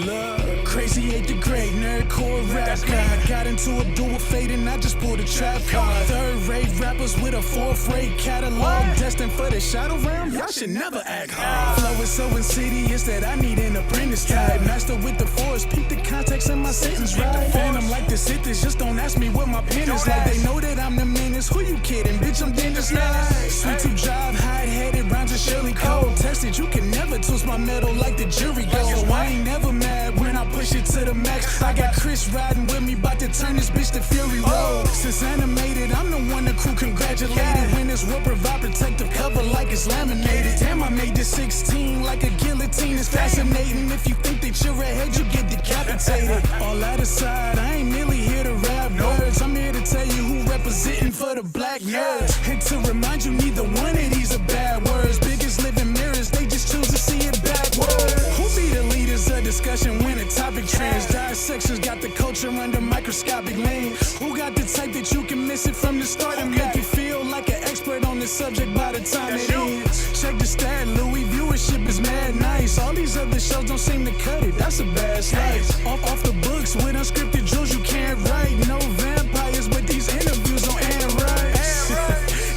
Look, crazy ain't the great nerdcore rap guy. Got into a duel fate and I just pulled a trap card. Third-rate rappers with a fourth-rate catalog. Destined for the shadow realm, y'all should never act hard. Flow is so insidious that I need an apprentice type. Master with the force, peep the context in my sentence, right? Phantom like the Sith is, just don't ask me what my pen is like. They know that I'm the menace, who you kidding? Bitch, I'm Dennis Nice. Sweet to drive, hide-headed, rhymes are surely cold. Tested, you can never twist my metal like the jury goes. I ain't never mad when I push it to the max. I got Chris riding with me, bout to turn this bitch to Fury Road. Since animated, I'm the one the crew congratulated. When this will provide protective cover like it's laminated. Damn, I made this 16 like a guillotine. It's fascinating. If you think that you're ahead, you get decapitated. All that aside, I ain't merely here to rap words. I'm here to tell you who representing for the black nerds. And to remind you, neither one of these are bad words. Biggest living mirrors, they just choose to see it backwards. Who be the leaders of discussion when a topic trends? Dissections got the culture under microscopic lens. Who got the type that you can miss it from the start and make you feel like an expert on the subject by the time it ends? Check the stat, Louis, viewership is mad nice. All these other shows don't seem to cut it, that's a bad slice. Off the books with unscripted drills you can't write. No vampires, but these interviews don't end right.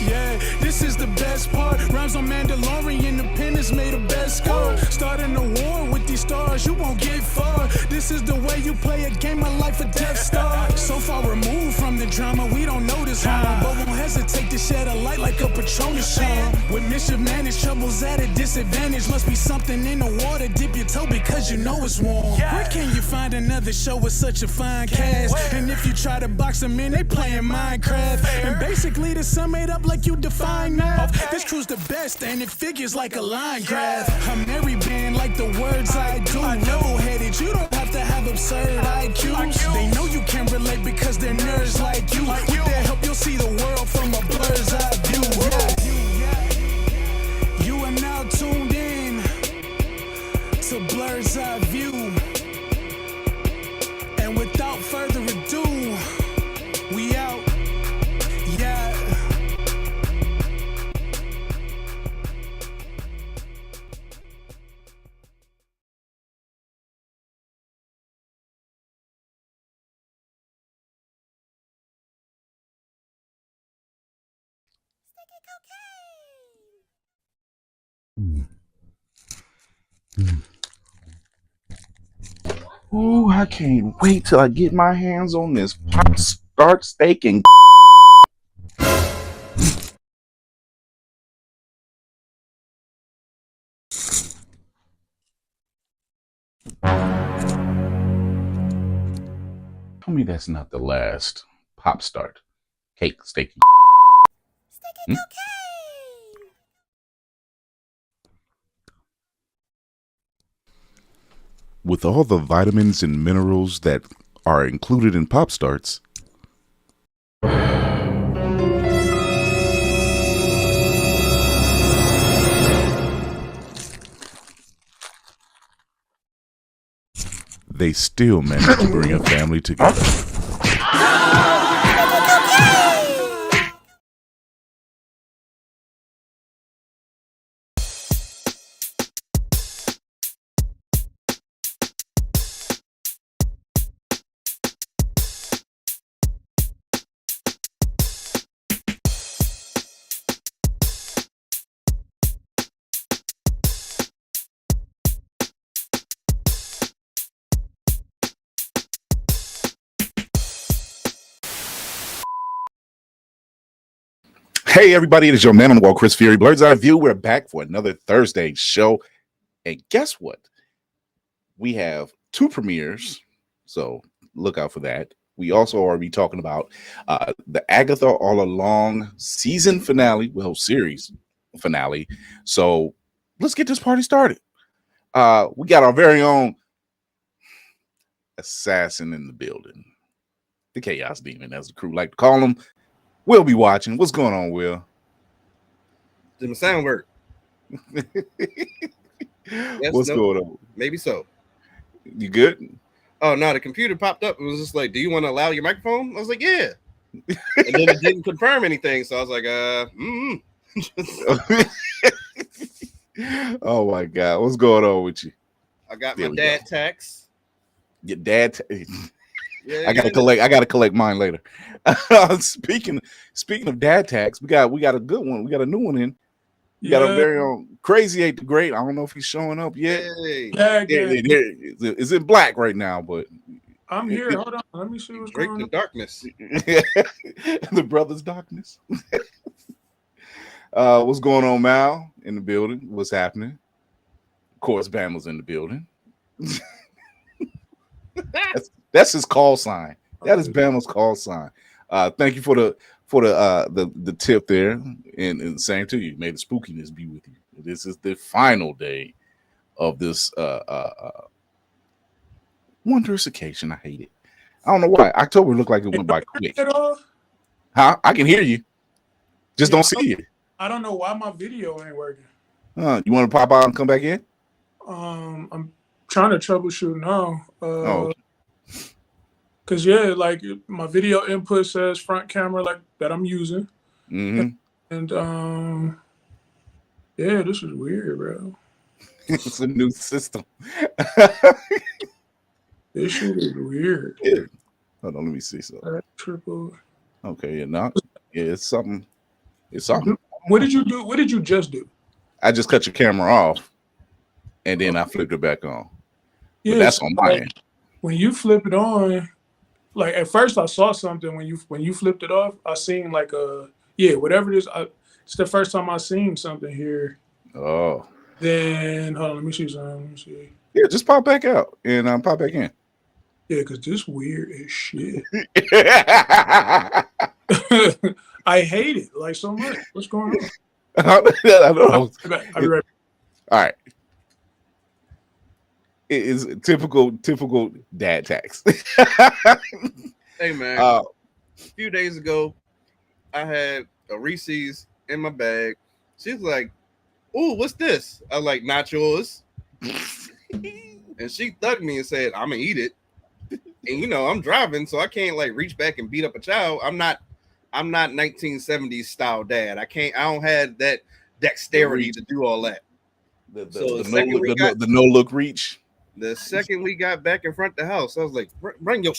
Yeah, this is the best part. Rhymes on Mandalorian, Independence made a best score. Starting a war with these stars, you won't get far. This is the way you play a game of life or Death Star. So far removed from the drama, we don't notice harm, but won't hesitate to shed a light like a Patronus charm. With mischief managed, troubles at a disadvantage. Must be something in the water, dip your toe because you know it's warm. Where can you find another show with such a fine cast? And if you try to box them in, they playing Minecraft. And basically to sum it up like you define math, this crew's the best and it figures like a line graph. I'm Mary band like the words I do. Level-headed, you don't have to have absurd IQs. They know you can relate because they're nerds like you. With their help, you'll see the world from a blur's eye view. You are now tuned in to Blur's Eye View. And without further ado, we out. Yeah. Ooh, I can't wait till I get my hands on this pop start steak and tell me that's not the last pop start cake steak. Hmm? With all the vitamins and minerals that are included in Pop Starts, they still manage to bring a family together. Hey everybody, it is your man on the wall, Chris Fury, Blur's Eye View. We're back for another Thursday show. And guess what? We have two premieres, so look out for that. We also are be talking about the Agatha All Along season finale, well, series finale. So let's get this party started. We got our very own assassin in the building. The Chaos Demon, as the crew like to call him. We'll be watching. What's going on, Will? Did my sound work? Yes, what's going on? Maybe so. You good? Oh, no, the computer popped up. It was just like, do you want to allow your microphone? I was like, yeah. And then it didn't confirm anything. So I was like, Oh, my God. What's going on with you? I got my dad text. Your dad. Yeah, I gotta collect mine later. speaking of dad tags, we got a good one. We got a new one in. We got our very own Crazy 8 the Great. I don't know if he's showing up yet. Hey, It's in black right now, but I'm here. Hold on. Let me see what's Drake going the on. darkness. the brothers darkness. What's going on, Mal? In the building? What's happening? Of course, Bama's in the building. That's his call sign. That is Bama's call sign. Thank you for the tip there, and same to you. May the spookiness be with you. This is the final day of this wondrous occasion. I hate it. I don't know why. October looked like it went by quick. Huh? I can hear you. Just don't see you. I don't know why my video ain't working. You want to pop out and come back in? I'm trying to troubleshoot now. Oh. Cause yeah, like my video input says front camera like that I'm using. Mm-hmm. And yeah, this is weird, bro. It's a new system. This shit is weird. Yeah. Hold on, let me see something. Triple. Okay, it's something. It's something. What did you do? What did you just do? I just cut your camera off, and then I flipped it back on. Yeah, but that's on my end. When you flip it on, like at first I saw something when you flipped it off. I seen like whatever it is. It's the first time I seen something here. Oh. Then hold on, let me see something. Let me see. Yeah, just pop back out and pop back in. Yeah, because this weird as shit. I hate it like so much. What's going on? I don't know. I'll be right back. All right. It is typical dad tax. Hey man, a few days ago, I had a Reese's in my bag. She's like, "Ooh, what's this?" I was like, "Not yours." And she thugged me and said, "I'm gonna eat it." And I'm driving, so I can't like reach back and beat up a child. I'm not 1970s style dad. I don't have that dexterity to do all that. The no look reach. The second we got back in front of the house, I was like, "Bring your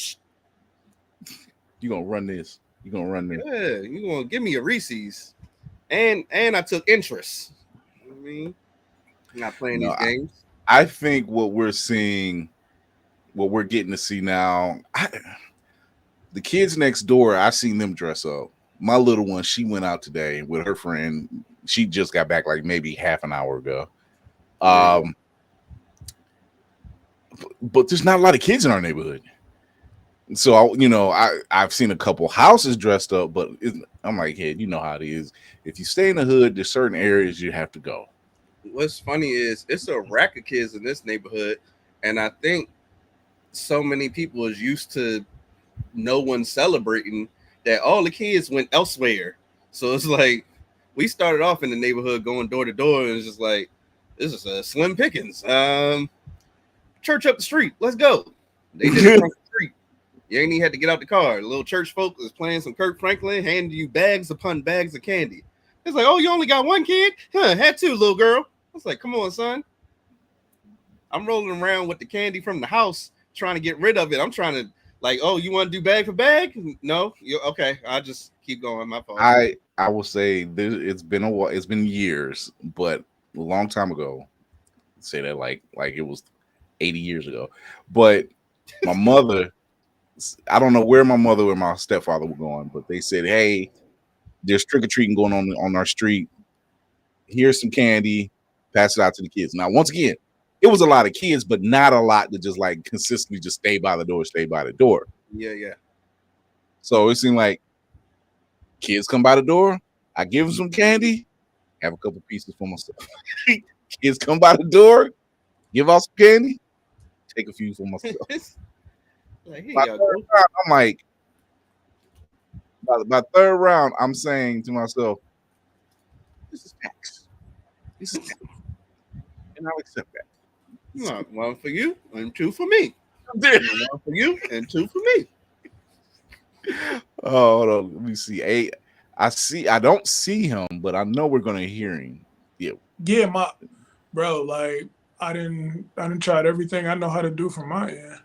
You gonna run this? You gonna run this? Yeah, you gonna give me a Reese's?" And I took interest. I mean, I'm not playing these games. I think what we're seeing, what we're getting to see now, the kids next door, I seen them dress up. My little one, she went out today with her friend. She just got back like maybe half an hour ago. But there's not a lot of kids in our neighborhood. So, I've seen a couple houses dressed up, but I'm like, hey, you know how it is. If you stay in the hood, there's certain areas you have to go. What's funny is it's a rack of kids in this neighborhood, and I think so many people is used to no one celebrating that all the kids went elsewhere. So it's like we started off in the neighborhood going door to door, and it's just like, this is a slim pickings. Church up the street, let's go. They did it from the street. You ain't even had to get out the car. The little church folk was playing some Kirk Franklin, handing you bags upon bags of candy. It's like, oh, you only got one kid? Huh, had two, little girl. I was like, come on, son. I'm rolling around with the candy from the house, trying to get rid of it. I'm trying to, like, oh, you want to do bag for bag? No? Okay, I'll just keep going. My fault. I will say it's been a while. It's been years, but a long time ago. Say that like it was 80 years ago. But my mother, I don't know where my mother or my stepfather were going, but they said, hey, there's trick-or-treating going on our street. Here's some candy. Pass it out to the kids. Now, once again, it was a lot of kids, but not a lot to just like consistently just stay by the door. Yeah. So it seemed like kids come by the door. I give them some candy, have a couple pieces for myself. Kids come by the door, give out some candy, take a few for myself. Like, by third round, I'm like, by third round, I'm saying to myself, this is tax. And I'll accept that. One for you and two for me. One for you and two for me. Oh, hold on. Let me see. I don't see him, but I know we're gonna hear him. Yeah, like I didn't try everything I know how to do from my end.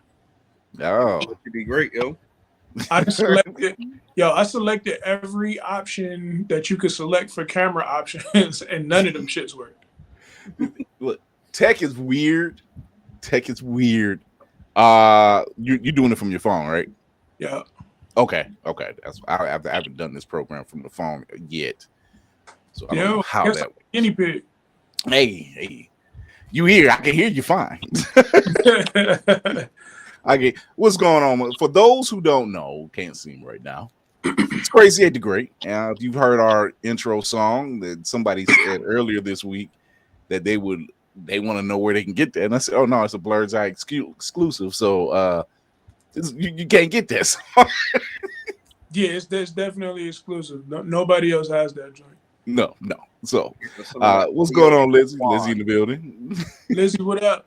Oh, That should be great, yo. I selected every option that you could select for camera options, and none of them shits worked. look, tech is weird. Tech is weird. You're doing it from your phone, right? Yeah. Okay. I haven't done this program from the phone yet, so I don't know Yeah. how Guess that. I'm a guinea pig. Hey, you here? I can hear you fine. I get what's going on. For those who don't know, can't see me right now. It's Crazy 8 the Great. You've heard our intro song that somebody said earlier this week that they want to know where they can get that. And I said, oh no, it's a Blurred's Eye exclusive. So you can't get this. Yeah, that's definitely exclusive. Nobody else has that joint. No. So what's going on, Lizzie? Lizzie in the building. Lizzie, what up?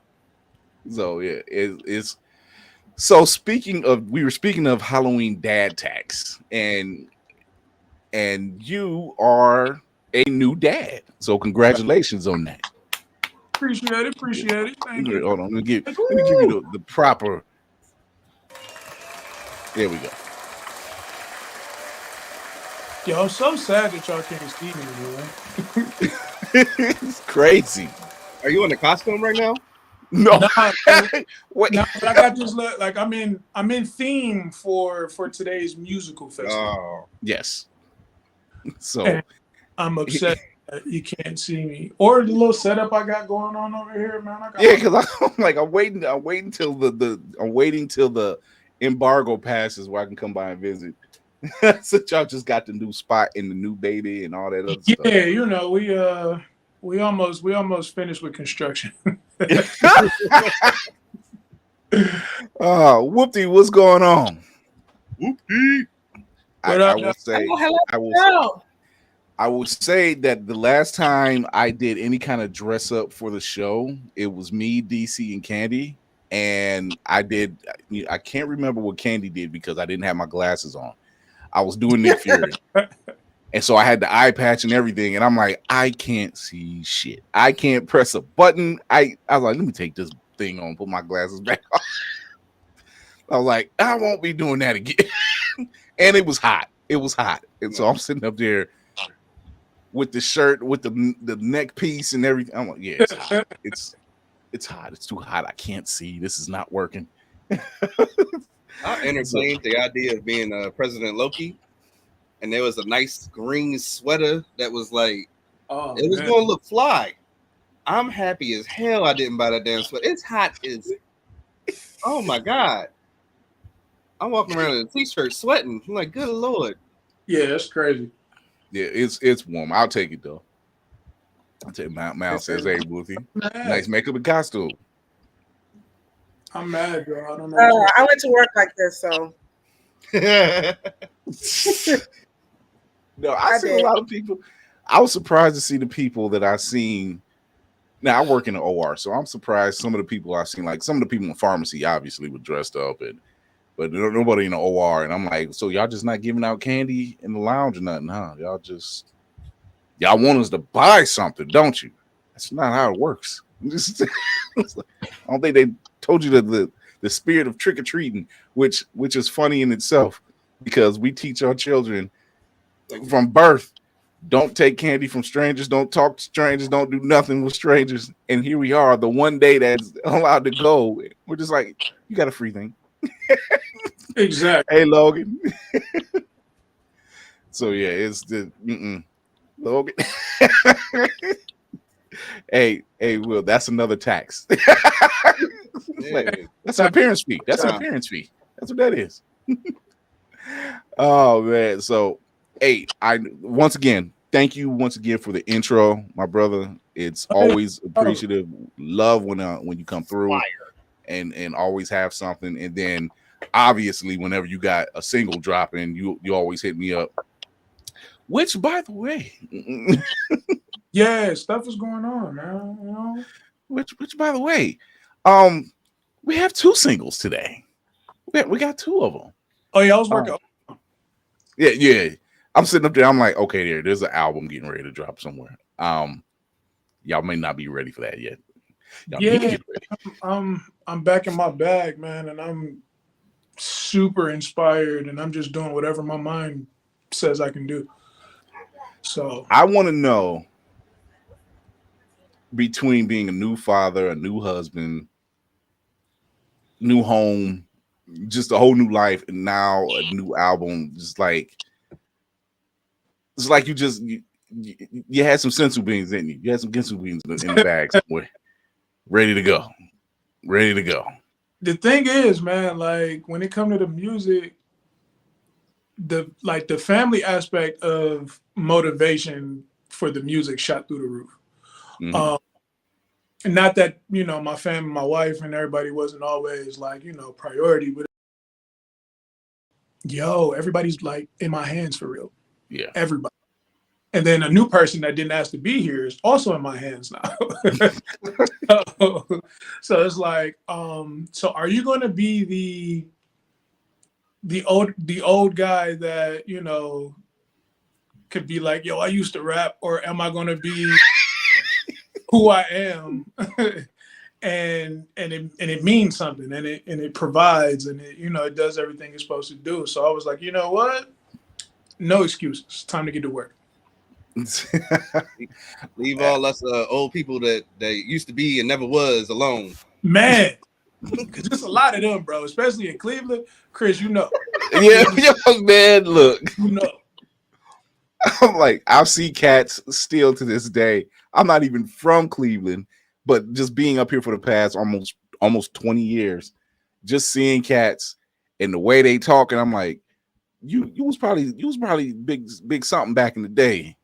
So yeah, it's so we were speaking of Halloween dad tax, and you are a new dad. So congratulations on that. Appreciate it. Thank you. Hold on, let me give you the proper. There we go. Yo, I'm so sad that y'all can't see me, man. It's crazy. Are you in the costume right now? No. Wait. No, but I got this like I'm in theme for today's musical festival. Oh. Yes. So and I'm upset that you can't see me. Or the little setup I got going on over here, man. Because I'm waiting till the embargo passes where I can come by and visit. So y'all just got the new spot and the new baby and all that other stuff. Yeah, you know, we almost finished with construction. Whoopty, what's going on? Whoopty. I will say that the last time I did any kind of dress up for the show, it was me, DC, and Candy. And I can't remember what Candy did because I didn't have my glasses on. I was doing Nick Fury. And so I had the eye patch and everything. And I'm like, I can't see shit. I can't press a button. I was like, let me take this thing on, put my glasses back on. I was like, I won't be doing that again. And it was hot. And so I'm sitting up there with the shirt, with the neck piece and everything. I'm like, yeah, it's hot. It's hot. It's too hot. I can't see. This is not working. I entertained the idea of being President Loki, and there was a nice green sweater that was like, it was going to look fly. I'm happy as hell I didn't buy that damn sweater. It's hot as, oh my God. I'm walking around in a t-shirt sweating. I'm like, good Lord. Yeah, that's crazy. Yeah, it's warm. I'll take it though. I'll take Mal says, hey, Wolfie. Nice makeup and costume. I'm mad, bro. I don't know. I went to work like this, so. No, I see a lot of people. I was surprised to see the people that I seen. Now I work in the OR, so I'm surprised some of the people I seen, like some of the people in pharmacy, obviously were dressed up, but nobody in the OR. And I'm like, so y'all just not giving out candy in the lounge or nothing, huh? Y'all want us to buy something, don't you? That's not how it works. I don't think they told you that the spirit of trick or treating, which is funny in itself, because we teach our children from birth, don't take candy from strangers, don't talk to strangers, don't do nothing with strangers. And here we are, the one day that's allowed to go. We're just like, you got a free thing. Exactly. Hey, Logan. So yeah, it's the Logan. Hey, Will, that's another tax. Like, that's an appearance fee. That's an appearance fee. That's what that is. Oh man. So hey, once again, thank you once again for the intro, my brother. It's always appreciative. Love when you come through and always have something. And then obviously whenever you got a single dropping, you always hit me up. Which, by the way, yeah, stuff is going on, man. You know? Which, by the way, we have 2 singles today. We got 2 of them. Oh yeah, I was working. Yeah. I'm sitting up there. I'm like, okay, there's an album getting ready to drop somewhere. Y'all may not be ready for that yet. Y'all need to get ready. I'm back in my bag, man, and super inspired, and I'm just doing whatever my mind says I can do. So I want to know, between being a new father, a new husband, new home, just a whole new life, and now a new album, just like it's like you had some sensu beans in you. You had some sensu beans in the bag somewhere, ready to go. the thing is, man, like when it comes to the music, the family aspect of motivation for the music shot through the roof. Mhm. And not that, my family, my wife and everybody wasn't always like, priority, but everybody's like in my hands for real. Yeah. Everybody. And then a new person that didn't ask to be here is also in my hands now. So it's like, so are you going to be the old guy that, could be like, yo, I used to rap, or am I going to be who I am? and it means something, and it provides, and it does everything it's supposed to do. So I was like, you know what? No excuses. Time to get to work. Leave all us old people that used to be and never was alone. Man, because there's a lot of them, bro, especially in Cleveland. Chris, Yeah, man, look. I'm like, I've seen cats still to this day. I'm not even from Cleveland, but just being up here for the past almost 20 years, just seeing cats and the way they talk, and I'm like, you was probably big something back in the day.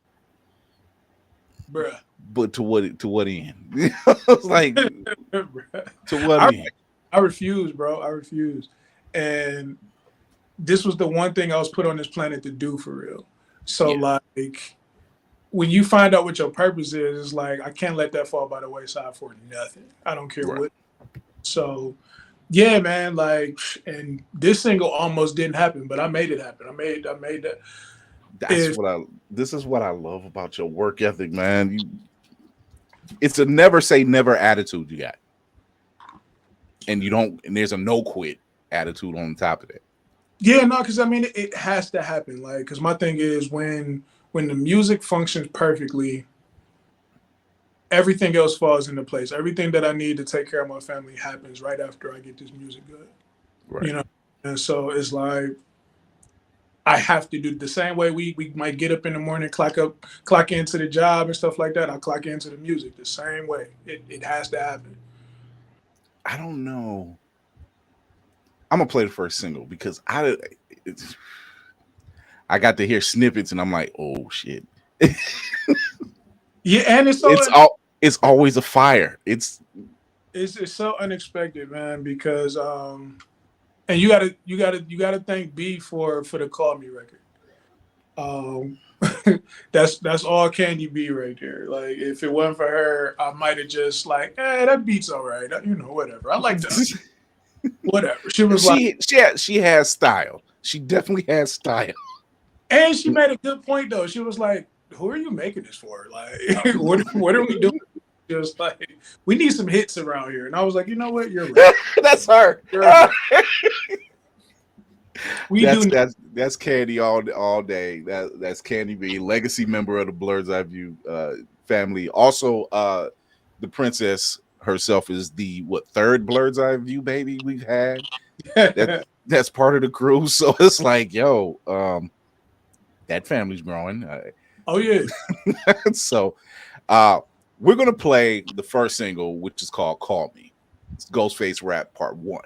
Bruh. But to what end? It's like, to what end? I refuse, bro. I refuse. And this was the one thing I was put on this planet to do, for real. So like, when you find out what your purpose is, it's like, I can't let that fall by the wayside for nothing. I don't care what. So yeah, man, like, and this single almost didn't happen, but I made it happen. I made that. This is what I love about your work ethic, man. It's a never say never attitude you got. And there's a no quit attitude on top of that. Yeah, no, because I mean it has to happen. Like, because my thing is when the music functions perfectly, everything else falls into place. Everything that I need to take care of my family happens right after I get this music good. Right. And so it's like, I have to do the same way we might get up in the morning, clock into the job and stuff like that. I clock into the music the same way. It has to happen. I don't know. I'm gonna play the first single because I got to hear snippets and I'm like, oh shit. Yeah, and it's always a fire. It's so unexpected, man, because and you gotta thank B for the Call Me record. That's all Candy B right there. Like, if it wasn't for her, I might have just like, that beat's all right. Whatever. I like that. Whatever. She was she has style. She definitely has style. And she made a good point though. She was like, who are you making this for? Like, what are we doing? Just like, we need some hits around here. And I was like, you know what? You're right. That's her. Right. That's Candy all day. That's Candy B, legacy member of the Blerds Eyeview family. Also, the princess herself is the third Blerds Eyeview baby we've had. That's part of the crew. So it's like, that family's growing. Oh yeah. So we're gonna play the first single, which is called Call Me. It's Ghostface Rap Part 1.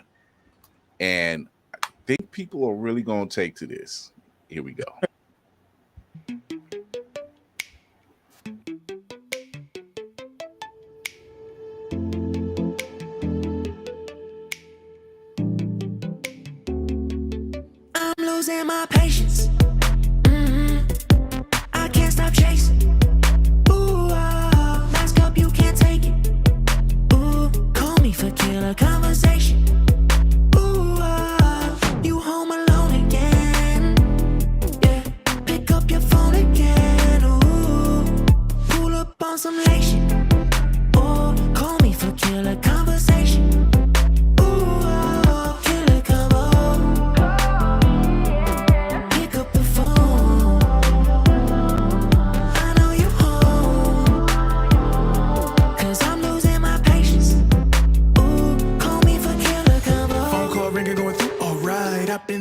And I think people are really gonna take to this. Here we go. I'm losing my patience. I can't stop chasing. Ooh, mask up, you can't take it. Ooh, call me for killer conversation. Ooh, you home alone again. Yeah, pick up your phone again. Ooh, pull up on some late shit. Ooh, call me for killer conversation. Ooh, killer convo.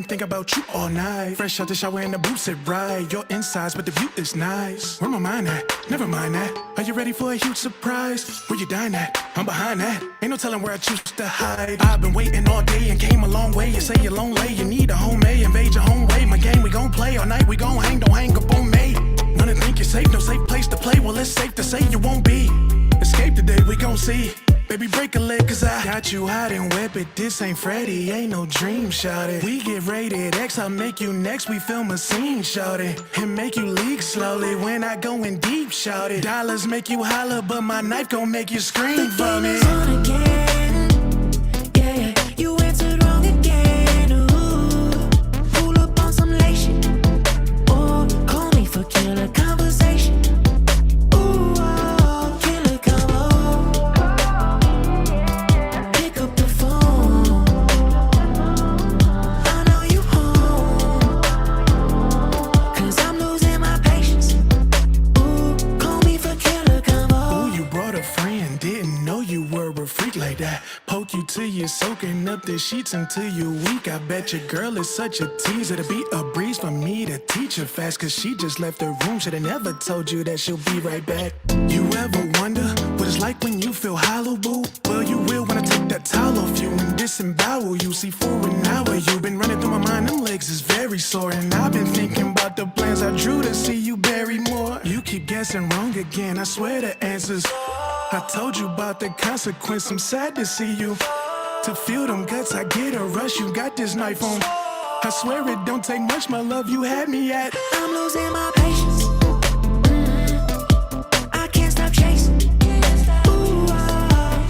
been thinking about you all night. Fresh out the shower and the boots sit right. Your insides, but the view is nice. Where my mind at? Never mind that. Are you ready for a huge surprise? Where you dine at? I'm behind that. Ain't no telling where I choose to hide. I've been waiting all day and came a long way. You say you're lonely, you need a homemade. Invade your home way. My game, we gon' play all night. We gon' hang, don't hang up on me. Wanna think you're safe, no safe place to play. Well, it's safe to say you won't be. Escape today, we gon' see. Baby, break a leg, cause I got you hot and wet, but this ain't Freddy, ain't no dream, shawty. We get rated X, I'll make you next, we film a scene, shawty. And make you leak slowly when I go in deep, shawty. Dollars make you holler, but my knife gon' make you scream for me. On again. Yeah, you answered wrong again. Ooh, pull up on some late shit. Or call me for killer conversation. Ooh, oh, killer combo. Pick up the phone. I know you home. Cause I'm losing my patience. Ooh, call me for killer combo. Ooh, you brought a friend, didn't know you were a freak like that. Poke you till you're soaking up the sheets until you're weak. I bet your girl is such a teaser to be a breeze for me to teach her fast. Cause she just left the room, should've never told you that she'll be right back. You ever wonder what it's like when you feel hollow, boo? Well, you will when I take that towel off you and disembowel you. See, for an hour you've been running through my mind, them legs is very sore. And I've been thinking about the plans I drew to see you buried more. You keep guessing wrong again, I swear the answers. I told you about the consequence, I'm sad to see you. To feel them guts, I get a rush, you got this knife on. I swear it don't take much, my love, you had me at. I'm losing my patience. I can't stop chasing. Ooh,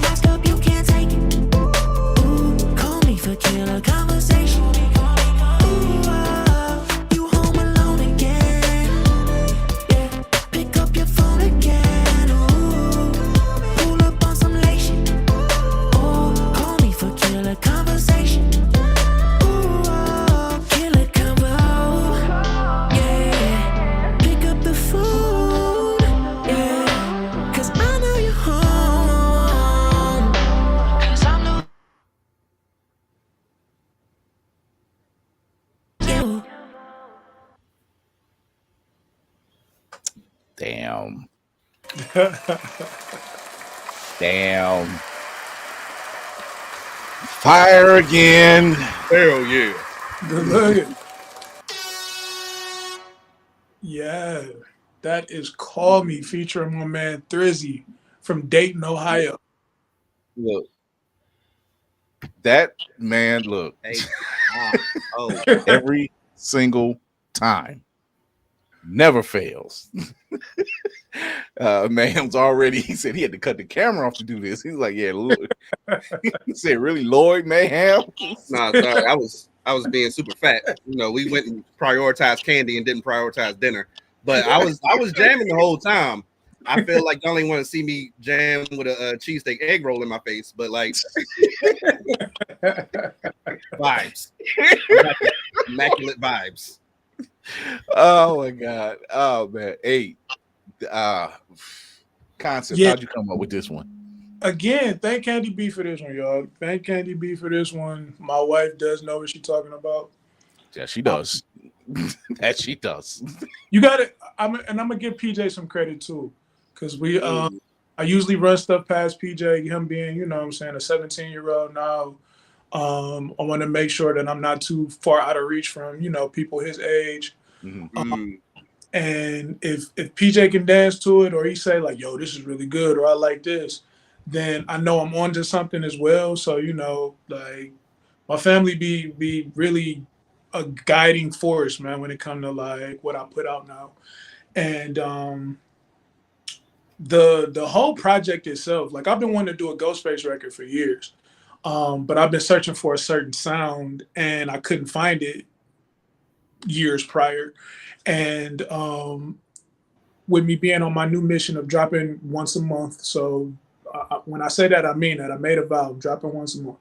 mask up, you can't take it. Ooh, call me for killer conversation. Ooh, you home alone again. Yeah, pick up your phone again. Ooh, pull up on some late shit. Or call me for killer conversation. Ooh, killer combo. Yeah, pick up the food. Yeah, cause I know you're home. Cause I'm losing you. Damn. Damn. Fire again. Hell yeah. Good looking. Yeah, that is Call Me featuring my man Thrizzy from Dayton, Ohio. Look. That man, look. Hey, oh, Every single time. Never fails. Man's already, he said he had to cut the camera off to do this. He's like, yeah, look. He said, really, Lloyd Mayhem? nah, sorry, I was being super fat. You know, we went and prioritized candy and didn't prioritize dinner. But I was jamming the whole time. I feel like you only want to see me jam with a cheesesteak egg roll in my face, but like vibes, immaculate vibes. Oh my god. Oh man. Hey, concept. Yeah. How'd you come up with this one? Again, thank Candy B for this one, y'all. Thank Candy B for this one. My wife does know what she's talking about. Yeah, she does. That she does. You got it. I'm gonna give PJ some credit too, because I usually run stuff past PJ. Him being, you know, what I'm saying, a 17-year-old now. I want to make sure that I'm not too far out of reach from, you know, people his age. Mm-hmm. And if PJ can dance to it, or he say like, "Yo, this is really good," or "I like this," then I know I'm onto something as well. So, you know, like my family be really a guiding force, man, when it comes to like what I put out now. And the whole project itself, like I've been wanting to do a Ghostface record for years. But I've been searching for a certain sound and I couldn't find it years prior. And with me being on my new mission of dropping once a month, so when I say that, I mean that. I made a vow, dropping once a month.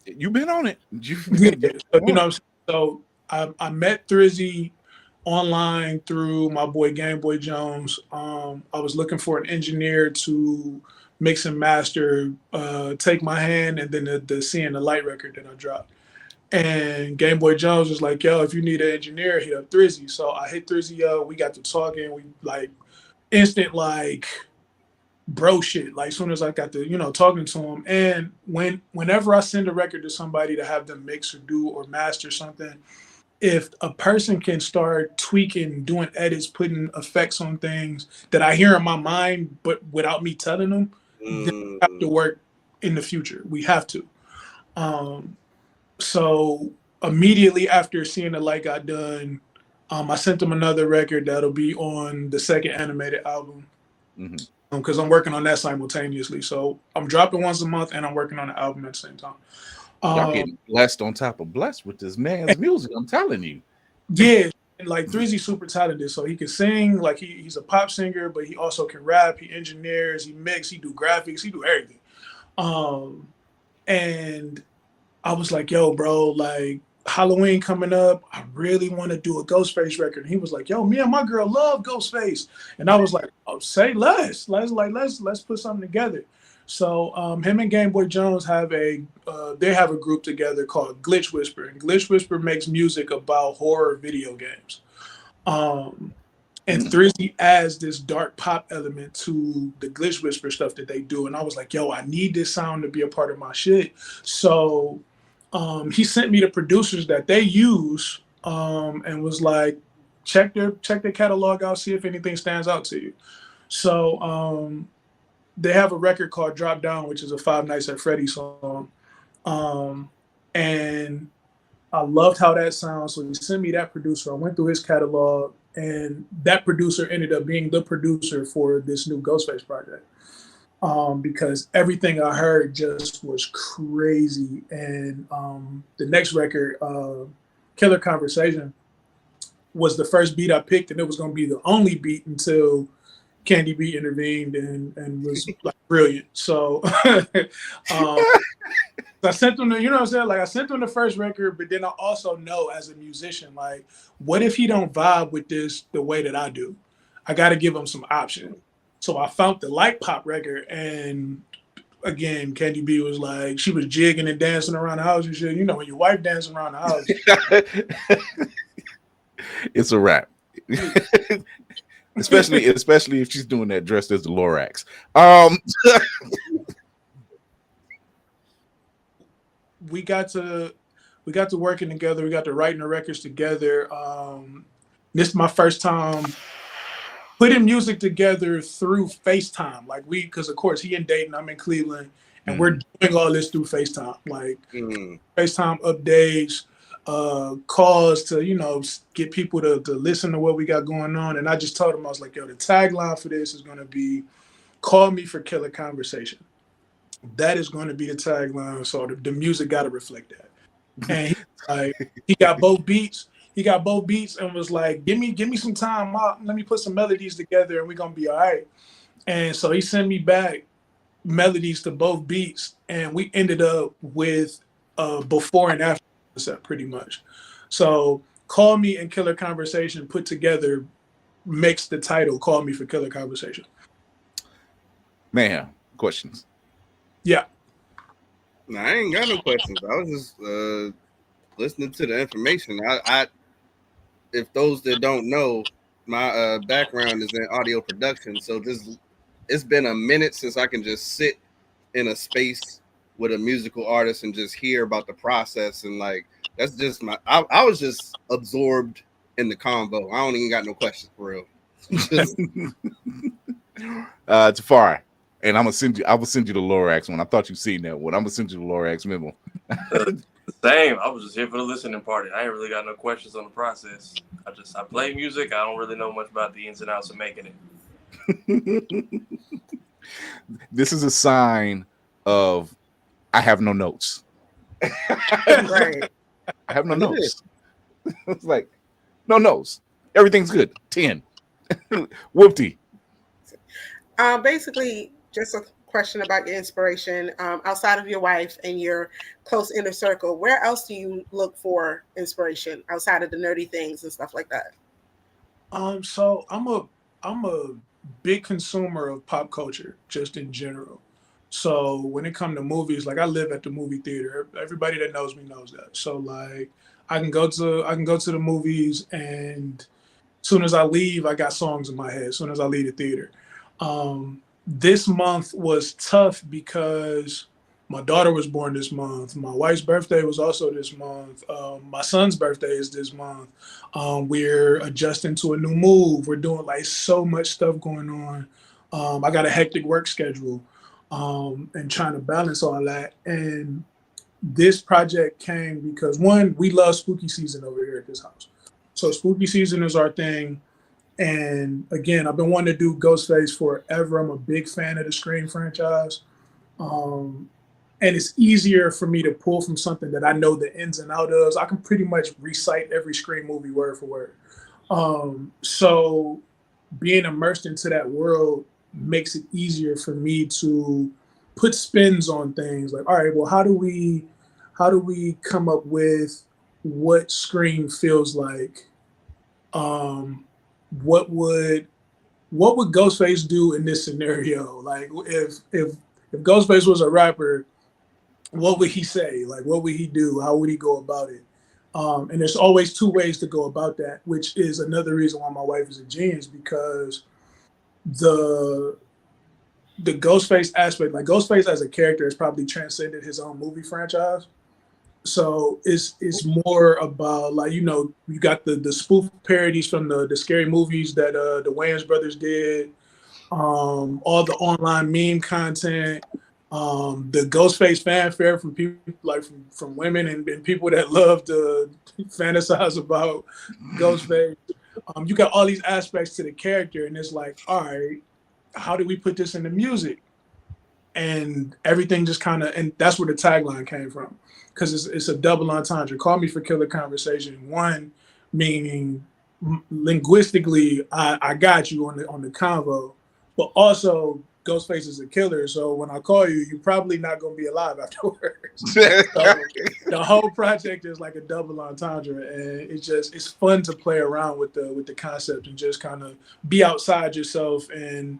You've been on it. So, you know what I'm saying? So I met Thrizzy online through my boy Game Boy Jones. I was looking for an engineer to mix and master Take My Hand and then the Seeing the Light record that I dropped. And Game Boy Jones was like, yo, if you need an engineer, hit up Thrizzy. So I hit Thrizzy up. We got to talking. We like instant like bro shit. Like as soon as I got to, talking to him. And whenever I send a record to somebody to have them mix or do or master something, if a person can start tweaking, doing edits, putting effects on things that I hear in my mind, but without me telling them, then we have to work in the future. We have to. So immediately after seeing the light got done, I sent them another record that'll be on the second animated album. Because I'm working on that simultaneously. So I'm dropping once a month and I'm working on the album at the same time. Y'all getting blessed on top of blessed with this man's music. I'm telling you. Yeah. And like Thrizzy's super talented. So he can sing, like he's a pop singer, but he also can rap, he engineers, he mix, he do graphics, he do everything. And I was like, yo, bro, like Halloween coming up, I really want to do a Ghostface record. And he was like, yo, me and my girl love Ghostface. And I was like, oh, say less. Let's put something together. So him and Game Boy Jones have a group together called Glitch Whisper. And Glitch Whisper makes music about horror video games. And Thrizzy adds this dark pop element to the Glitch Whisper stuff that they do. And I was like, yo, I need this sound to be a part of my shit. So he sent me the producers that they use and was like, check their catalog out, see if anything stands out to you. So they have a record called Drop Down, which is a Five Nights at Freddy's song. And I loved how that sounds. So he sent me that producer. I went through his catalog, and that producer ended up being the producer for this new Ghostface project. Because everything I heard just was crazy. And the next record, Killer Conversation, was the first beat I picked, and it was going to be the only beat until Candy B intervened and was like brilliant. So I sent them the, what I'm saying? Like I sent them the first record, but then I also know as a musician, like, what if he don't vibe with this the way that I do? I got to give him some option. So I found the light pop record, and again, Candy B was like, she was jigging and dancing around the house and shit. When your wife dancing around the house, it's a wrap. especially if she's doing that dressed as the Lorax. We got to working together. We got to writing the records together. This is my first time putting music together through FaceTime. Like because of course he in Dayton, I'm in Cleveland, and we're doing all this through FaceTime. Like FaceTime updates, calls to get people to listen to what we got going on. And I just told him, I was like, yo, the tagline for this is going to be "Call me for killer conversation." That is going to be the tagline. So the music got to reflect that. And he got both beats. He got both beats and was like, give me some time. Let me put some melodies together and we're going to be all right. And so he sent me back melodies to both beats. And we ended up with before and after set pretty much. So Call Me and Killer Conversation put together makes the title Call Me for Killer Conversation. Man, questions? Yeah. No, I ain't got no questions. I was just listening to the information. I if those that don't know, my background is in audio production, so it's been a minute since I can just sit in a space with a musical artist and just hear about the process. And like that's just I was just absorbed in the convo. I don't even got no questions for real. Tafari, and I will send you the Lorax one. I thought you'd seen that one. I'm gonna send you the Lorax memo. Same. I was just here for the listening party. I ain't really got no questions on the process. I play music. I don't really know much about the ins and outs of making it. This is a sign of I have no notes. Right. I have no notes. It's like no notes. Everything's good. 10. Whoopty. Basically, just a question about your inspiration. Outside of your wife and your close inner circle, where else do you look for inspiration outside of the nerdy things and stuff like that? So I'm a big consumer of pop culture, just in general. So when it comes to movies, like I live at the movie theater. Everybody that knows me knows that. So like I can go to the movies, and as soon as I leave, I got songs in my head. As soon as I leave the theater. This month was tough because my daughter was born this month. My wife's birthday was also this month. My son's birthday is this month. We're adjusting to a new move. We're doing like so much stuff going on. I got a hectic work schedule, and trying to balance all that. And this project came because one, we love spooky season over here at this house. So spooky season is our thing. And again, I've been wanting to do Ghostface forever. I'm a big fan of the Scream franchise. And it's easier for me to pull from something that I know the ins and outs of. I can pretty much recite every Scream movie word for word. So being immersed into that world makes it easier for me to put spins on things. Like, all right, well, how do we come up with what Scream feels like? What would Ghostface do in this scenario? Like if Ghostface was a rapper, what would he say? Like what would he do? How would he go about it? And there's always two ways to go about that, which is another reason why my wife is a genius, because the Ghostface aspect, like Ghostface as a character, has probably transcended his own movie franchise. So it's more about, like, you know, you got the spoof parodies from the scary movies that the Wayans brothers did, all the online meme content, the Ghostface fanfare from people like from women and people that love to fantasize about Ghostface. You got all these aspects to the character, and it's like, all right, how do we put this in the music? And everything just kind of, and that's where the tagline came from, because it's a double entendre. Call me for killer conversation. One meaning linguistically, I got you on the convo, but also Ghostface is a killer. So when I call you, you're probably not going to be alive afterwards. So the whole project is like a double entendre, and it's fun to play around with the concept and just kind of be outside yourself and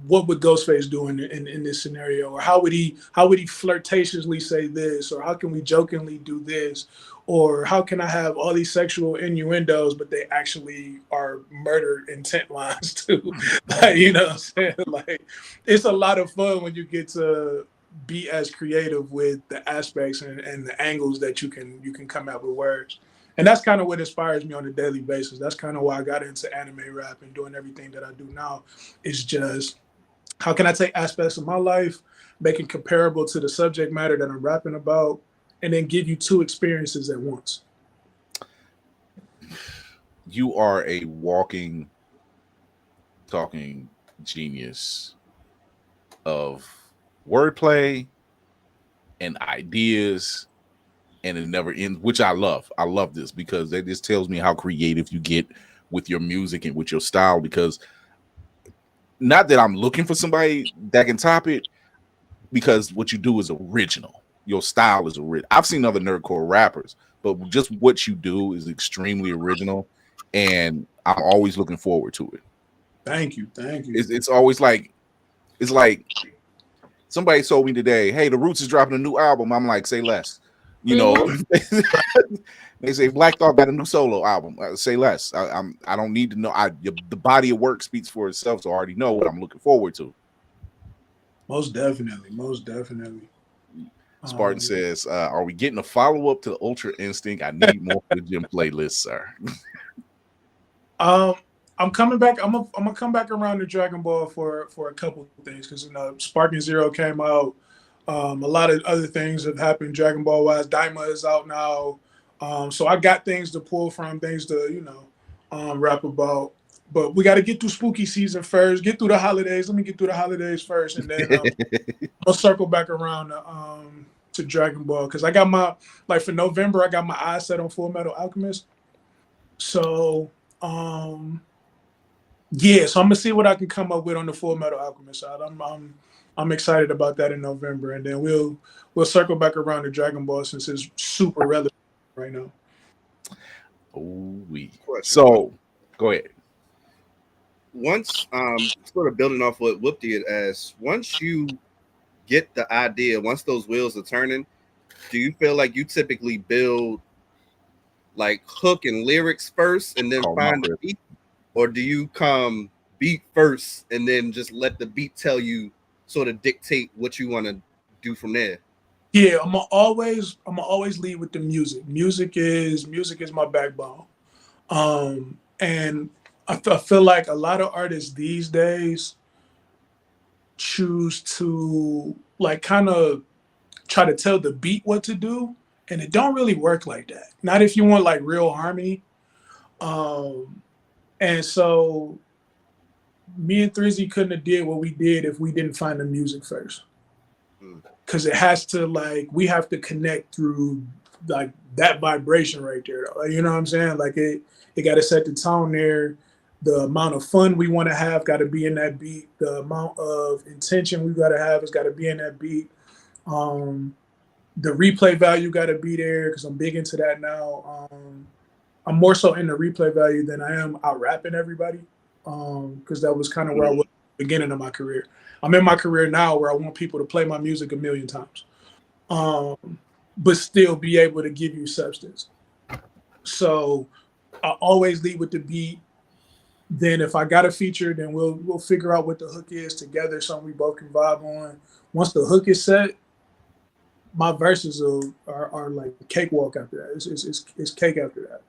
what would Ghostface do in this scenario, or how would he flirtatiously say this, or how can we jokingly do this, or how can I have all these sexual innuendos but they actually are murder intent lines too? Like, you know what I'm saying? Like, it's a lot of fun when you get to be as creative with the aspects and the angles that you can come out with words. And that's kind of what inspires me on a daily basis. That's kind of why I got into anime rap and doing everything that I do now. Is just, how can I take aspects of my life, make it comparable to the subject matter that I'm rapping about, and then give you two experiences at once. You are a walking, talking genius of wordplay and ideas, and it never ends, which I love. I love this because that just tells me how creative you get with your music and with your style, because not that I'm looking for somebody that can top it, because what you do is original. Your style is original. I've seen other nerdcore rappers, but just what you do is extremely original, and I'm always looking forward to it. Thank you. It's always like, it's like somebody told me today, "Hey, the Roots is dropping a new album." I'm like, "Say less." You know, they say Black Thought got a new solo album. Say less. I don't need to know. The body of work speaks for itself, so I already know what I'm looking forward to. Most definitely. Spartan says, "Are we getting a follow up to the Ultra Instinct? I need more for the gym playlist, sir." I'm coming back. I'm gonna come back around to Dragon Ball for a couple of things, because, you know, Sparking Zero came out. A lot of other things have happened Dragon Ball wise. Daima is out now, so I got things to pull from, things to, you know, rap about. But we got to get through spooky season first. Get through the holidays. Let me get through the holidays first, and then I'll circle back around to Dragon Ball, because I got my, like, for November I got my eyes set on Full Metal Alchemist. So yeah, so I'm gonna see what I can come up with on the Full Metal Alchemist side. I'm excited about that in November, and then we'll circle back around to Dragon Ball, since it's super relevant right now. So go ahead. Once sort of building off what Whoop did, as once you get the idea, once those wheels are turning, do you feel like you typically build like hook and lyrics first and then find the beat? Or do you come beat first and then just let the beat tell you, sort of dictate what you want to do from there? Yeah, I'm always lead with the music. Music is my backbone. And I feel like a lot of artists these days choose to like kind of try to tell the beat what to do, and it don't really work like that. Not if you want like real harmony. And so me and Thrizzy couldn't have did what we did if we didn't find the music first. Because it has to, like, we have to connect through like that vibration right there, though. Like, you know what I'm saying? Like it got to set the tone there. The amount of fun we want to have got to be in that beat. The amount of intention we got to have has got to be in that beat. The replay value got to be there because I'm big into that now. I'm more so in the replay value than I am out rapping everybody, because that was kind of where I was at the beginning of my career. I'm in my career now where I want people to play my music 1,000,000 times, but still be able to give you substance. So I always lead with the beat. Then if I got a feature, then we'll figure out what the hook is together, something we both can vibe on. Once the hook is set, my verses are like cakewalk after that. It's cake after that.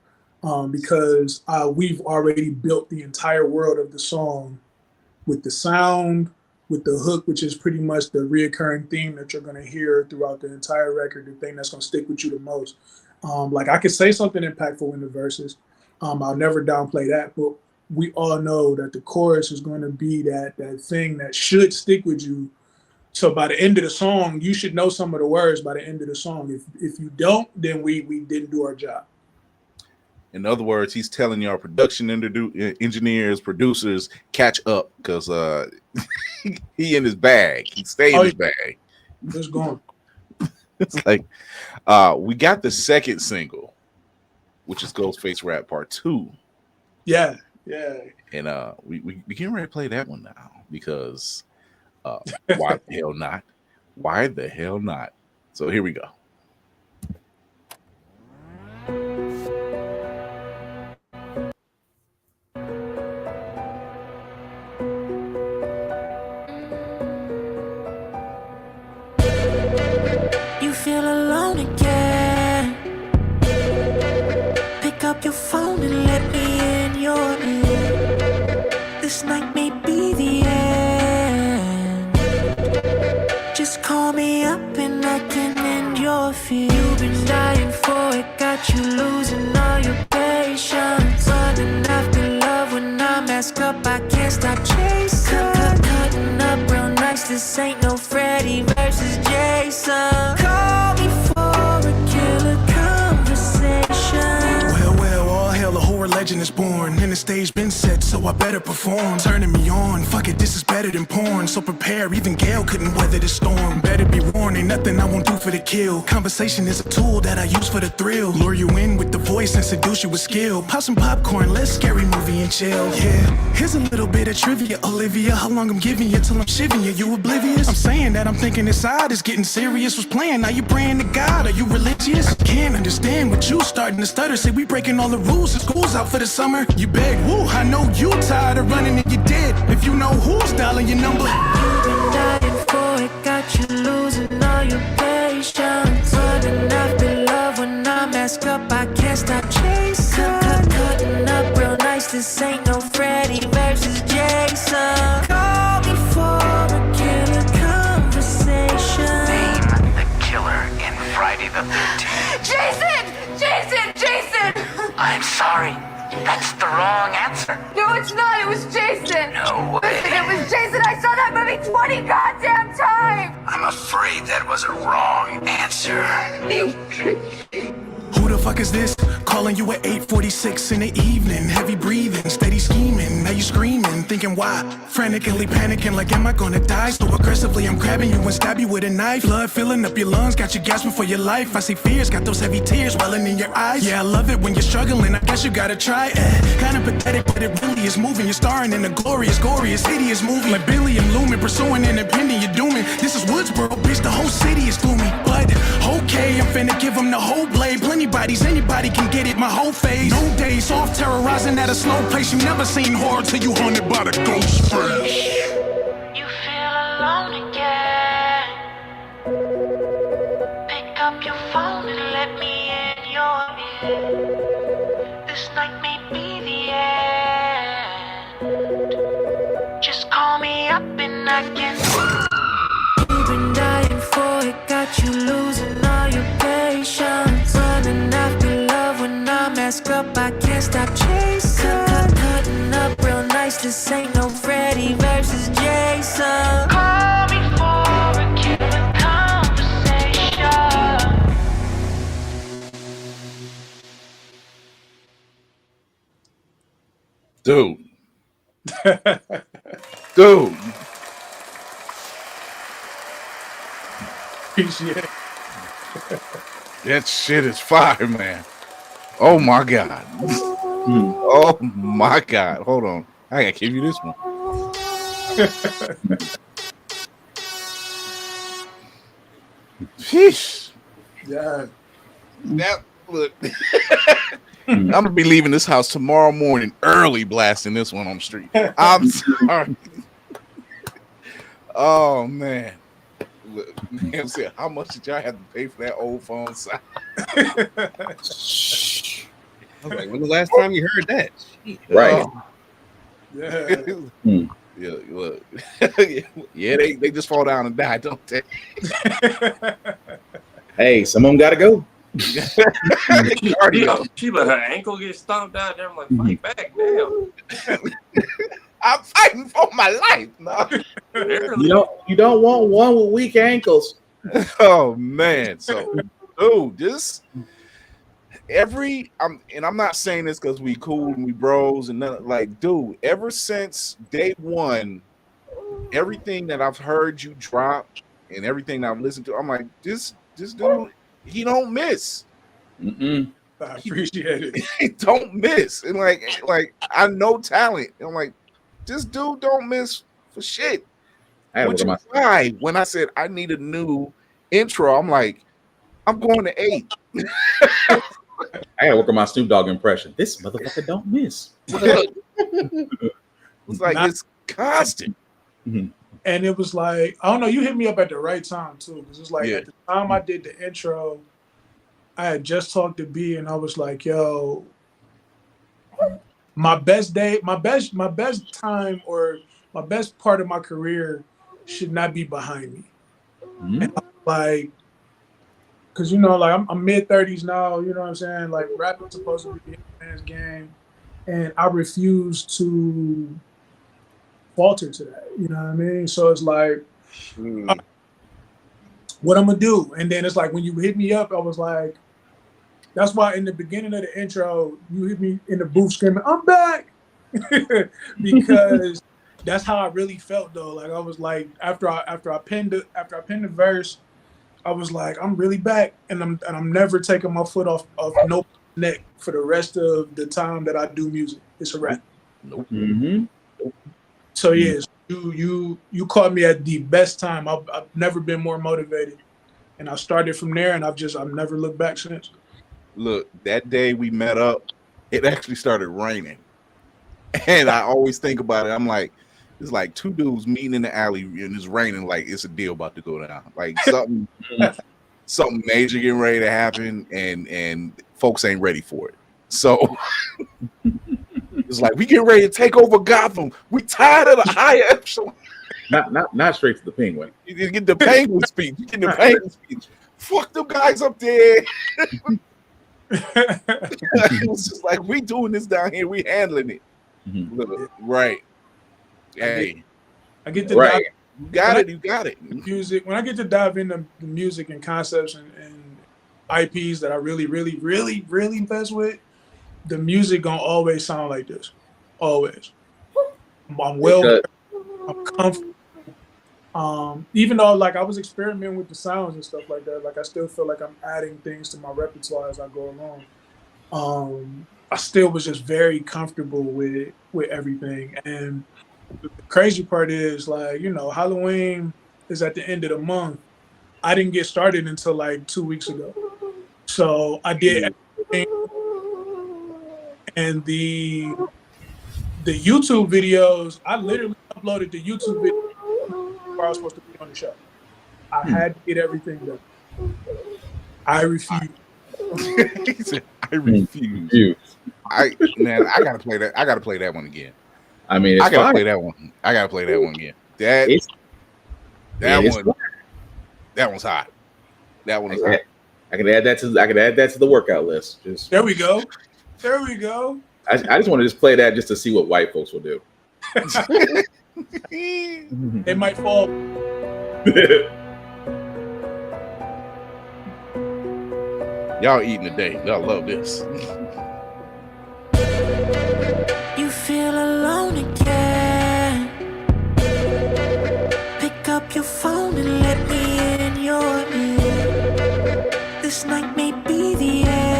Because we've already built the entire world of the song with the sound, with the hook, which is pretty much the reoccurring theme that you're going to hear throughout the entire record, the thing that's going to stick with you the most. Like I could say something impactful in the verses. I'll never downplay that, but we all know that the chorus is going to be that thing that should stick with you. So by the end of the song, you should know some of the words by the end of the song. If you don't, then we didn't do our job. In other words, he's telling y'all production engineers, producers, catch up because he in his bag. He stayed in his bag. Just going. It's like we got the second single, which is Ghostface Rap Part 2. Yeah. And we getting ready to play that one now because why the hell not? Why the hell not? So here we go. You feel alone again. Pick up your phone and let me in your ear. This night may be the end. Just call me up and I can end your fear. You've been dying for it, got you losing all your patience. Running after love when I messed up, I can't stop chasing. Cutting up real nice, this ain't no Freddy versus Jason. Call me for a killer conversation. Well, all hell, a horror legend is born. And the stage been set, so I better perform. Turning me on, fuck it, this is better than porn. So prepare, even Gale couldn't weather the storm. Better be warned, ain't nothing I won't do for the kill. Conversation is a tool that I use for the thrill. Lure you in with the voice and seduce you with skill. Pop some popcorn, let's scary movie and chill. Yeah, here's a little bit of trivia, Olivia. How long I'm giving you till I'm shivving you? You oblivious? I'm saying that I'm thinking inside is getting serious. Was playing, now you praying to God. Are you religious? I can't understand what you starting to stutter. Say we breaking all the rules and school's out for the summer. You beg, woo, I know you tired of running and you dead. If you know who's dialing your number. You've been dying for it, got you losing all your patience. Running after love when I messed up, I can't stop chasing. Cutting up real nice, this ain't no Freddy versus Jason. Call me for a killer conversation. Name the killer in Friday the 13th. Jason! I'm sorry. That's the wrong answer. No, it's not. It was Jason. No way. It was Jason. I saw that movie 20 goddamn times. I'm afraid that was a wrong answer. Who the fuck is this? Call Calling you at 8:46 in the evening. Heavy breathing, steady scheming. Now you screaming, thinking why? Frantically panicking like am I gonna die? So aggressively I'm grabbing you and stab you with a knife. Blood filling up your lungs, got you gasping for your life. I see fears, got those heavy tears welling in your eyes. Yeah, I love it when you're struggling, I guess you gotta try. Kinda pathetic, but it really is moving. You're starring in a glorious, hideous movie. Like Billy and Lumen, pursuing and impending, you're dooming. This is Woodsboro, bitch, the whole city is gloomy. But okay, I'm finna give them the whole blade. Plenty bodies, anybody can get it, my whole face. No days off, terrorizing at a slow pace. You never seen horror till you haunted by the ghost face. You feel alone again. Pick up your phone and let me in your ear. This night may be the end. Just call me up and I can. You've been dying for it, got you losing all your patience. Running after love when I mess up, I can't stop chasing. Cutting up real nice, this ain't no Freddy versus Jason. Call me for a killer conversation. Dude. Dude. Appreciate it. That shit is fire, man. Oh my God. Oh my God. Hold on. I gotta give you this one. Sheesh. Yeah. That look. I'm gonna be leaving this house tomorrow morning early, blasting this one on the street. I'm sorry. Oh man. Look, man, said, how much did y'all have to pay for that old phone side? I was like, when the last time you heard that? Right. Yeah. Yeah, look. Yeah, they just fall down and die, don't they? Hey, some of them gotta go. Cardio. She let her ankle get stomped out there. I'm like, fight back, damn. I'm fighting for my life. No. You don't want one with weak ankles. Oh man. So dude, this I'm not saying this because we cool and we bros and nothing, like, dude, ever since day one, everything that I've heard you drop and everything that I've listened to, I'm like, this dude, he don't miss. I appreciate it. He don't miss. And like I know talent. And I'm like, this dude don't miss for shit. Which is why when I said I need a new intro, I'm like, I'm going to 8. I gotta work on my Snoop Dogg impression. This motherfucker don't miss. It's like it's constant. And it was like, I don't know, you hit me up at the right time too. Because it's like at the time I did the intro, I had just talked to B and I was like, yo, my best time or my best part of my career should not be behind me. And I'm like, because like I'm mid-30s now, you know what I'm saying? Like rapping's supposed to be a man's game. And I refuse to falter to that. You know what I mean? So it's like, what I'm gonna do? And then it's like when you hit me up, I was like, that's why in the beginning of the intro, you hit me in the booth screaming, "I'm back," because that's how I really felt though. Like I was like, after I pinned the verse, I was like, I'm really back, and I'm never taking my foot off no neck for the rest of the time that I do music. It's a wrap. Nope. So yes, you caught me at the best time. I've never been more motivated, and I started from there, and I've never looked back since. Look, that day we met up, it actually started raining, and I always think about it. I'm like, it's like two dudes meeting in the alley, and it's raining. Like it's a deal about to go down. Like something major getting ready to happen, and folks ain't ready for it. So. It's like we get ready to take over Gotham. We tired of the higher echelon. Not straight to the penguin. You get the penguin speech. You get the penguin speech. Fuck them guys up there. It was just like we doing this down here. We handling it. Right. Hey. I get to dive, you got it. Music. When I get to dive into the music and concepts and IPs that I really, really, really, really invest with, the music gonna always sound like this, always. I'm well, Because- I'm comfortable. Even though like I was experimenting with the sounds and stuff like that, like I still feel like I'm adding things to my repertoire as I go along. I still was just very comfortable with everything. And the crazy part is like, you know, Halloween is at the end of the month. I didn't get started until like 2 weeks ago. So I did everything. And the YouTube videos, I literally uploaded the YouTube video before I was supposed to be on the show. I had to get everything done. I refuse. He said, I refuse. I gotta play that. I gotta play that one again. I mean, I gotta play that one. I gotta play that one again. That one's hot. That one is hot. I can add that to the workout list. Just there we go. There we go. I just want to just play that just to see what white folks will do. They might fall. Y'all eating today. Y'all love this. You feel alone again. Pick up your phone and let me in your ear. This night may be the end.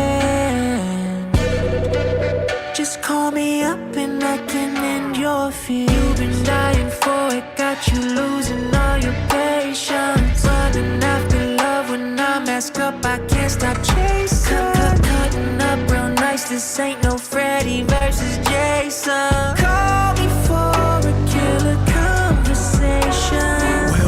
Just call me up and I can end your fear. You've been dying for it, got you losing all your patience. Running after love when I mess up, I can't stop chasing. Cutting up real nice, this ain't no Freddy versus Jason. Call me for a killer conversation.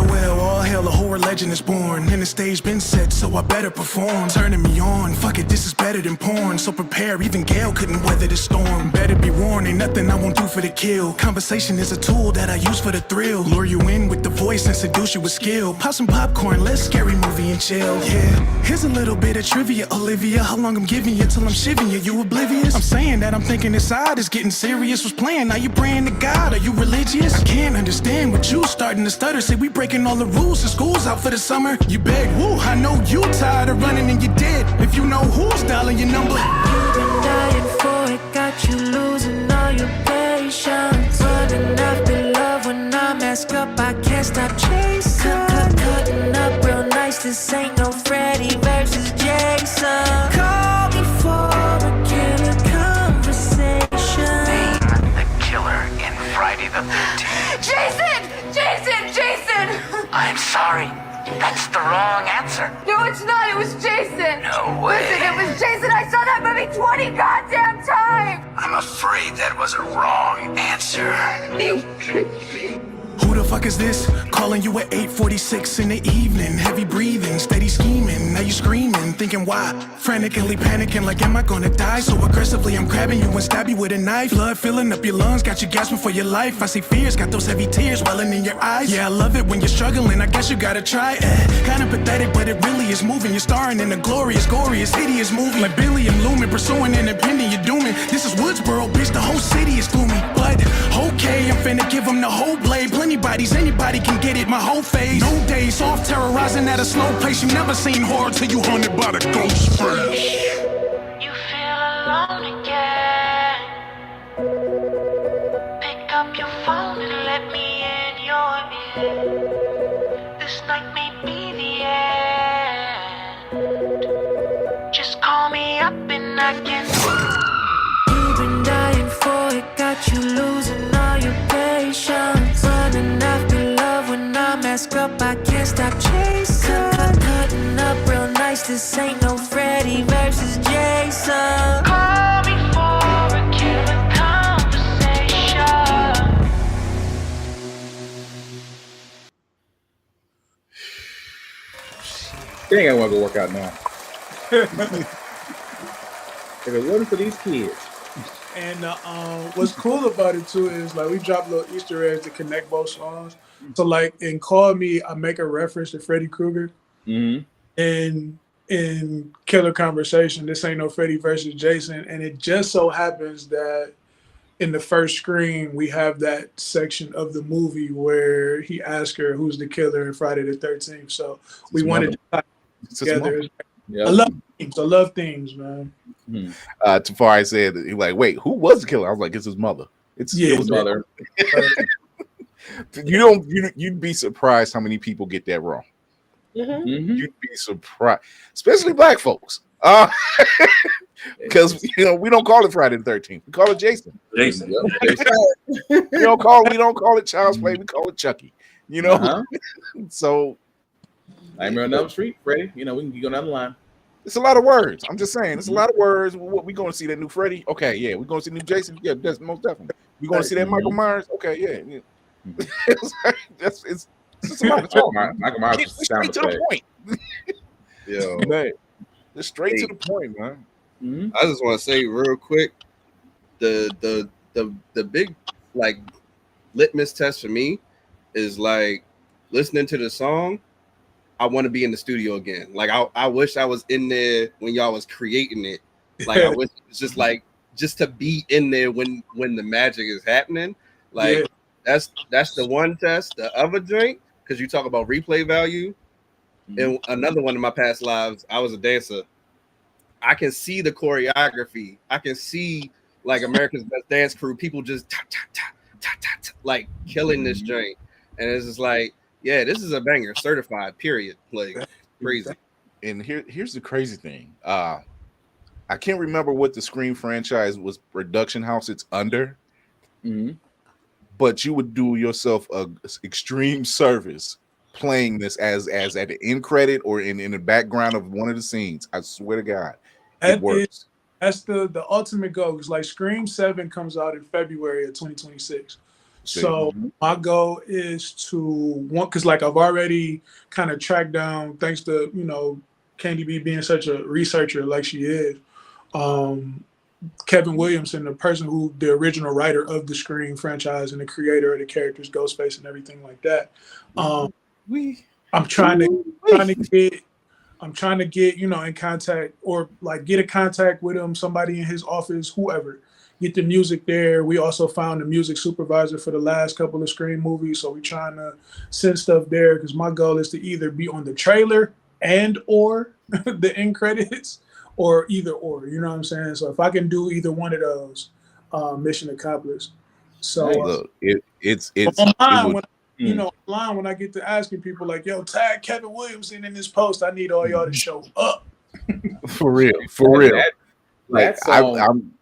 Well, all hell, a horror legend is born. And the stage been set, so I better perform. Turning me on, fuck it, this is better than porn. So prepare, even Gale couldn't weather the storm. Better be warned, ain't nothing I won't do for the kill. Conversation is a tool that I use for the thrill. Lure you in with the voice and seduce you with skill. Pop some popcorn, let's scary movie and chill. Yeah, here's a little bit of trivia, Olivia. How long I'm giving you till I'm shivving you, you oblivious? I'm saying that I'm thinking this side is getting serious. Was playing, now you praying to God, are you religious? I can't understand what you starting to stutter. Say we breaking all the rules, the school's out for the summer. You beg, woo, I know you tired of running and you dead. If you know who's dialing your number. You've been dying for it, got you losing all your patience. Running after love when I mess up, I can't stop chasing. Cutting up real nice, this ain't no Freddy versus Jason. Call me for a killer conversation. Name the killer in Friday the 13th. Jason! I'm sorry. That's the wrong answer. No, it's not. It was Jason. No way. Listen, it was Jason. I saw that movie 20 goddamn times. I'm afraid that was a wrong answer. You tricked me. Who the fuck is this? Calling you at 8:46 in the evening. Heavy breathing, steady scheming. Now you screaming, thinking why? Frantically panicking like am I gonna die? So aggressively I'm grabbing you and stab you with a knife. Blood filling up your lungs, got you gasping for your life. I see fears, got those heavy tears welling in your eyes. Yeah, I love it when you're struggling, I guess you gotta try. Kinda pathetic, but it really is moving. You're starring in a glorious, glorious, hideous movie. Like Billy and Lumen, pursuing independent, you're dooming. This is Woodsboro, bitch, the whole city is gloomy. But okay, I'm finna give them the whole blade. Plenty bodies, anybody can get it, my whole face. No days off, terrorizing at a slow pace. You never seen horror till you haunted by the ghost face. You feel alone again. Pick up your phone and let me in your ear. This night may be the end. Just call me up and I can. You've been dying for it, got you losing all your patience. Running after love when I mess up, I can't stop chasing. Cutting up real nice, this ain't no Freddy versus Jason. Call me for a killer conversation. Dang, I want to go work out now. If it wasn't for these kids. And what's cool about it too is like we drop little Easter eggs to connect both songs. So like in Call Me, I make a reference to Freddy Krueger. Mm-hmm. And in Killer Conversation, this ain't no Freddy versus Jason. And it just so happens that in the first screen, we have that section of the movie where he asks her who's the killer in Friday the 13th. So we wanted to tie it together. Yeah. I love themes, man. Tafari said, he like, wait, who was the killer? I was like, it's his mother. It was mother. You'd be surprised how many people get that wrong. You'd be surprised, especially black folks. Because we don't call it Friday the 13th. We call it Jason. Jason. we don't call it Child's Play. We call it Chucky. So Nightmare on Elm Street, Freddy. We can go down the line. It's a lot of words. I'm just saying, it's a lot of words. What we going to see that new Freddy? Okay, yeah. We going to see new Jason? Yeah, that's most definitely. We going to see that Michael Myers? Okay, yeah. it's just a lot of talk. Michael Myers Get straight to the point. Yo, man, just straight to the point, man. I just want to say real quick, the big like litmus test for me is like listening to the song. I want to be in the studio again. Like I wish I was in there when y'all was creating it. Like I wish it's just like just to be in there when the magic is happening. Like that's the one test. The other drink, because you talk about replay value. In another one of my past lives, I was a dancer. I can see the choreography. I can see like America's Best Dance Crew, people just like killing this joint. And it's just like, yeah, this is a banger, certified, period. Like crazy. And here's the crazy thing. I can't remember what the Scream franchise was production house it's under. But you would do yourself a extreme service playing this as at the end credit or in the background of one of the scenes. I swear to God, it works. That's the ultimate goal. It's like Scream 7 comes out in February of 2026. So my goal is to because like I've already kind of tracked down, thanks to Candy B being such a researcher like she is, Kevin Williamson, the person who the original writer of the Scream franchise and the creator of the characters Ghostface and everything like that. I'm trying to get in contact or like get a contact with him, somebody in his office, whoever. Get the music there. We also found the music supervisor for the last couple of Scream movies, so we're trying to send stuff there because my goal is to either be on the trailer and or the end credits, or either or. You know what I'm saying? So if I can do either one of those, mission accomplished. So look, it's online when I get to asking people like, "Yo, tag Kevin Williamson in this post. I need all y'all to show up." For real. Like I'm.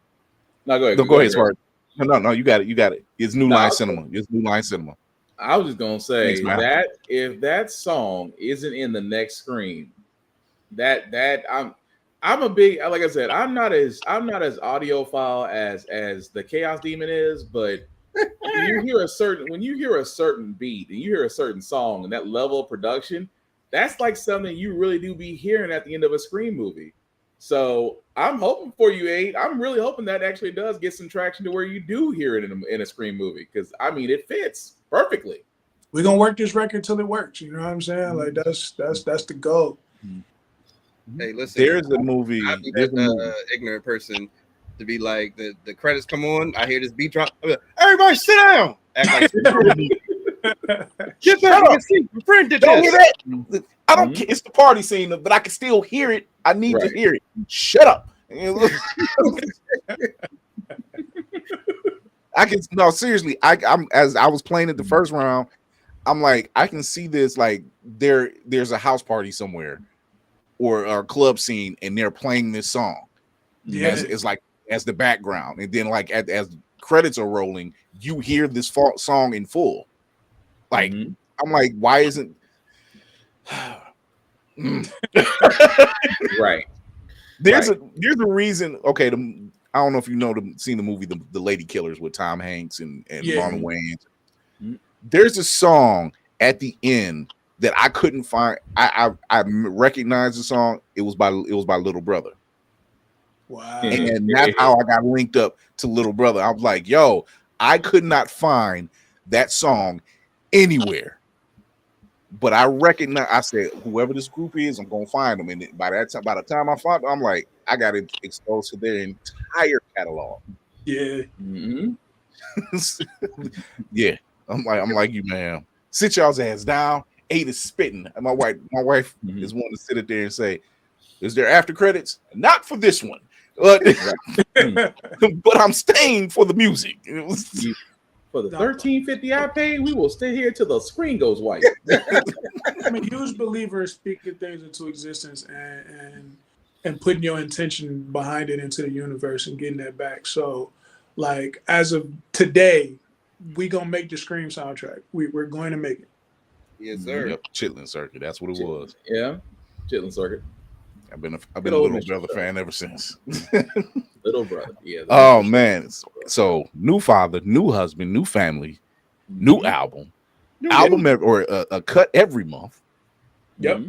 No, go ahead. Go ahead, Smart. No, you got it. It's New Line Cinema. It's New Line Cinema. I was just gonna say that if that song isn't in the next Scream, that I'm a big, like I said, I'm not as audiophile as the Chaos Demon is, but when you hear a certain beat and you hear a certain song and that level of production, that's like something you really do be hearing at the end of a Scream movie. So I'm hoping for you, Aid. I'm really hoping that actually does get some traction to where you do hear it in a Scream movie, because I mean it fits perfectly. We're gonna work this record till it works. You know what I'm saying? Like that's the goal. Hey, listen. There's a movie. There's an ignorant person to be like the credits come on. I hear this beat drop. Everybody sit down. Act like get back in your seat. Your friend did this. That. I don't care. It's the party scene, but I can still hear it. I need to hear it. Shut up. I can seriously. I'm as I was playing it the first round. I'm like, I can see this. Like there's a house party somewhere, or a club scene, and they're playing this song. Yeah, it's like as the background, and then like as credits are rolling, you hear this song in full. Like I'm like, why isn't right? There's a reason. Okay, I don't know if you seen the movie the Lady Killers with Tom Hanks and Marlon Wayans. There's a song at the end that I couldn't find. I recognized the song. It was by Little Brother. Wow. And that's how I got linked up to Little Brother. I was like, yo, I could not find that song anywhere. But I recognize, I said, whoever this group is, I'm gonna find them. And by the time I found them, I'm like, I got exposed to their entire catalog. Yeah. Yeah. I'm like you, man. Sit y'all's ass down. Aid is spitting. And my wife is wanting to sit it there and say, is there after credits? Not for this one. but I'm staying for the music. It was, for the $13.50 I paid, we will stay here till the screen goes white. I'm a huge believer in speaking things into existence and putting your intention behind it into the universe and getting that back. So, like, as of today, we gonna make the Scream soundtrack. We're going to make it. Yes, sir. Yep, Chitlin Circuit. That's what it was. Yeah, Chitlin Circuit. I've been a Little Brother fan ever since. Little Brother. Yeah. Oh man. So new father, new husband, new family, new album, or a cut every month. Yep.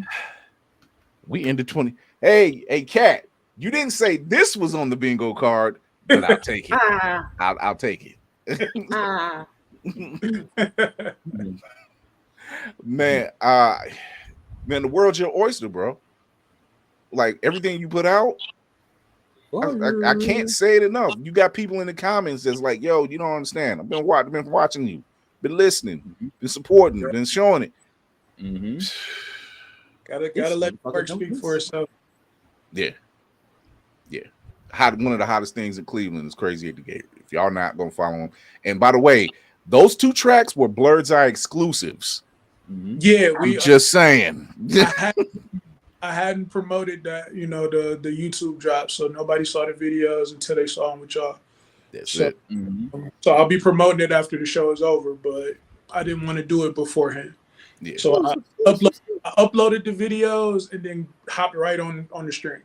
We ended 20. Hey, Cat. You didn't say this was on the bingo card, but I'll take it. I'll take it. Man, the world's your oyster, bro. Like everything you put out, I can't say it enough. You got people in the comments that's like, "Yo, you don't understand. I've been watching you, been listening, been supporting, been showing it." Mm-hmm. Gotta let the work speak for itself. Yeah. One of the hottest things in Cleveland is Crazy at the Gate. If y'all not gonna follow them, and by the way, those 2 tracks were Blurred's Eye exclusives. Yeah, I'm just saying. I hadn't promoted that, the YouTube drop, so nobody saw the videos until they saw them with y'all. That's it. So I'll be promoting it after the show is over, but I didn't want to do it beforehand. Yeah. So I uploaded the videos and then hopped right on the stream.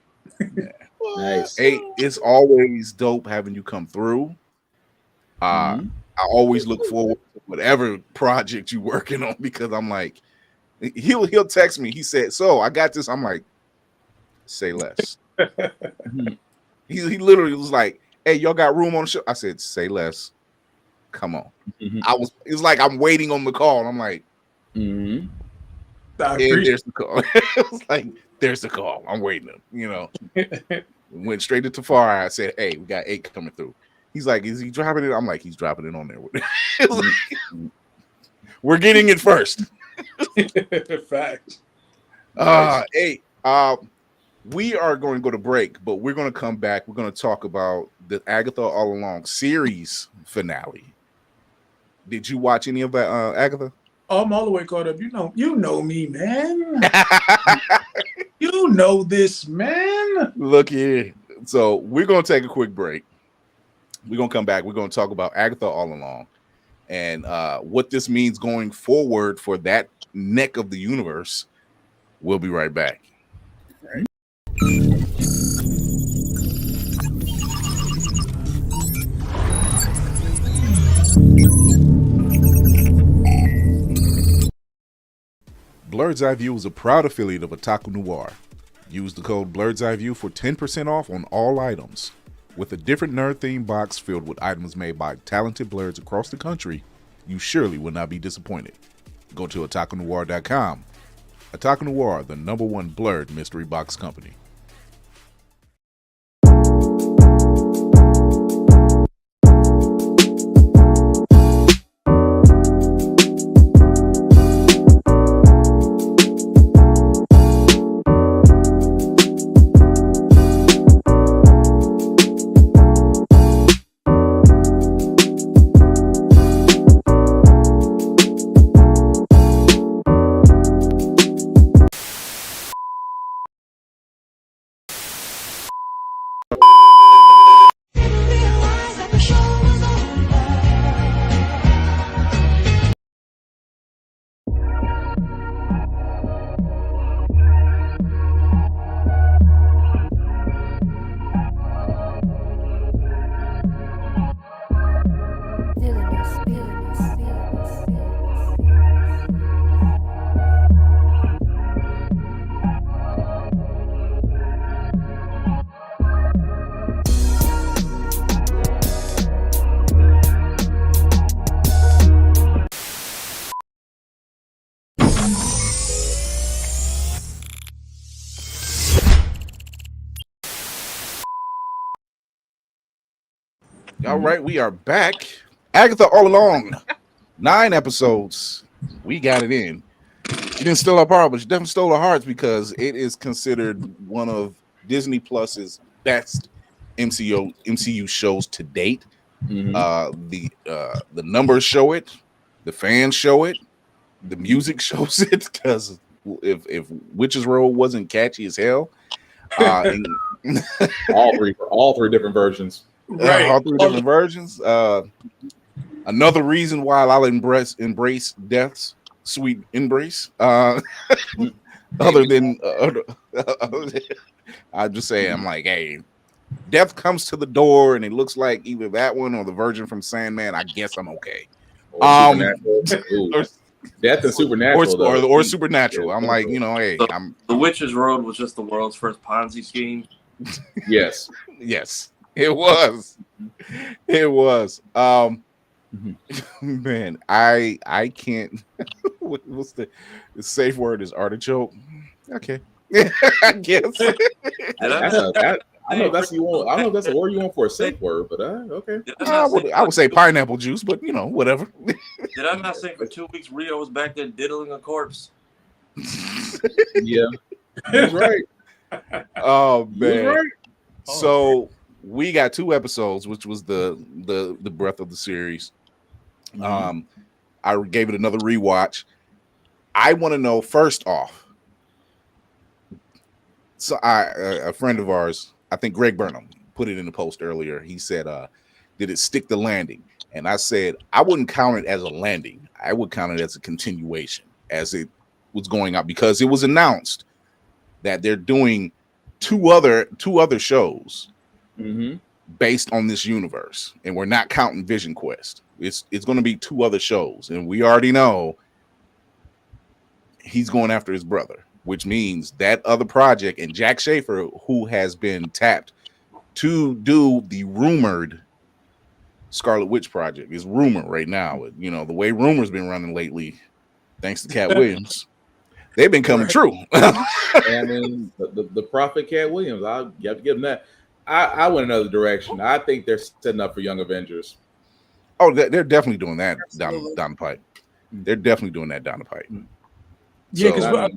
Nice. Hey, it's always dope having you come through. I always look forward to whatever project you're working on because I'm like, he'll text me. He said, "So I got this." I'm like, "Say less." He literally was like, "Hey, y'all got room on the show?" I said, "Say less. Come on." It's like I'm waiting on the call. And I'm like, and there's the call. It's like there's the call. I'm waiting. Went straight to Tafari. I said, "Hey, we got 8 coming through." He's like, "Is he dropping it?" I'm like, "He's dropping it on there." We're getting it first. Facts. Hey, we are going to go to break, but we're going to come back. We're going to talk about the Agatha All Along series finale. Did you watch any of that, Agatha? Oh, I'm all the way caught up. You know me, man. You know this, man. Look here. So we're going to take a quick break. We're going to come back. We're going to talk about Agatha All Along and what this means going forward for that neck of the universe. We'll be right back. Right. Blerd's Eyeview is a proud affiliate of Otaku Noir. Use the code Blerd's Eyeview for 10% off on all items. With a different nerd-themed box filled with items made by talented blerds across the country, you surely will not be disappointed. Go to otakunoir.com. Otaku Noir, the #1 blerd mystery box company. All right, we are back. Agatha All Along, 9 episodes. We got it in. She didn't steal our heart, but she definitely stole our hearts because it is considered one of Disney Plus's best MCU shows to date. The numbers show it, the fans show it, the music shows it. Because if Witch's Road wasn't catchy as hell, and all three different versions, Right. all three different versions. Another reason why I'll embrace Death's sweet embrace. Other than I just say, I'm like, hey, Death comes to the door and it looks like either that one or the Virgin from Sandman. I guess I'm okay. Death and Supernatural, or Supernatural. I'm like, you know, hey, The Witch's Road was just the world's first Ponzi scheme. Yes, yes, it was. It was. Man, I can't. What's the safe word? Is artichoke? Okay, I guess. I know that's you want. I don't know if that's a word you want for a safe word, but okay. I would say pineapple juice, but you know, whatever. Did I not say for 2 weeks Rio was back there diddling a corpse? Yeah, that's right. Oh man. Right. So we got 2 episodes, which was the breadth of the series. I gave it another rewatch. I want to know first off. So a friend of ours, I think Greg Burnham, put it in the post earlier. He said, "Did it stick the landing?" And I said, I wouldn't count it as a landing. I would count it as a continuation, as it was going out, because it was announced that they're doing two other shows based on this universe, and we're not counting Vision Quest. It's going to be 2 other shows, and we already know he's going after his brother, which means that other project, and Jack Schaefer, who has been tapped to do the rumored Scarlet Witch project, is rumored right now. You know, the way rumors been running lately, thanks to Cat Williams, they've been coming true. I mean, the prophet Cat Williams, you have to give him that. I went another direction. I think they're setting up for Young Avengers. Oh, they're definitely doing that down the pipe. They're definitely doing that down the pipe. Yeah, because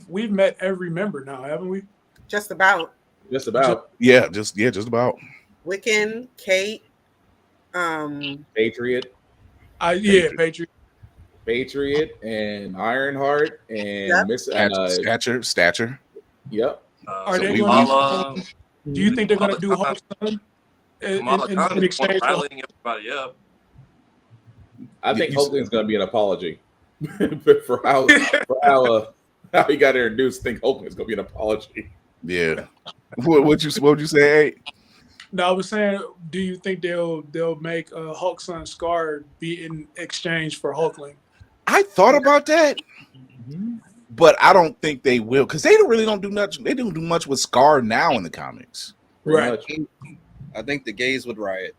we've met every member now, haven't we? Just about. Just about. Just about. Wiccan, Kate, Patriot. Patriot, and Ironheart and Miss Stature. Yep. Are they going to? Do you think they're going to do Hulk's son in exchange for riling everybody up? I think Hogan's going to be an apology for how he got introduced. I think Hogan's going to be an apology. Yeah. What you say? Hey? No, I was saying, do you think they'll make Hulk's son Scar be in exchange for Hulkling? I thought about that, but I don't think they will, because they don't do much. They don't do much with Scar now in the comics. Right. I think the gays would riot.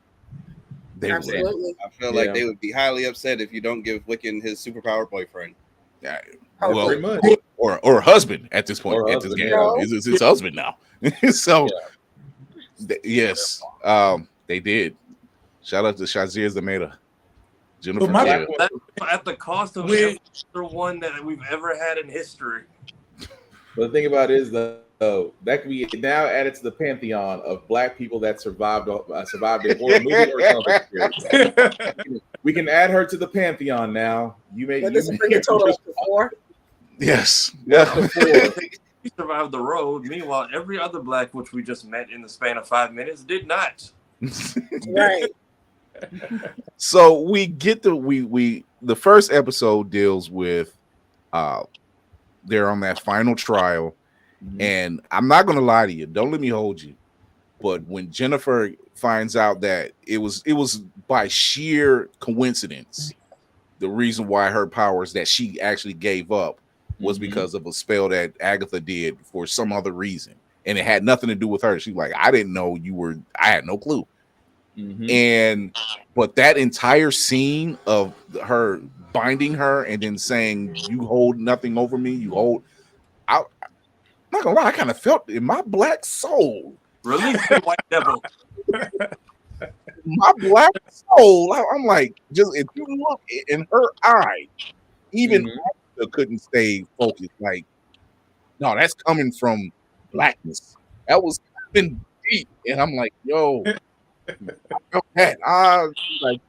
Absolutely. I feel like they would be highly upset if you don't give Wiccan his superpower boyfriend. Yeah. Well, pretty much. Or husband at this point. Or at this husband, game. yeah. It's his husband now. So yes, they did. Shout out to Shazir Zameda. Jennifer at the cost of every other one that we've ever had in history. But the thing about it is, though, that can be now added to the pantheon of Black people that survived a horror movie or something. We can add her to the pantheon now. You may bring it total up to 4. Yes. Yeah. He survived the road. Meanwhile, every other Black, which we just met in the span of 5 minutes, did not. Right. So we get the first episode deals with they're on that final trial, and I'm not gonna lie to you, don't let me hold you, but when Jennifer finds out that it was by sheer coincidence, the reason why her powers that she actually gave up was because of a spell that Agatha did for some other reason, and it had nothing to do with her. She's like, I didn't know I had no clue. But that entire scene of her binding her and then saying, you hold nothing over me, I'm not gonna lie, I kind of felt in my Black soul. Release the white devil. My Black soul, I'm like, just if you look in her eye, even Agatha couldn't stay focused. Like, no, that's coming from Blackness. That was coming feet. And I'm like, yo, I felt that. Like,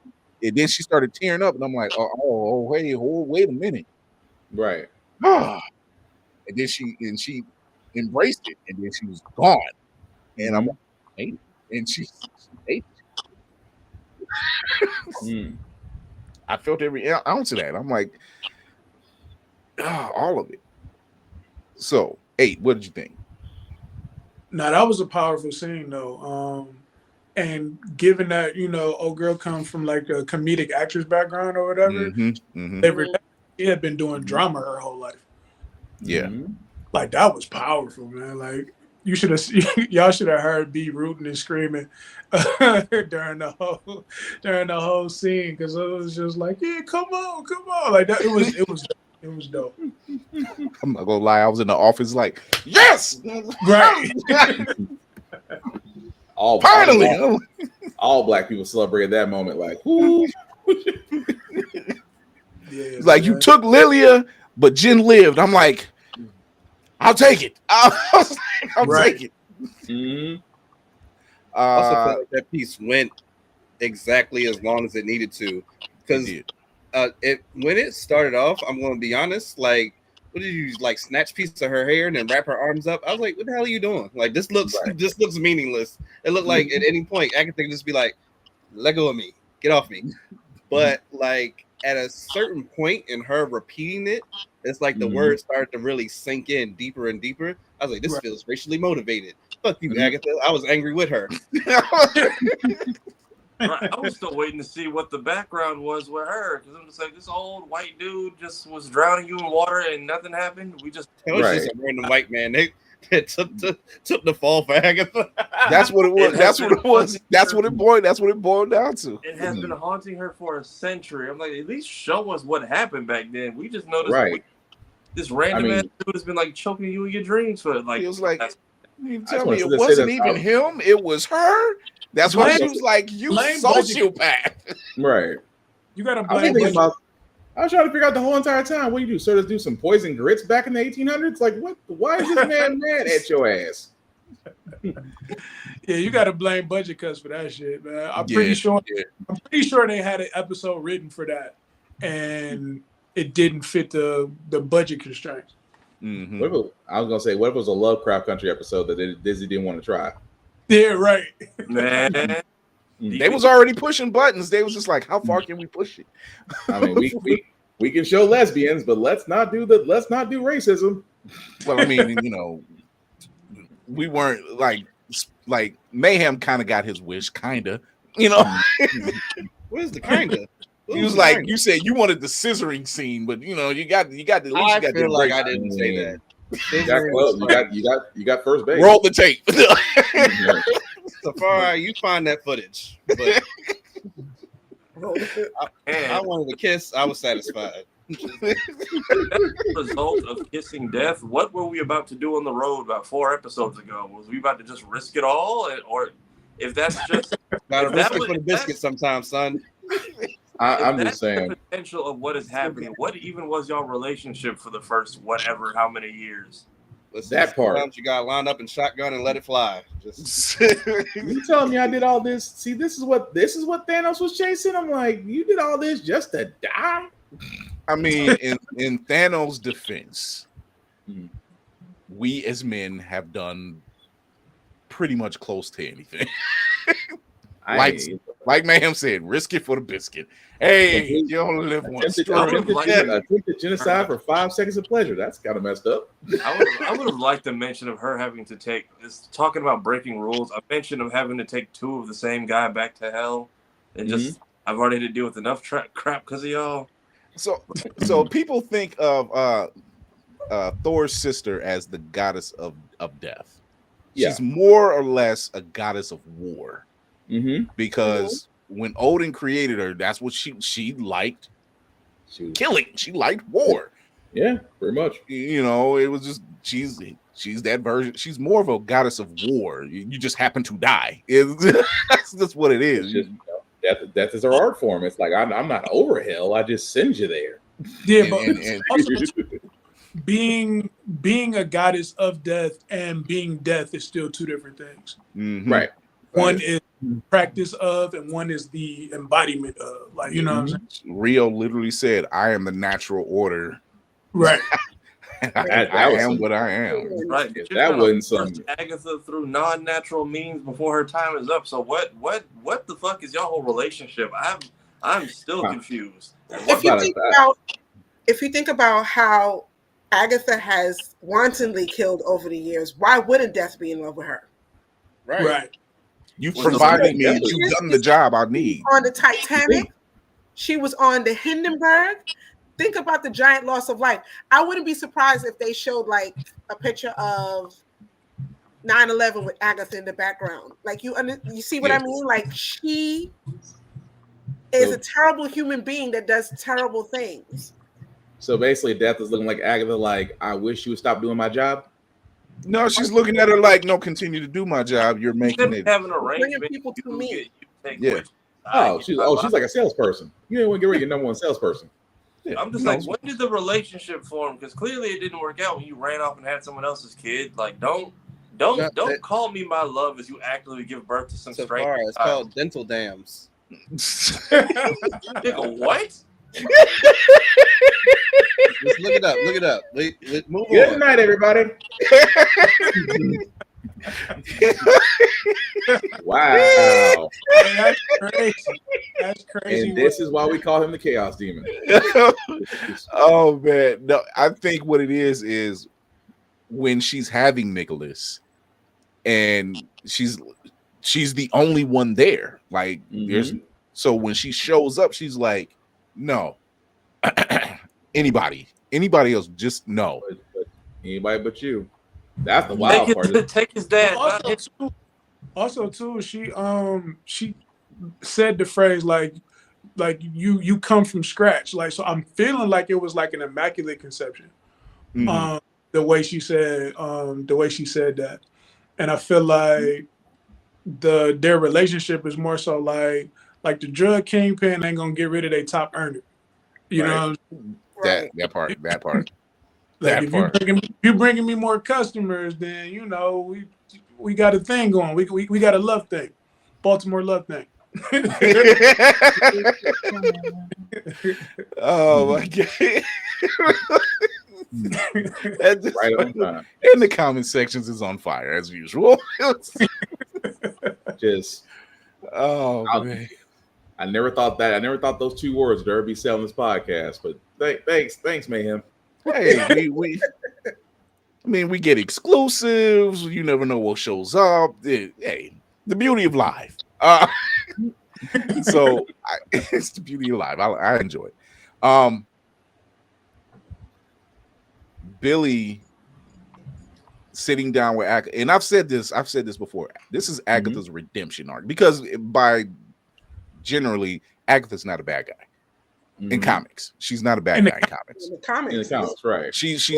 and then she started tearing up, and I'm like, wait a minute. Right. And then she embraced it, and then she was gone. And I'm like, hey, and she ate it. I felt every ounce of that. I'm like, all of it. So, 8, what did you think? Now that was a powerful scene though. And given that, old girl comes from like a comedic actress background or whatever, she had been doing drama her whole life. Yeah. Like that was powerful, man. Like y'all should have heard B rooting and screaming during the whole scene, because it was just like, yeah, come on. Like that, it was dope. I'm not gonna lie, I was in the office like, yes, right. All black people celebrated that moment like, whoo. It's like, you took Lilia, but Jen lived. I'm like, I'll take it. I'll take it. I also felt like that piece went exactly as long as it needed to, because when it started off, I'm going to be honest, like, what did you like snatch piece of her hair and then wrap her arms up? I was like, what the hell are you doing? Like, this looks meaningless. It looked like at any point Agatha could just be like, let go of me, get off me. But like at a certain point in her repeating it, it's like the words started to really sink in deeper and deeper. I was like, this feels racially motivated. Fuck you, Agatha. I was angry with her. Right. I was still waiting to see what the background was with her, because I'm just like, this old white dude just was drowning you in water and nothing happened. It was just a random white man. They took the fall for Agatha. That's what it was. That's what it was. That's what it boiled down to. It has been haunting her for a century. I'm like, at least show us what happened back then. We just noticed this random ass dude has been like choking you in your dreams for like. He was like, you tell me it wasn't even him, it was her. That's why she was like, you sociopath. Right. You gotta blame. I was trying to figure out the whole entire time. What do you do? Sort of do some poison grits back in the 1800s? Like, what? Why is this man mad at your ass? Yeah, you gotta blame budget cuts for that shit, man. I'm pretty sure they had an episode written for that, and it didn't fit the budget constraints. I was gonna say, what if it was a Lovecraft Country episode that Disney didn't want to try? Yeah, right. Man, they was already pushing buttons. They was just like, how far can we push it? I mean, we can show lesbians, but let's not do racism. Well, I mean, we weren't like Mayhem kind of got his wish, kind of. Where's the kind of? He was like, you said you wanted the scissoring scene, but you got the at least I you got feel the like break. I didn't say that. You got first base. Roll the tape. Safari, you find that footage. But I wanted to kiss. I was satisfied. Result of kissing death. What were we about to do on the road about 4 episodes ago? Was we about to just risk it all, or if that's just gotta risk it for the biscuit sometimes, son? I'm just saying the potential of what is happening. What even was y'all relationship for the first how many years? Listen, that part you got lined up in shotgun and let it fly. Just you telling me I did all this? See, this is what Thanos was chasing. I'm like, you did all this just to die? I mean, in Thanos' defense, we as men have done pretty much close to anything. Like Mayhem said, risk it for the biscuit. Hey, you only live once. Attempted genocide for 5 seconds of pleasure. That's kind of messed up. I would have liked a mention of her having to take this, talking about breaking rules. A mention of having to take 2 of the same guy back to hell, and just I've already had to deal with enough crap because of y'all. So people think of Thor's sister as the goddess of death. She's more or less a goddess of war. Because when Odin created her, that's what she liked. Killing. She liked war. Yeah, pretty much. It was just she's that version. She's more of a goddess of war. You just happen to die. That's just what it is. It's just, death is her art form. It's like I'm not over hell. I just send you there. Yeah, being a goddess of death and being death is still two different things. Mm-hmm. Right. One is practice of, and one is the embodiment of. Like, you know what I'm saying? Rio literally said, "I am the natural order." Right. I am what I am. Right. If You're that gonna wasn't force some- Agatha through non-natural means before her time is up. So what the fuck is y'all whole relationship? I'm still confused. If you think about how Agatha has wantonly killed over the years, why wouldn't Death be in love with her? Right. You've Well, provided me. definitely. You've done the job I need. On the Titanic, she was on the Hindenburg. Think about the giant loss of life. I wouldn't be surprised if they showed like a picture of 9/11 with Agatha in the background. Like you see what I mean? Like she is a terrible human being that does terrible things. So basically, Death is looking like Agatha. Like, I wish you would stop doing my job. No, she's looking at her like, no, continue to do my job. You're making it. Have an arrangement. People to me. Yeah. She's like a salesperson. You didn't want to get rid of your number one salesperson. Yeah. I'm just like, when did the relationship form? Because clearly it didn't work out when you ran off and had someone else's kid. Like, don't call me my love as you actively give birth to some stranger. It's called dental dams. Nigga, what? Just look it up. Look it up. Move Good on. night, everybody. Wow. That's crazy. That's crazy. And this is why we call him the Chaos Demon. Oh man, no. I think what it is when she's having Nicholas, and she's the only one there. Like there's so when she shows up, she's like, no, anybody else, just no. But anybody but you. That's the wild part. Take his dad. Also, too, she said the phrase like you come from scratch. Like, so I'm feeling like it was like an immaculate conception. The way she said that, and I feel like their relationship is more so like the drug kingpin ain't gonna get rid of their top earner. You know that part. Like if you bringing me more customers, then you know we got a thing going. We got a love thing, Baltimore love thing. Oh my god! Right on time. And the comment sections is on fire as usual. Just man. I never thought those two words would ever be said on this podcast. But thanks, Mayhem. Hey, we we get exclusives. You never know what shows up. Hey, the beauty of life. So it's the beauty of life. I enjoy it. Billy sitting down with Agatha, and I've said this before. This is Agatha's redemption arc, because generally Agatha's not a bad guy. In comics, she's not a bad guy in comics. In the comics, right? She's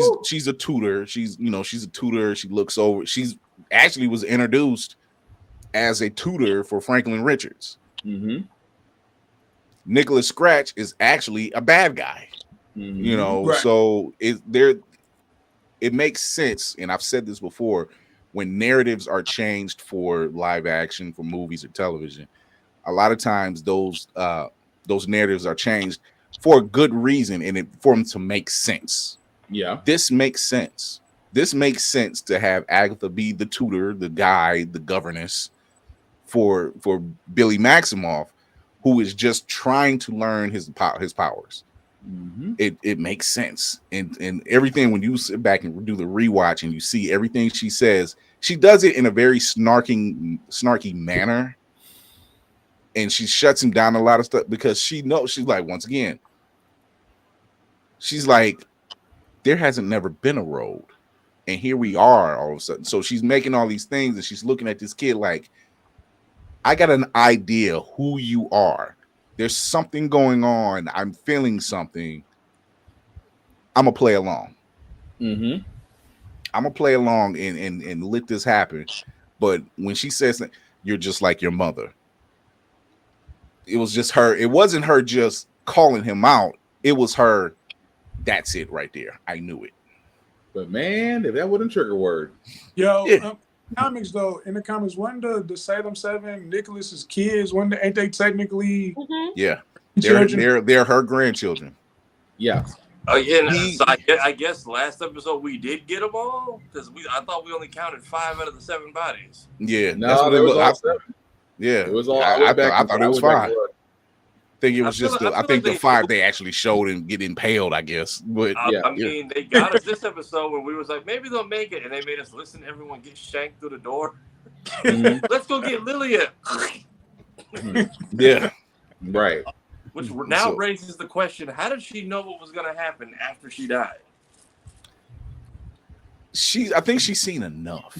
a tutor. She's a tutor. She looks over. She's actually was introduced as a tutor for Franklin Richards. Nicholas Scratch is actually a bad guy. Right. So it makes sense, and I've said this before. When narratives are changed for live action, for movies or television, a lot of times those narratives are changed for a good reason, and for them to make sense. Yeah, this makes sense. This makes sense to have Agatha be the tutor, the guide, the governess for Billy Maximoff, who is just trying to learn his powers. It makes sense, and everything, when you sit back and do the rewatch and you see everything she says, she does it in a very snarky manner. And she shuts him down a lot of stuff because she knows, she's like, once again, she's like, there hasn't never been a road. And here we are all of a sudden. So she's making all these things and she's looking at this kid like, I got an idea who you are. There's something going on. I'm feeling something. I'm going to play along. I'm going to play along and let this happen. But when she says that, you're just like your mother. It was just her. It wasn't her just calling him out. It was her. That's it right there. I knew it. But man, if that wasn't trigger word. Yo, comics though, in the comics, wasn't the Salem 7 Nicholas's kids? Ain't they technically? Yeah, children? they're her grandchildren. Yeah. Oh yeah, so I guess last episode we did get them all because I thought we only counted 5 out of the 7 bodies. Yeah, No, that's what it it was was. all 7. Yeah, it was all. I thought it was 5. I think it was I think the 5 they actually showed him get impaled, I guess. But I mean, they got us this episode when we was like, maybe they'll make it, and they made us listen to everyone get shanked through the door. Let's go get Lilia. Yeah, right. Which now raises the question: how did she know what was going to happen after she died? I think she's seen enough.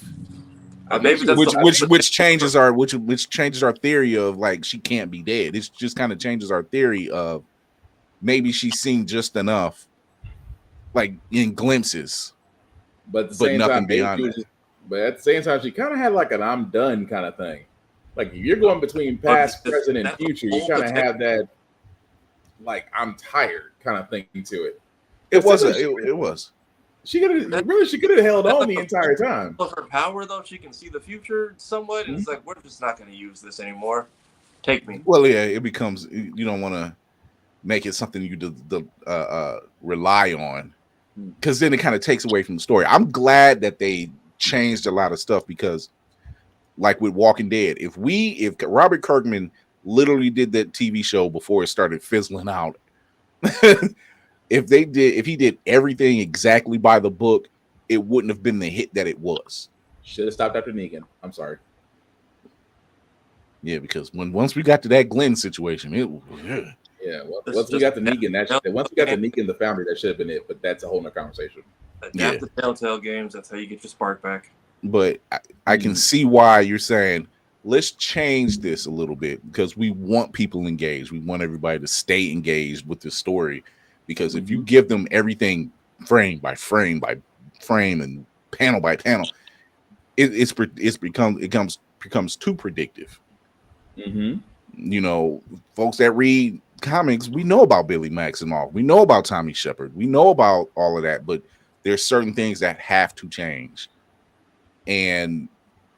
Maybe which changes our theory of like she can't be dead. It just kind of changes our theory of maybe she's seen just enough, like in glimpses, but at the same nothing time, beyond that. But at the same time, she kind of had like an "I'm done" kind of thing. Like if you're going between past, present, and future, you kind of have that like "I'm tired" kind of thing to it. It was. She could have held on the entire time. Of her power, though, she can see the future somewhat, and it's like we're just not going to use this anymore. Take me. Well, yeah, it becomes you don't want to make it something you rely on, because then it kind of takes away from the story. I'm glad that they changed a lot of stuff because, like with Walking Dead, if Robert Kirkman literally did that TV show before it started fizzling out. If he did everything exactly by the book, it wouldn't have been the hit that it was. Should have stopped after Negan. I'm sorry. Yeah, because once we got to that Glenn situation, once we got to Negan, the founder, that should have been it. But that's a whole nother conversation. Adapt the Telltale games. That's how you get your spark back. But I can see why you're saying let's change this a little bit because we want people engaged. We want everybody to stay engaged with this story. Because if you give them everything frame by frame by frame and panel by panel, it becomes too predictive. Mm-hmm. You know, folks that read comics, we know about Billy Maximoff, we know about Tommy Shepard, we know about all of that, but there's certain things that have to change, and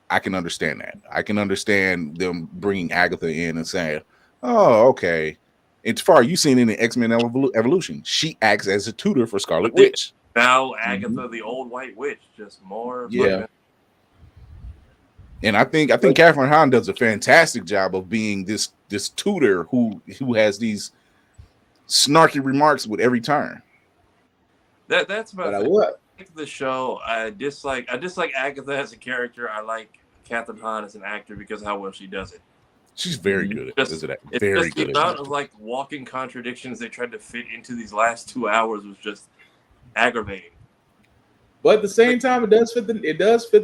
I can understand that. I can understand them bringing Agatha in and saying, "Oh, okay." As far as you've seen in the X-Men Evolution, she acts as a tutor for Scarlet Witch. Now Agatha, the old white witch, just more. Yeah. And I think Catherine Hahn does a fantastic job of being this tutor who has these snarky remarks with every turn. That's about the show. I dislike Agatha as a character. I like Catherine Hahn as an actor because of how well she does it. She's very good at it. Very good. The amount of like walking contradictions they tried to fit into these last 2 hours was just aggravating. But at the same time, it does fit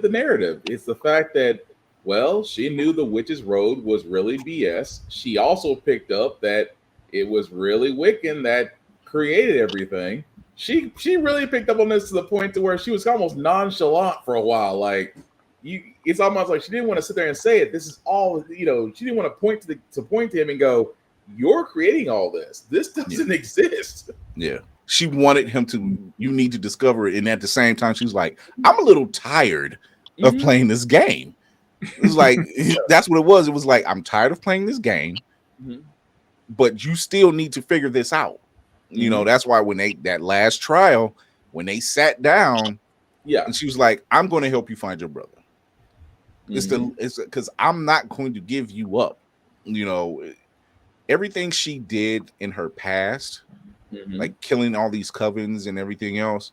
the narrative. It's the fact that, well, she knew the Witch's Road was really BS. She also picked up that it was really Wiccan that created everything. She really picked up on this to the point to where she was almost nonchalant for a while. Like it's almost like she didn't want to sit there and say it. This is all, she didn't want to point to him and go, "You're creating all this. This doesn't exist." Yeah. She wanted him to, you need to discover it. And at the same time, she was like, I'm a little tired of playing this game. It was like, that's what it was. It was like, I'm tired of playing this game, but you still need to figure this out. You know, that's why when that last trial, when they sat down, and she was like, I'm going to help you find your brother. It's because I'm not going to give you up. You know, everything she did in her past, like killing all these covens and everything else.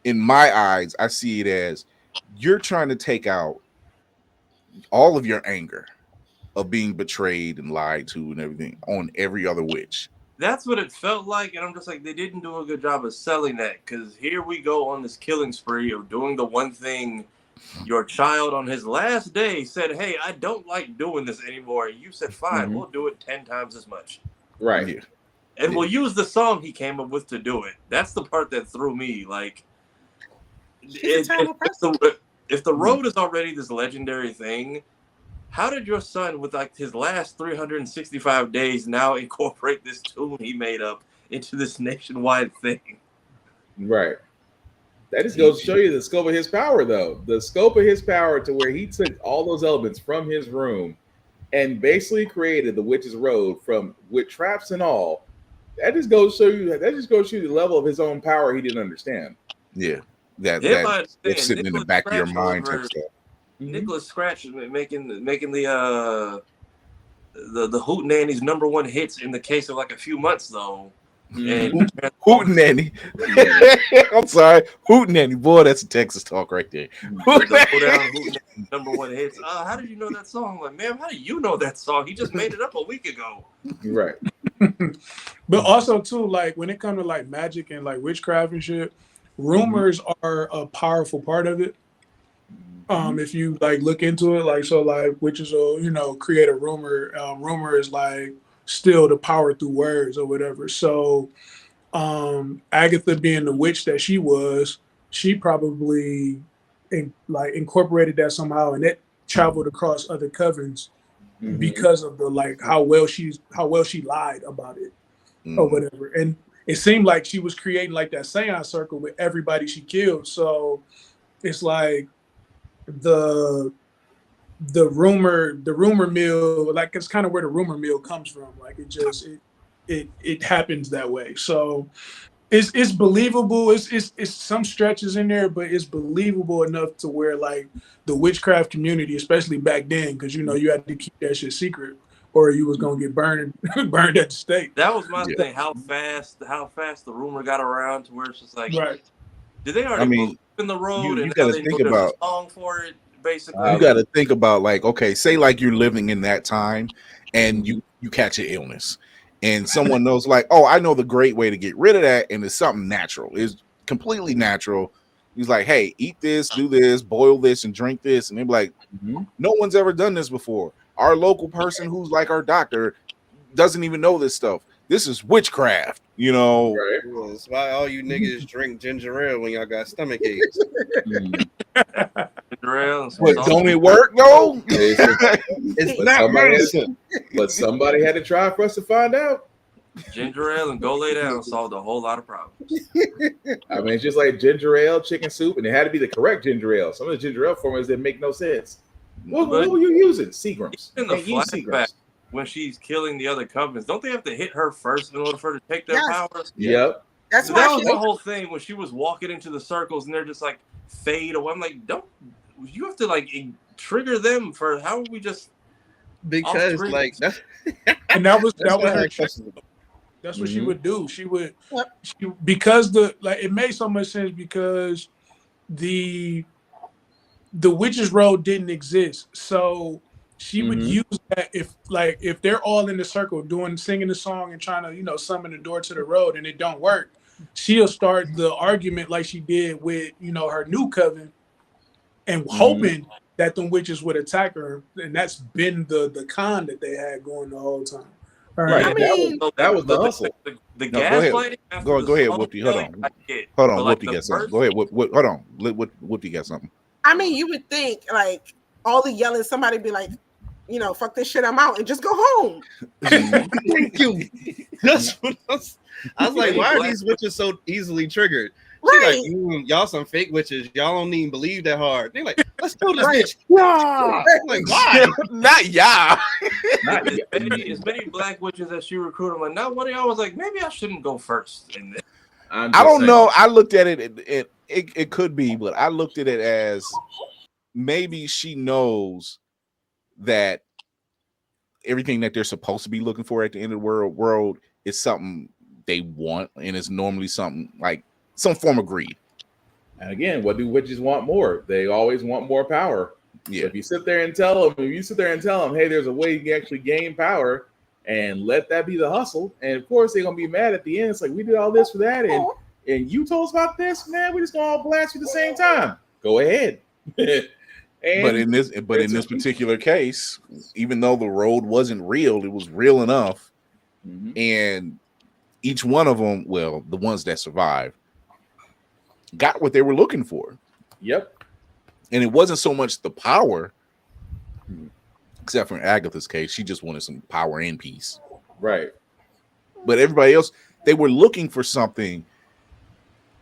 In my eyes, I see it as you're trying to take out all of your anger of being betrayed and lied to and everything on every other witch. That's what it felt like, and I'm just like, they didn't do a good job of selling that, because here we go on this killing spree of doing the one thing your child on his last day said, hey, I don't like doing this anymore. And you said, fine, we'll do it 10 times as much. Right. Yeah. And we'll use the song he came up with to do it. That's the part that threw me. Like, if the road is already this legendary thing, how did your son, with like his last 365 days, now incorporate this tune he made up into this nationwide thing? Right. That just goes to show you the scope of his power, though. The scope of his power to where he took all those elements from his room and basically created the Witch's Road with traps and all. That just goes to show you. That just goes to show you the level of his own power he didn't understand. Yeah, that's sitting in the Nicholas back of your Scratch mind over- type stuff. Nicholas Scratch making the Hootenanny's #1 hits in the case of like a few months though. And Hootenanny. I'm sorry, Hootenanny. Boy, that's a Texas talk right there. Hootenanny #1 hits. How did you know that song? I'm like, man, how do you know that song? He just made it up a week ago. Right. But also too, like when it comes to like magic and like witchcraft and shit, rumors are a powerful part of it. If you like look into it, like so, like witches will create a rumor. Rumor is like still the power through words or whatever. So, Agatha being the witch that she was, she probably incorporated that somehow, and it traveled across other covens because of the like how well she lied about it or whatever. And it seemed like she was creating like that seance circle with everybody she killed. So it's like the rumor mill, like it's kind of where the rumor mill comes from. Like it happens that way. So it's believable. It's some stretches in there, but it's believable enough to where like the witchcraft community, especially back then, because you had to keep that shit secret or you was gonna get burned at the stake. That was my thing. How fast the rumor got around to where it's just like, right? Did they already believe in the road? You and got now to they think know there's about a song for it. Basically, you got to think about like, okay, say like you're living in that time and you catch an illness and someone knows like, oh, I know the great way to get rid of that, and it's something natural. It's completely natural. He's like, hey, eat this, do this, boil this, and drink this, and they're like, no one's ever done this before. Our local person who's like our doctor doesn't even know this stuff. This is witchcraft, Right. That's why all you niggas drink ginger ale when y'all got stomach aches. But don't it work though? It's not medicine. But somebody had to try for us to find out. Ginger ale and go lay down solved a whole lot of problems. I mean, it's just like ginger ale, chicken soup, and it had to be the correct ginger ale. Some of the ginger ale formulas didn't make no sense. What were you using? Seagrams. In the flashback, when she's killing the other covens, don't they have to hit her first in order for her to take their powers? Yep. That's so why that was the whole thing when she was walking into the circles and they're just like fade away. I'm like, don't you have to like trigger them for how we just because like that and that was her trick. That's what she would do. She because it made so much sense because the Witch's Road didn't exist. So she would use that if they're all in the circle singing the song and trying to, summon the door to the road and it don't work, she'll start the argument like she did with, her new coven and hoping that them witches would attack her. And that's been the con that they had going the whole time. Right. I mean, that was the hustle. The gaslighting. Go ahead, Whoopty. Hold on, Whoopty got something. Go ahead. Hold on. Whoopty got something. I mean, you would think like all the yelling, somebody be like, fuck this shit, I'm out, and just go home. Thank you. That's what I was like, why are these witches so easily triggered? Right. Like, y'all some fake witches. Y'all don't even believe that hard. They're like, let's kill this bitch. Yeah. Like, why? Not yeah. As many black witches as she recruited, I'm like, now one of y'all was like, maybe I shouldn't go first. I don't know. I looked at it. It could be, but I looked at it as maybe she knows that everything that they're supposed to be looking for at the end of the world is something they want, and it's normally something like some form of greed. And again, what do witches want more? They always want more power. Yeah. So if you sit there and tell them, hey, there's a way you can actually gain power, and let that be the hustle. And of course, they're gonna be mad at the end. It's like, we did all this for that, and you told us about this, man. We just gonna all blast you at the same time. Go ahead. But in this particular case, even though the road wasn't real, it was real enough, and each one of them, well, the ones that survived, got what they were looking for. Yep. And it wasn't so much the power, except for Agatha's case, she just wanted some power and peace. Right. But everybody else, they were looking for something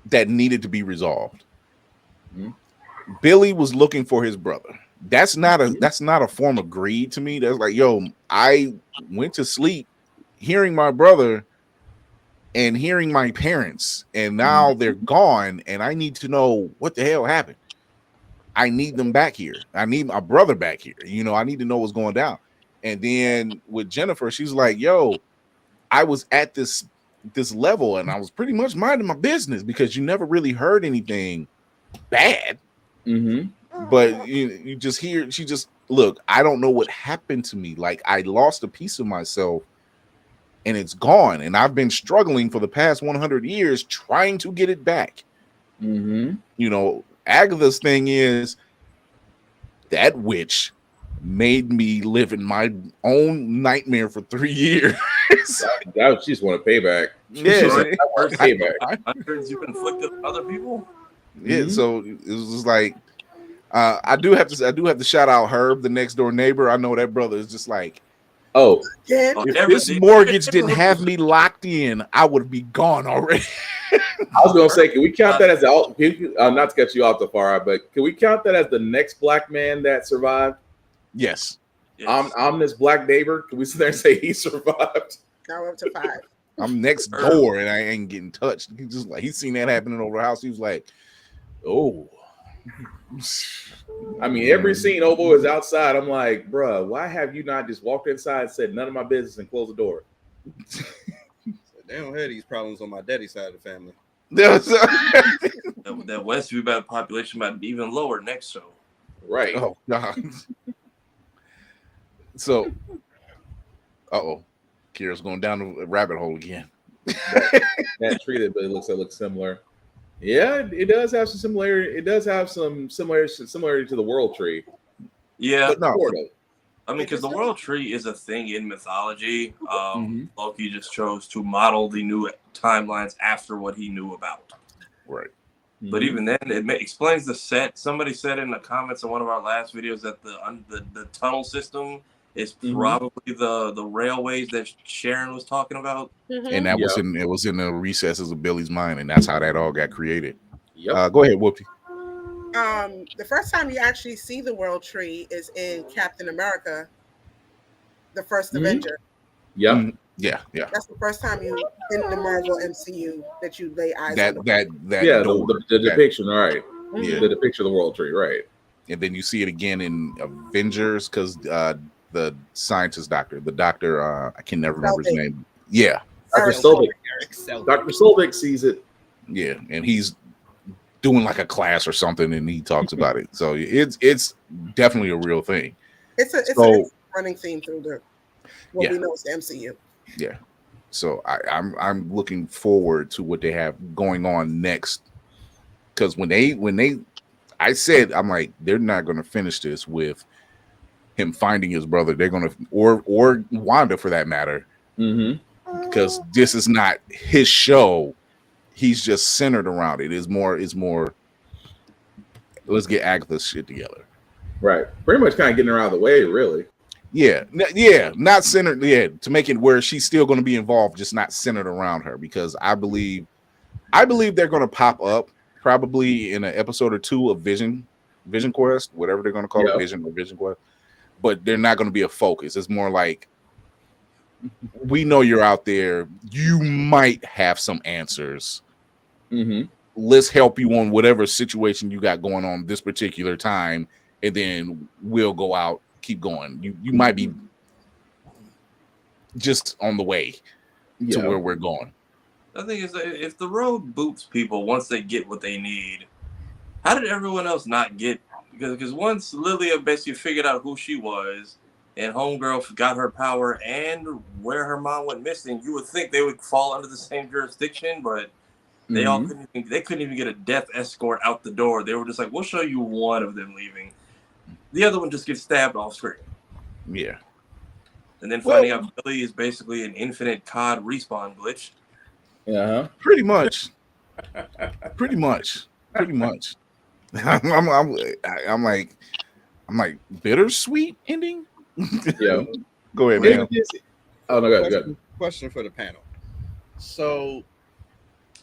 that needed to be resolved. Billy was looking for his brother. That's not a form of greed to me. That's like, yo, I went to sleep hearing my brother and hearing my parents, and now they're gone, and I need to know what the hell happened. I need them back here. I need my brother back here. You know, I need to know what's going down. And then with Jennifer, she's like, yo, I was at this level and I was pretty much minding my business because you never really heard anything bad. But you just hear, she just, look, I don't know what happened to me. Like, I lost a piece of myself and it's gone. And I've been struggling for the past 100 years trying to get it back. You know, Agatha's thing is that witch made me live in my own nightmare for 3 years. She just want to pay back. Yeah, hundreds you've inflicted on other people. Yeah, so it was just like, I do have to shout out Herb, the next door neighbor. I know that brother is just like, yeah. If this mortgage didn't have me locked in, I would be gone already. I was gonna say, can we count that as not to cut you off the far, but can we count that as the next black man that survived? Yes. I'm this black neighbor. Can we sit there and say he survived? Now we're up to 5. I'm next door and I ain't getting touched. He just like, he's seen that happening over the house. He was like, oh. I mean, every scene Obo is outside. I'm like, bruh, why have you not just walked inside and said none of my business and closed the door? They don't have these problems on my daddy's side of the family. That Westview population might be even lower next show. Right. Oh God. So, Kira's going down the rabbit hole again. That treated, but it looks similar. Yeah, it does have some similarity. It does have some similarity to the World Tree. Yeah, but no. I mean, because the World Tree is a thing in mythology. Loki just chose to model the new timelines after what he knew about. Right. But even then, it explains the set. Somebody said in the comments on one of our last videos that the tunnel system is probably the railways that Sharon was talking about. And that was in the recesses of Billy's mind, and that's how that all got created. Go ahead, Whoopi. The first time you actually see the World Tree is in Captain America, the first Avenger. Yeah. That's the first time you in the Marvel MCU that you lay eyes on. The depiction, right? Yeah, the depiction of the World Tree, right? And then you see it again in Avengers because the scientist doctor, I can never remember his name. Yeah, Dr. Solvik sees it. Yeah, and he's doing like a class or something, and he talks about it. So it's definitely a real thing. It's a running theme through what we know is the MCU. Yeah. So I'm looking forward to what they have going on next. Because I said, I'm like, they're not going to finish this with him finding his brother. They're going to, or Wanda for that matter, because this is not his show. He's just centered around it. It's more. Let's get Agatha's shit together. Right. Pretty much kind of getting her out of the way, really. Yeah, not centered. Yeah, to make it where she's still going to be involved, just not centered around her. Because I believe they're going to pop up probably in an episode or two of Vision Quest, whatever they're going to call it, Vision or Vision Quest. But they're not going to be a focus. It's more like, we know you're out there. You might have some answers. Let's help you on whatever situation you got going on this particular time, and then we'll go out. Keep going. You might be just on the way to where we're going. The thing is, if the road boots people once they get what they need, how did everyone else not get? Because once Lilia basically figured out who she was, and Homegirl got her power and where her mom went missing, you would think they would fall under the same jurisdiction, but they all couldn't even get a death escort out the door. They were just like, we'll show you one of them leaving. The other one just gets stabbed off screen. Yeah. And then finding out Billy is basically an infinite COD respawn glitch. Pretty much. I'm like bittersweet ending. Yeah. Go ahead, man. Oh no, go ahead. Question for the panel. So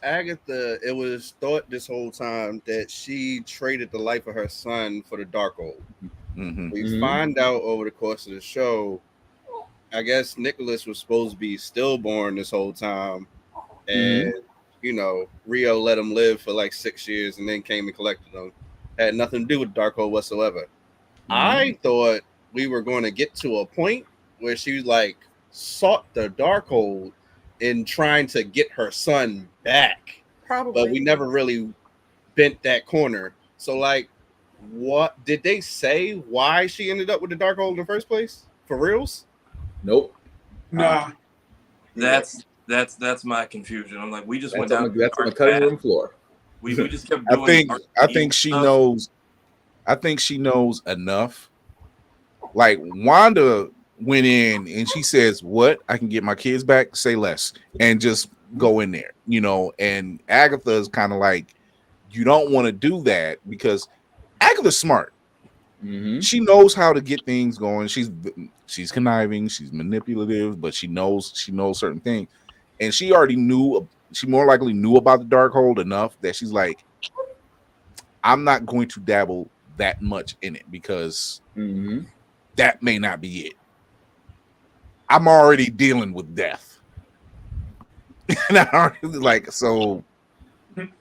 Agatha, it was thought this whole time that she traded the life of her son for the Darkhold. We find out over the course of the show, I guess Nicholas was supposed to be stillborn this whole time, and you know, Rio let him live for like 6 years and then came and collected him. Had nothing to do with Darkhold whatsoever. I thought we were going to get to a point where she like sought the Darkhold in trying to get her son back. Probably. But we never really bent that corner. So like, what did they say why she ended up with the Darkhold in the first place? For reals? Nope. Nah. That's my confusion. I'm like, we just went down. That's on the cutting room floor. We just kept doing. I think she knows. I think she knows enough. Like Wanda went in and she says, "What? I can get my kids back. Say less," and just go in there, you know. And Agatha is kind of like, you don't want to do that because Agatha's smart. She knows how to get things going. She's conniving, she's manipulative, but she knows certain things, and she already knew. She more likely knew about the Darkhold enough that she's like, I'm not going to dabble that much in it because that may not be it. I'm already dealing with death. And I already like, so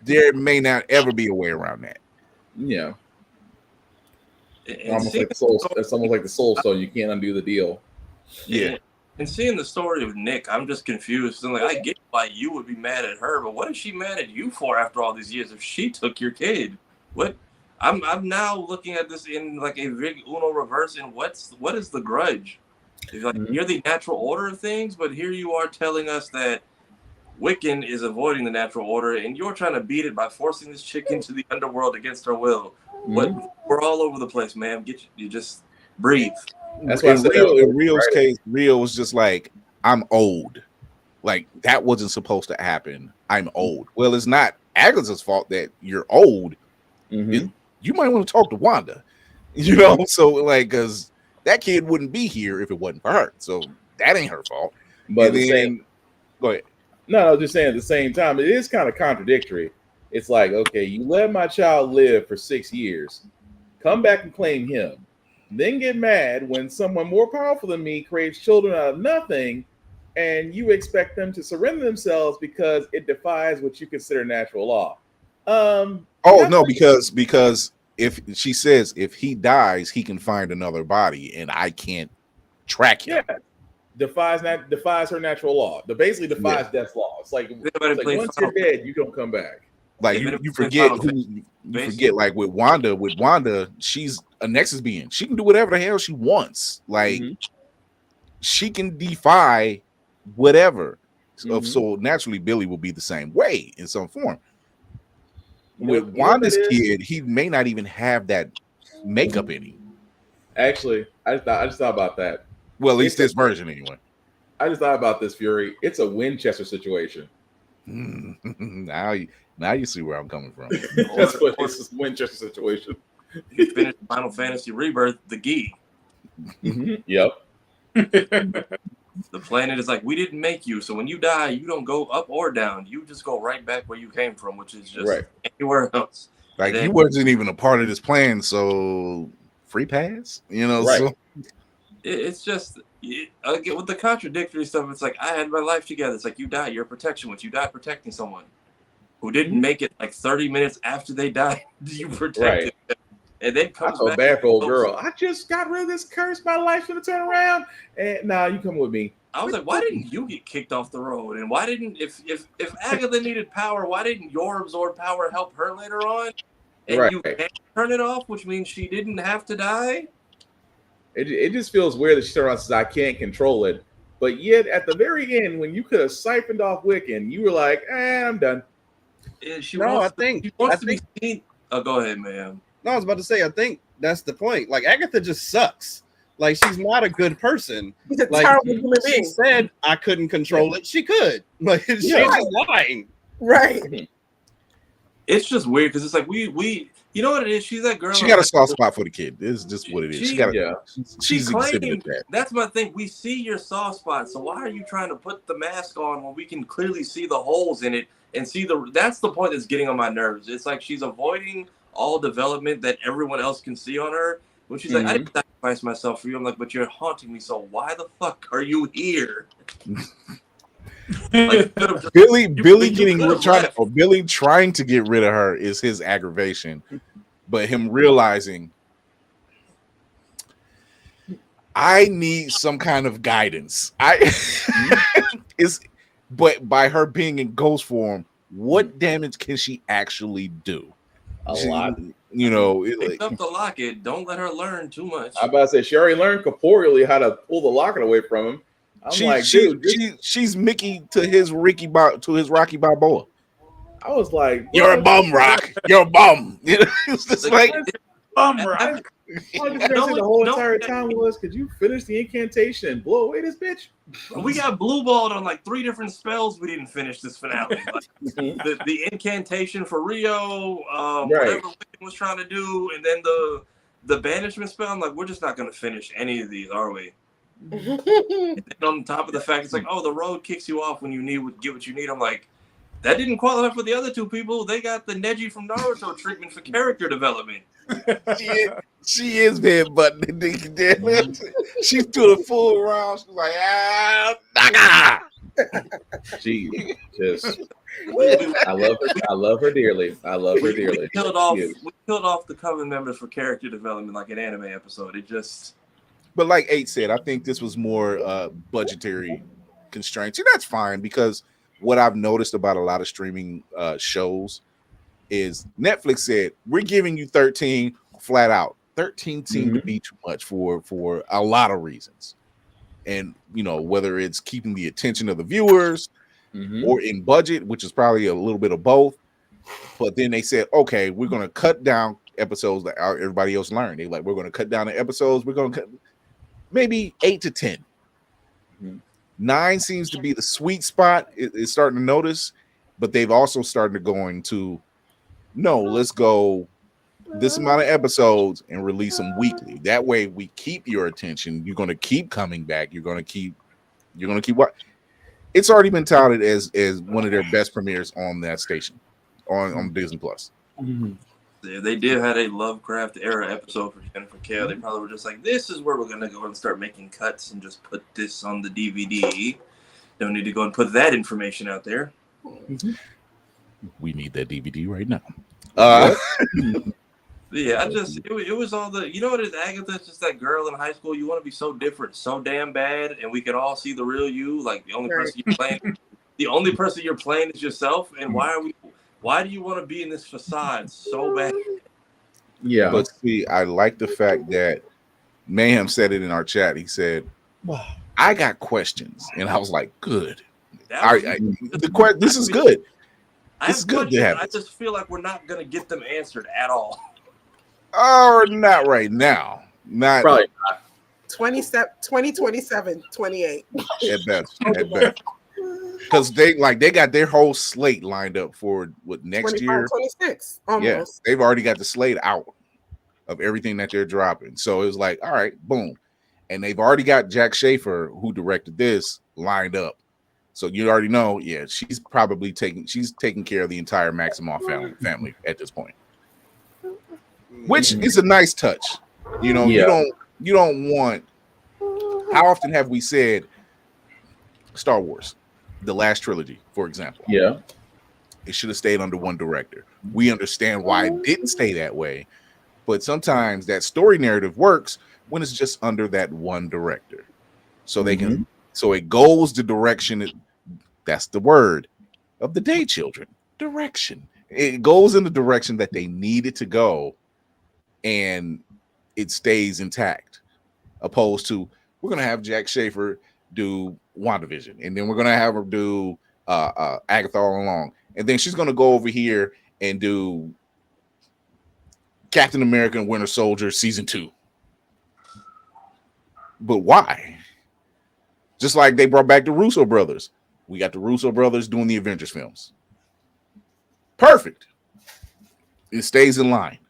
there may not ever be a way around that. Yeah. Almost like the soul, it's almost like the soul stone. You can't undo the deal. Yeah. And seeing the story of Nick, I'm just confused. I'm like, I get why you would be mad at her, but what is she mad at you for after all these years if she took your kid? What? I'm now looking at this in like a big Uno reverse. And what is the grudge? Like, you're the natural order of things, but here you are telling us that Wiccan is avoiding the natural order, and you're trying to beat it by forcing this chick into the underworld against her will. What? We're all over the place, man. You just breathe. That's why in Rio's case, Rio was just like, I'm old. Like, that wasn't supposed to happen. I'm old. Well, it's not Agatha's fault that you're old. You might want to talk to Wanda. You know, so like, because that kid wouldn't be here if it wasn't for her. So that ain't her fault. But go ahead. No, I was just saying at the same time, it is kind of contradictory. It's like, okay, you let my child live for 6 years, come back and claim him, then get mad when someone more powerful than me creates children out of nothing, and you expect them to surrender themselves because it defies what you consider natural law. Because if she says if he dies, he can find another body, and I can't track him. Yeah. Defies her natural law. Basically defies death's law. It's like once you're dead, you don't come back. Like you forget like with Wanda, she's a Nexus being. She can do whatever the hell she wants. Like she can defy whatever. So naturally Billy will be the same way in some form. With Wanda's kid, he may not even have that makeup in him. Actually, I just thought about that. Well, at least this version anyway. I just thought about this, Fury. It's a Winchester situation. Now you see where I'm coming from. That's what it's a Winchester situation. You finished Final Fantasy Rebirth, the Gi. Yep. The planet is like, we didn't make you, so when you die, you don't go up or down. You just go right back where you came from, which is just anywhere else. Like he wasn't even a part of this plan, so free pass, you know. Right. So it's just with the contradictory stuff. It's like I had my life together. It's like you die, you're protection. Once you die protecting someone who didn't make it like 30 minutes after they died, you protected them. And then comes back. I feel bad for old girl. I just got rid of this curse. My life's gonna turn around. And you come with me. I was like, why didn't you get kicked off the road? And why didn't if Agatha needed power, why didn't your absorbed power help her later on? And you can't turn it off, which means she didn't have to die. It just feels weird that she turned around and says, I can't control it. But yet at the very end, when you could have siphoned off Wiccan, you were like, I'm done. I think to be seen. Oh, go ahead, ma'am. No, I was about to say, I think that's the point. Like, Agatha just sucks. Like, she's not a good person. She's a like, terrible human being. She said I couldn't control it. She could. Like, she's just lying. Right. It's just weird because it's like we You know what it is? She's that girl. She got a soft spot for the kid. This is just what it is. She's exhibited that. That's my thing. We see your soft spot, so why are you trying to put the mask on when we can clearly see the holes in it and see the? That's the point that's getting on my nerves. It's like she's avoiding all development that everyone else can see on her. When she's like, I didn't sacrifice myself for you. I'm like, but you're haunting me. So why the fuck are you here? Like, Billy trying to get rid of her is his aggravation, but him realizing I need some kind of guidance. But by her being in ghost form, what damage can she actually do? A lot. You know, pick up the locket. Don't let her learn too much. I'm about to say she already learned corporeally how to pull the locket away from him. She's Mickey to his Rocky Balboa. I was like, "You're a bum, Rock. You're a bum." It's just like bum, Rock. All I the whole entire time was, could you finish the incantation and blow away this bitch? We got blue balled on like 3 different spells. We didn't finish this finale. Like, the incantation for Rio, whatever Wiccan was trying to do, and then the banishment spell. I'm like, we're just not going to finish any of these, are we? And then on top of the fact, it's like, oh, the road kicks you off when you get what you need. I'm like, that didn't qualify for the other 2 people. They got the Neji from Naruto treatment for character development. She is bad, but she's doing a full round. She's like, naga. She just, I love her dearly. We killed off the Coven members for character development like an anime episode. It just. But like 8 said, I think this was more budgetary constraints, and that's fine because what I've noticed about a lot of streaming shows is Netflix said we're giving you 13 flat out. 13 seemed to be too much for a lot of reasons, and whether it's keeping the attention of the viewers or in budget, which is probably a little bit of both. But then they said, okay, we're going to cut down episodes that everybody else learned. They we're going to cut down the episodes. We're going to cut maybe 8 to 10. 9 seems to be the sweet spot. It's starting to notice, but they've also started going to let's go this amount of episodes and release them weekly. That way we keep your attention. You're going to keep coming back. You're going to keep what it's already been touted as one of their best premieres on that station on Disney Plus. They did have a Lovecraft era episode for Jennifer Kale. They probably were just like, this is where we're going to go and start making cuts and just put this on the DVD. Don't need to go and put that information out there. We need that DVD right now. Yeah, it was all the, what it is, Agatha? It's just that girl in high school. You want to be so different, so damn bad, and we can all see the real you. Like the only person you're playing is yourself. And why do you want to be in this facade so bad? Yeah, but see, I like the fact that Mayhem said it in our chat. He said, "I got questions," and I was like, "Good. This is good. This is good to have." I just feel like we're not going to get them answered at all. Or not right now. Not probably not. 2027, 28. At best. Because they got their whole slate lined up for next year. 26, almost. Yeah, they've already got the slate out of everything that they're dropping. So it was like, all right, boom. And they've already got Jack Schaefer, who directed this, lined up. So you already know, she's probably taking care of the entire Maximoff family at this point. Which is a nice touch. You don't want. How often have we said Star Wars, the last trilogy, for example? Yeah, it should have stayed under one director. We understand why it didn't stay that way, but sometimes that story narrative works when it's just under that one director. So they can. So it goes the direction. That's the word of the day, children. Direction. It goes in the direction that they need it to go. And it stays intact, opposed to we're gonna have Jack Schaefer do WandaVision, and then we're gonna have her do Agatha All Along, and then she's gonna go over here and do Captain America and Winter Soldier season 2. But why? Just like they brought back the Russo brothers, we got the Russo brothers doing the Avengers films. Perfect. It stays in line.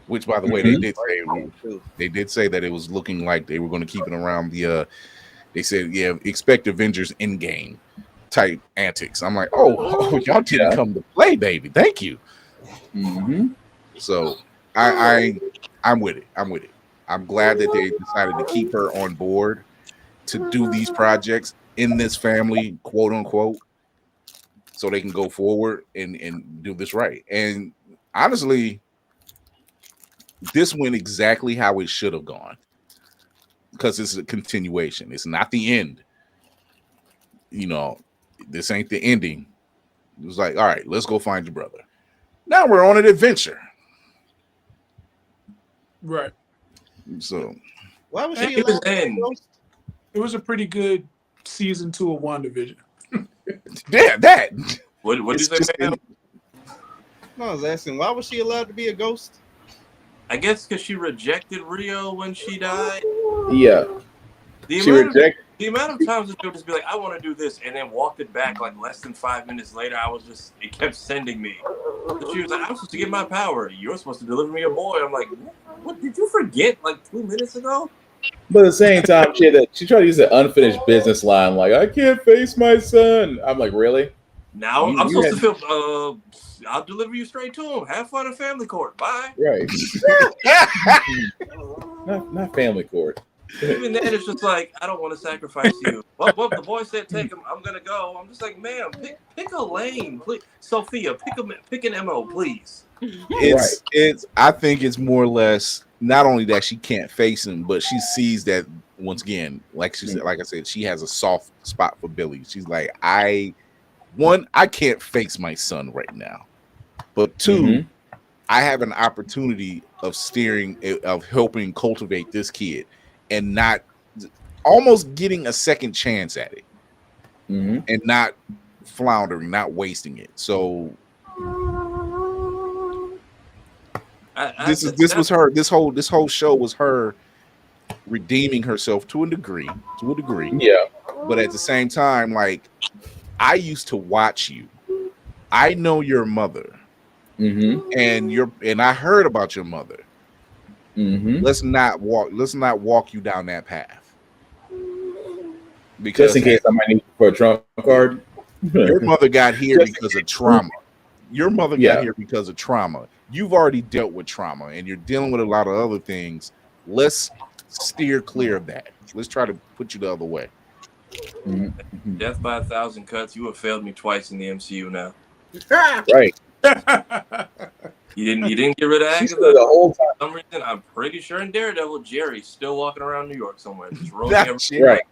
Which, by the way, they did say that it was looking like they were going to keep it around the. They said, yeah, expect Avengers Endgame type antics. I'm like, oh, y'all didn't come to play, baby. Thank you. Mm-hmm. So I'm with it. I'm with it. I'm glad that they decided to keep her on board to do these projects in this family, quote unquote, so they can go forward and do this right. And honestly, this went exactly how it should have gone because it's a continuation. It's not the end. You know, this ain't the ending. It was like, all right, let's go find your brother. Now we're on an adventure. Right. So why was she allowed to be a ghost? It was a pretty good season 2 of WandaVision. Yeah, that. What did you say, man? No, I was asking, why was she allowed to be a ghost? I guess because she rejected Rio when she died. Yeah. The amount of times that she would just be like, I want to do this, and then walked it back like less than 5 minutes later, it kept sending me. But she was like, I'm supposed to get my power. You're supposed to deliver me a boy. I'm like, what did you forget like 2 minutes ago? But at the same time, she tried to use an unfinished business line, like, I can't face my son. I'm like, really? Now I'm supposed to feel, I'll deliver you straight to him. Have fun at family court. Bye. Right. not family court. Even then, it's just like, I don't want to sacrifice you. Well, the boy said, take him. I'm going to go. I'm just like, ma'am, pick a lane, please. Sophia, pick an MO, please. I think it's more or less not only that she can't face him, but she sees that once again, like she said, like I said, she has a soft spot for Billy. She's like, I can't face my son right now, but two, I have an opportunity of helping cultivate this kid and not almost getting a second chance at it and not floundering, not wasting it. So this whole show was her redeeming herself to a degree. Yeah. But at the same time, like, I used to watch you. I know your mother. And I heard about your mother. Let's not walk you down that path. Because just in case I might need for a trump card. Your mother got here because of trauma. Your mother got here because of trauma. You've already dealt with trauma and you're dealing with a lot of other things. Let's steer clear of that. Let's try to put you the other way. Death by 1,000 cuts. You have failed me twice in the MCU now. Right. You didn't get rid of Agatha the whole time. For some reason. I'm pretty sure in Daredevil, Jerry's still walking around New York somewhere. Just right.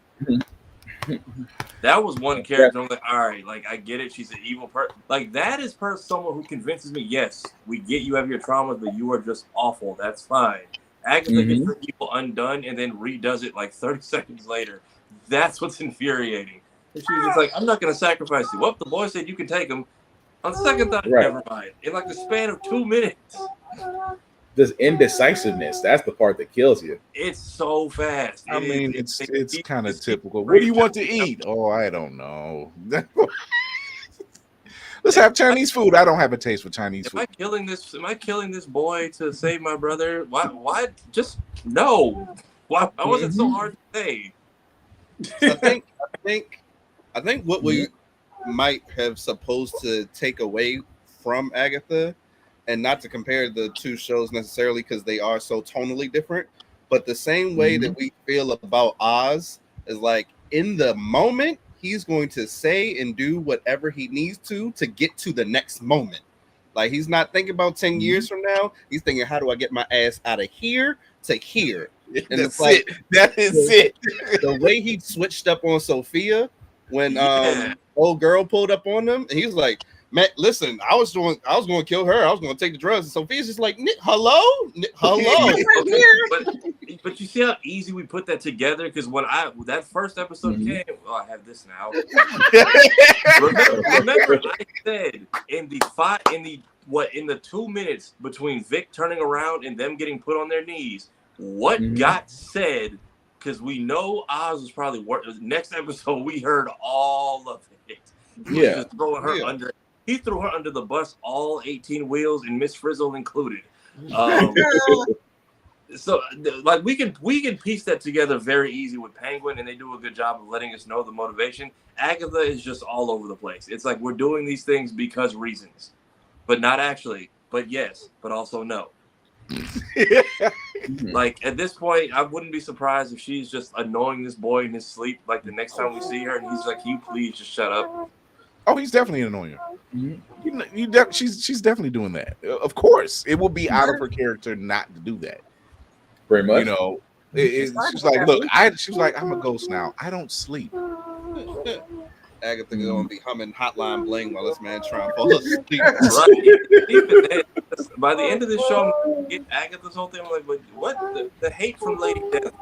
That was one character. I'm like, all right, like I get it. She's an evil person. Like that is someone who convinces me. Yes, we get you have your traumas, but you are just awful. That's fine. Agatha gets her evil undone and then redoes it like 30 seconds later. That's what's infuriating. And she's just like, I'm not going to sacrifice you. Well, the boy said you can take him. On second thought, never mind. In like the span of 2 minutes. This indecisiveness, that's the part that kills you. It's so fast. I mean, it's kind of typical. What do you want to eat? Oh, I don't know. Let's have Chinese food. I don't have a taste for Chinese food. Am I killing this boy to save my brother? Why? Just no. Why was it so hard to say? I think what we might have supposed to take away from Agatha, and not to compare the two shows necessarily because they are so tonally different, but the same way that we feel about Oz is like in the moment he's going to say and do whatever he needs to get to the next moment. Like he's not thinking about 10 years from now. He's thinking, how do I get my ass out of here to here? And it's like that is it. The way he switched up on Sophia when old girl pulled up on them, and he was like, "Man, listen, I was going to kill her. I was going to take the drugs." And Sophia's just like, "Hello." But you see how easy we put that together? Because when that first episode came, I have this now. remember, I said in the 2 minutes between Vic turning around and them getting put on their knees, what got said? Because we know Oz was probably next episode. We heard all of it. He was just throwing her under. He threw her under the bus, all 18 wheels, and Miss Frizzle included. So like we can piece that together very easy with Penguin, and they do a good job of letting us know the motivation. Agatha is just all over the place. It's like we're doing these things because reasons, but not actually. But yes, but also no. Like at this point, I wouldn't be surprised if she's just annoying this boy in his sleep. Like the next time we see her, and he's like, "Can you please just shut up?" Oh, he's definitely annoying her. She's definitely doing that. Of course, it will be out of her character not to do that. Pretty much. You know, she's like, look, she's like, I'm a ghost now. I don't sleep. Agatha gonna be humming Hotline Bling while this man trying to fall asleep. Right. By the end of the show, I'm get Agatha's whole thing. I'm like, but what the hate from Lady Death?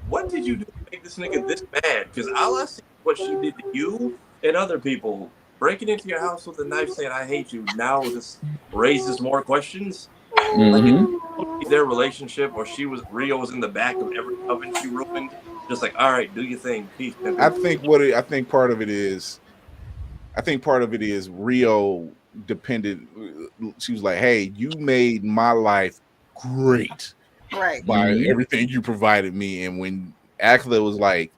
What did you do to make this nigga this bad? Because all I see is what she did to you and other people. Breaking into your house with a knife, saying "I hate you." Now this raises more questions. Like their relationship, or Rio was in the back of every oven she ruined. Just like, all right, do your thing, peace. I think part of it is Rio depended. She was like, "Hey, you made my life great, right? By everything you provided me." And when Agatha was like,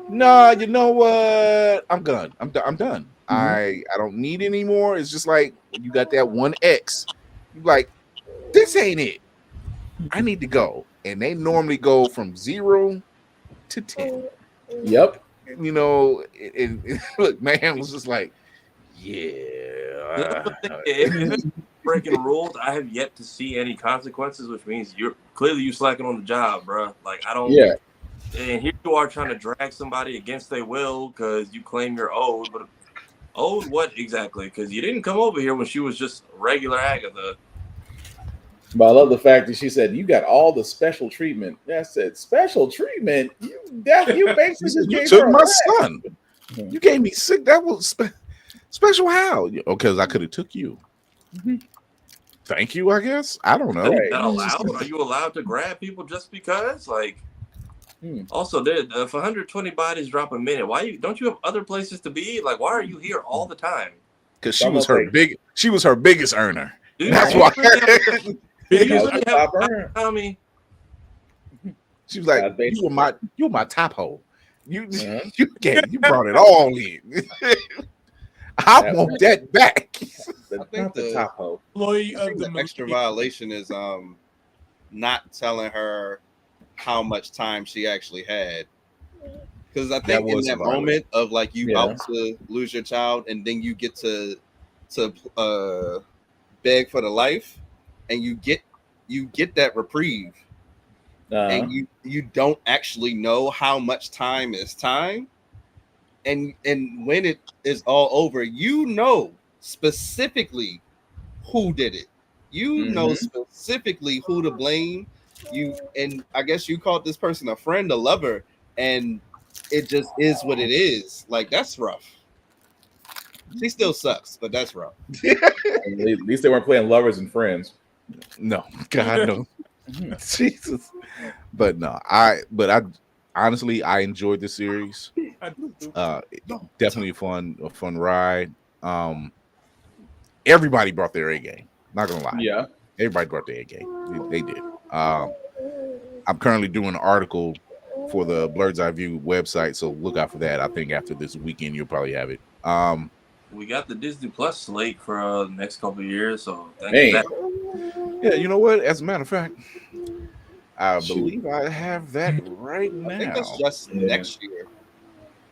"No, you know what? I'm done. I'm done. I don't need any more." It's just like you got that one X. You like, this ain't it. I need to go. And they normally go from 0 to 10. Yep. You know, and look, man was just like, yeah. If it's breaking rules, I have yet to see any consequences, which means you're slacking on the job, bro. Like I don't. Yeah. And here you are trying to drag somebody against their will because you claim you're owed, but owed what exactly? Because you didn't come over here when she was just regular Agatha. But I love the fact that she said, "You got all the special treatment." I said, "Special treatment? You basically just you gave took her my a son. You gave me sick. That was special. How? Because I could have took you. Thank you. I guess. I don't know. Is that allowed? Are you allowed to grab people just because? Like, also, if 120 bodies drop a minute, don't you have other places to be? Like, why are you here all the time? Because she was her biggest earner. That's why. Tommy. She was like, "You were my top hole. You brought it all in. I want that back." I think the top hole. The extra violation is not telling her how much time she actually had. Because I think in that moment of like you about to lose your child, and then you get to beg for the life, and you get that reprieve, and you don't actually know how much time is time, and when it is all over, you know specifically who did it. You know specifically who to blame. And I guess you called this person a friend, a lover, and it just is what it is. Like that's rough. She still sucks, but that's rough. At least they weren't playing lovers and friends. No, God no. Jesus. But no, I honestly I enjoyed the series. Definitely a fun ride. Everybody brought their A game. Not gonna lie. Yeah. Everybody brought their A game. They did. I'm currently doing an article for the Blerds Eyeview website, so look out for that. I think after this weekend you'll probably have it. We got the Disney Plus slate for the next couple of years, so thank you. Yeah, you know what? As a matter of fact, I believe I have that right now. I think that's just next year.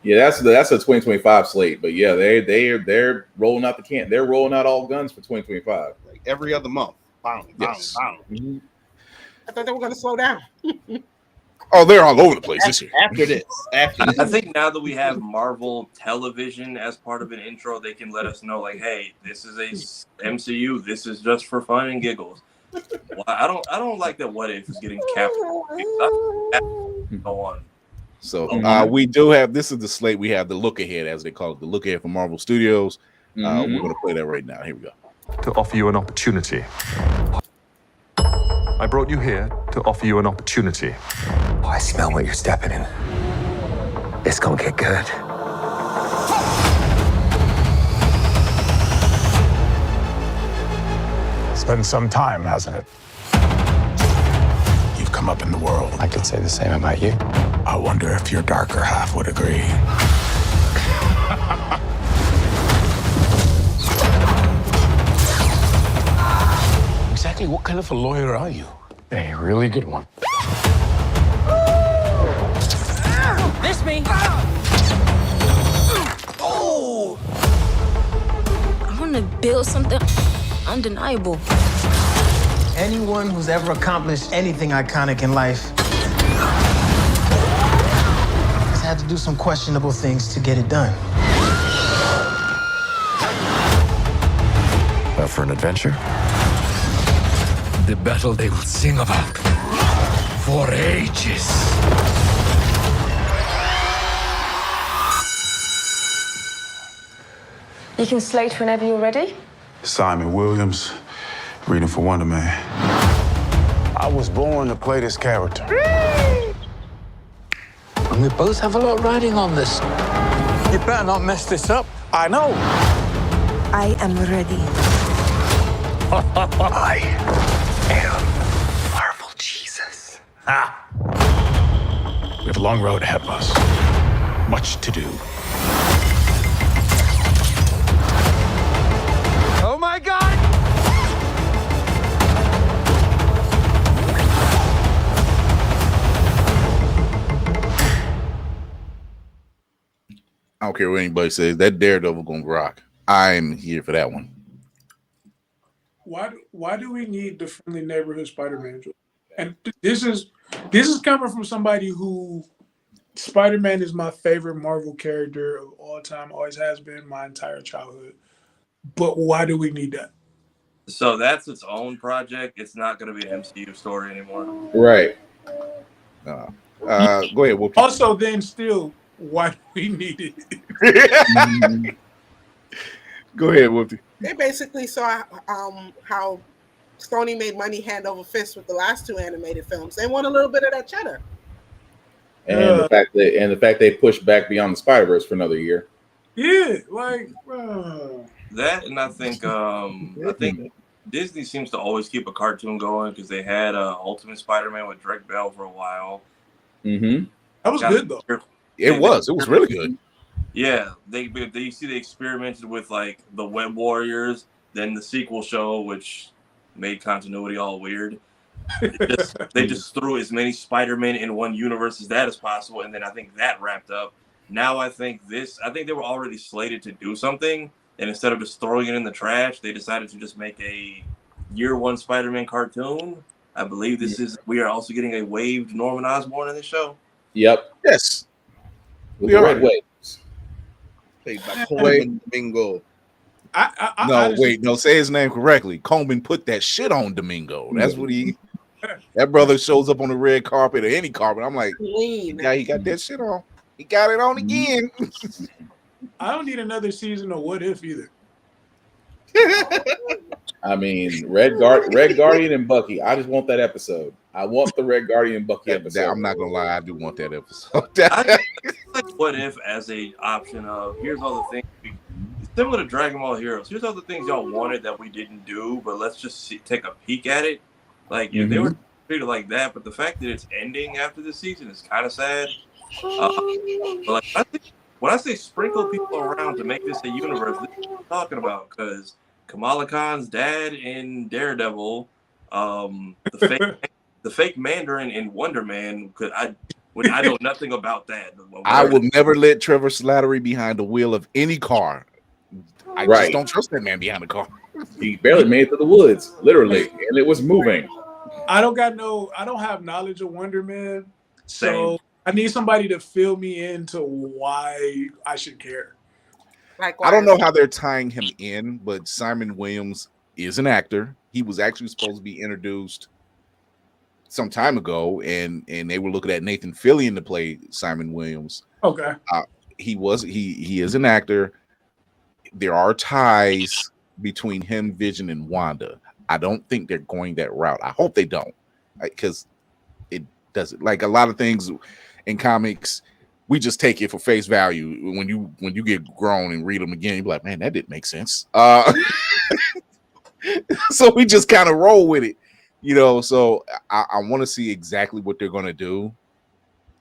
Yeah, that's a 2025 slate. But yeah, they're rolling out they're rolling out all guns for 2025. Like every other month. Bang, bang, bang. I thought they were going to slow down. Oh, they're all over the place this year. After this. I think now that we have Marvel Television as part of an intro, they can let us know, like, hey, this is a MCU. This is just for fun and giggles. Well, I don't like that What If is getting captured. Go on. So we do have, this is the slate. We have the look ahead, as they call it, the look ahead from Marvel Studios. We're going to play that right now. Here we go. To offer you an opportunity. I brought you here to offer you an opportunity. Oh, I smell what you're stepping in. It's gonna get good. been some time, hasn't it? You've come up in the world. I could say the same about you. I wonder if your darker half would agree. Exactly what kind of a lawyer are you? A really good one. This me. Oh! I want to build something undeniable. Anyone who's ever accomplished anything iconic in life has had to do some questionable things to get it done. Up for an adventure? The battle they will sing about for ages. You can slate whenever you're ready. Simon Williams, reading for Wonder Man. I was born to play this character. And we both have a lot riding on this. You better not mess this up. I know. I am ready. I am Marvel Jesus. Ah. We have a long road ahead of us. Much to do. Oh my God! I don't care what anybody says. That Daredevil gonna rock. I'm here for that one. Why do we need the friendly neighborhood Spider-Man? And this is coming from somebody who Spider-Man is my favorite Marvel character of all time. Always has been my entire childhood. But why do we need that? So that's its own project. It's not going to be an MCU story anymore. Right. Go ahead, Whoopi. Also, then still, why do we need it? Go ahead, Whoopi. They basically saw how Sony made money hand over fist with the last two animated films. They want a little bit of that cheddar. And the fact they pushed back Beyond the Spider-Verse for another year. Yeah, like that, and I think Disney seems to always keep a cartoon going because they had Ultimate Spider-Man with Drake Bell for a while. Mm-hmm. That was good though. It was really good. Yeah, they experimented with like the Web Warriors, then the sequel show, which made continuity all weird. They just threw as many Spider-Men in one universe as possible, and then I think that wrapped up. Now I think they were already slated to do something, and instead of just throwing it in the trash, they decided to just make a year one Spider-Man cartoon. I believe we are also getting a waved Norman Osborn in the show. Yep. Yes. With the red waves. Played by Coleman Domingo. No, say his name correctly. Coleman put that shit on Domingo. That's what that brother shows up on the red carpet or any carpet. I'm like, yeah, he got that shit on. He got it on again. I don't need another season of What If either. I mean, Red Guardian and Bucky. I just want that episode. I want the Red Guardian and Bucky episode. I'm not gonna lie, I do want that episode. I like What If as a option of here's all the things similar to Dragon Ball Heroes. Here's all the things y'all wanted that we didn't do, but let's just take a peek at it. Like if they were treated like that, but the fact that it's ending after this season is kind of sad. But like when I say sprinkle people around to make this a universe, this is what I'm talking about because Kamala Khan's dad in Daredevil, the fake Mandarin in Wonder Man. I know nothing about that. I will never let Trevor Slattery behind the wheel of any car. I just don't trust that man behind the car. He barely made it to the woods, literally, and it was moving. I don't have knowledge of Wonder Man, so I need somebody to fill me into why I should care. I don't know how they're tying him in, but Simon Williams is an actor. He was actually supposed to be introduced some time ago, and they were looking at Nathan Fillion to play Simon Williams. Okay. He is an actor. There are ties between him, Vision, and Wanda. I don't think they're going that route. I hope they don't, because it doesn't. Like a lot of things in comics, we just take it for face value. When you get grown and read them again, you're like, man, that didn't make sense. So we just kind of roll with it, you know. So I want to see exactly what they're gonna do,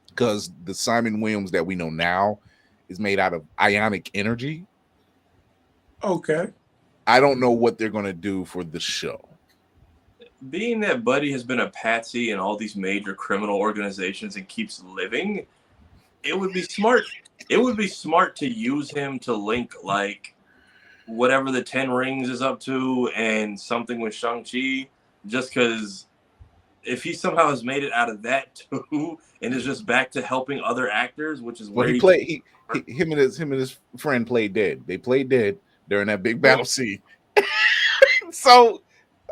because the Simon Williams that we know now is made out of ionic energy. Okay. I don't know what they're gonna do for the show. Being that Buddy has been a patsy in all these major criminal organizations and keeps living, it would be smart. It would be smart to use him to link like whatever the 10 Rings is up to and something with Shang-Chi, just because if he somehow has made it out of that too and is just back to helping other actors, which is where he played. Him and his friend played dead. They played dead during that big battle scene. So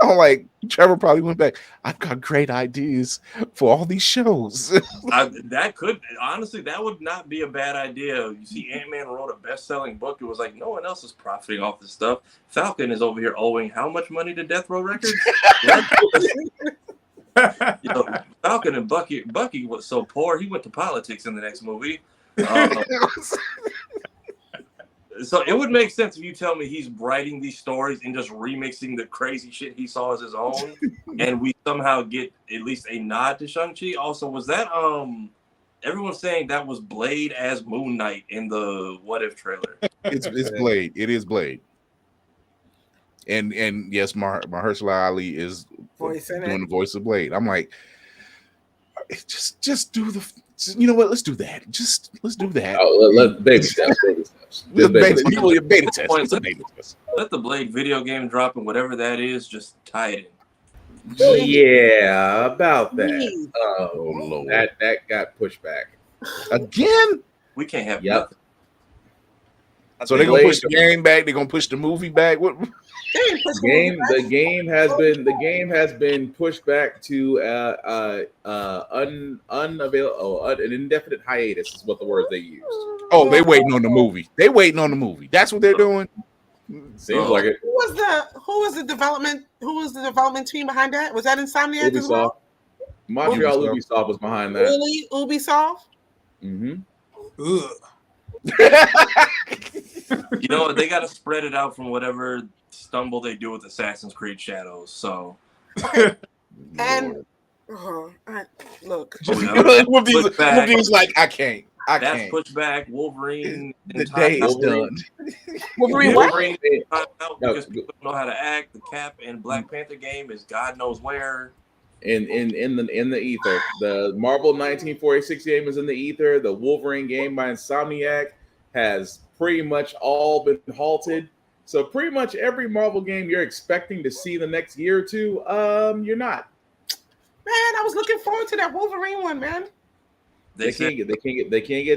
I'm like, Trevor probably went back. I've got great ideas for all these shows. That could honestly, that would not be a bad idea. You see, Ant-Man wrote a best-selling book. It was like no one else is profiting off this stuff. Falcon is over here owing how much money to Death Row Records? You know, Falcon and Bucky was so poor he went to politics in the next movie. So it would make sense if you tell me he's writing these stories and just remixing the crazy shit he saw as his own, and we somehow get at least a nod to Shang-Chi. Also, was that everyone's saying that was Blade as Moon Knight in the What If trailer? It's Blade. It is Blade. And yes, Mahershala Ali is doing the voice of Blade. I'm like, just do the. You know what? Let's do that. Let's do that. Oh, let baby steps. Beta test. It's a beta test. Let the Blade video game drop and whatever that is, just tie it in. Yeah, about that. Oh Lord, that got pushed back again. We can't have. Yep. So they're gonna push the game back. They're gonna push the movie back. What? The game has been pushed back to an indefinite hiatus is what the words they use. Oh, they waiting on the movie. That's what they're doing. Seems like it. Who was the development team behind that? Was that Insomniac as well? Montreal Ubisoft was behind that. Really, Ubisoft? Mm-hmm. You know, they got to spread it out from whatever stumble they do with Assassin's Creed Shadows. So, and look, Wolverine's like, I can't. That's pushed back. Wolverine. The day is done. Wolverine out because people don't know how to act. The Cap and Black Panther game is God knows where. In the ether. The Marvel 1946 game is in the ether. The Wolverine game by Insomniac has pretty much all been halted. So pretty much every Marvel game you're expecting to see the next year or two, you're not. Man, I was looking forward to that Wolverine one, man. They can't get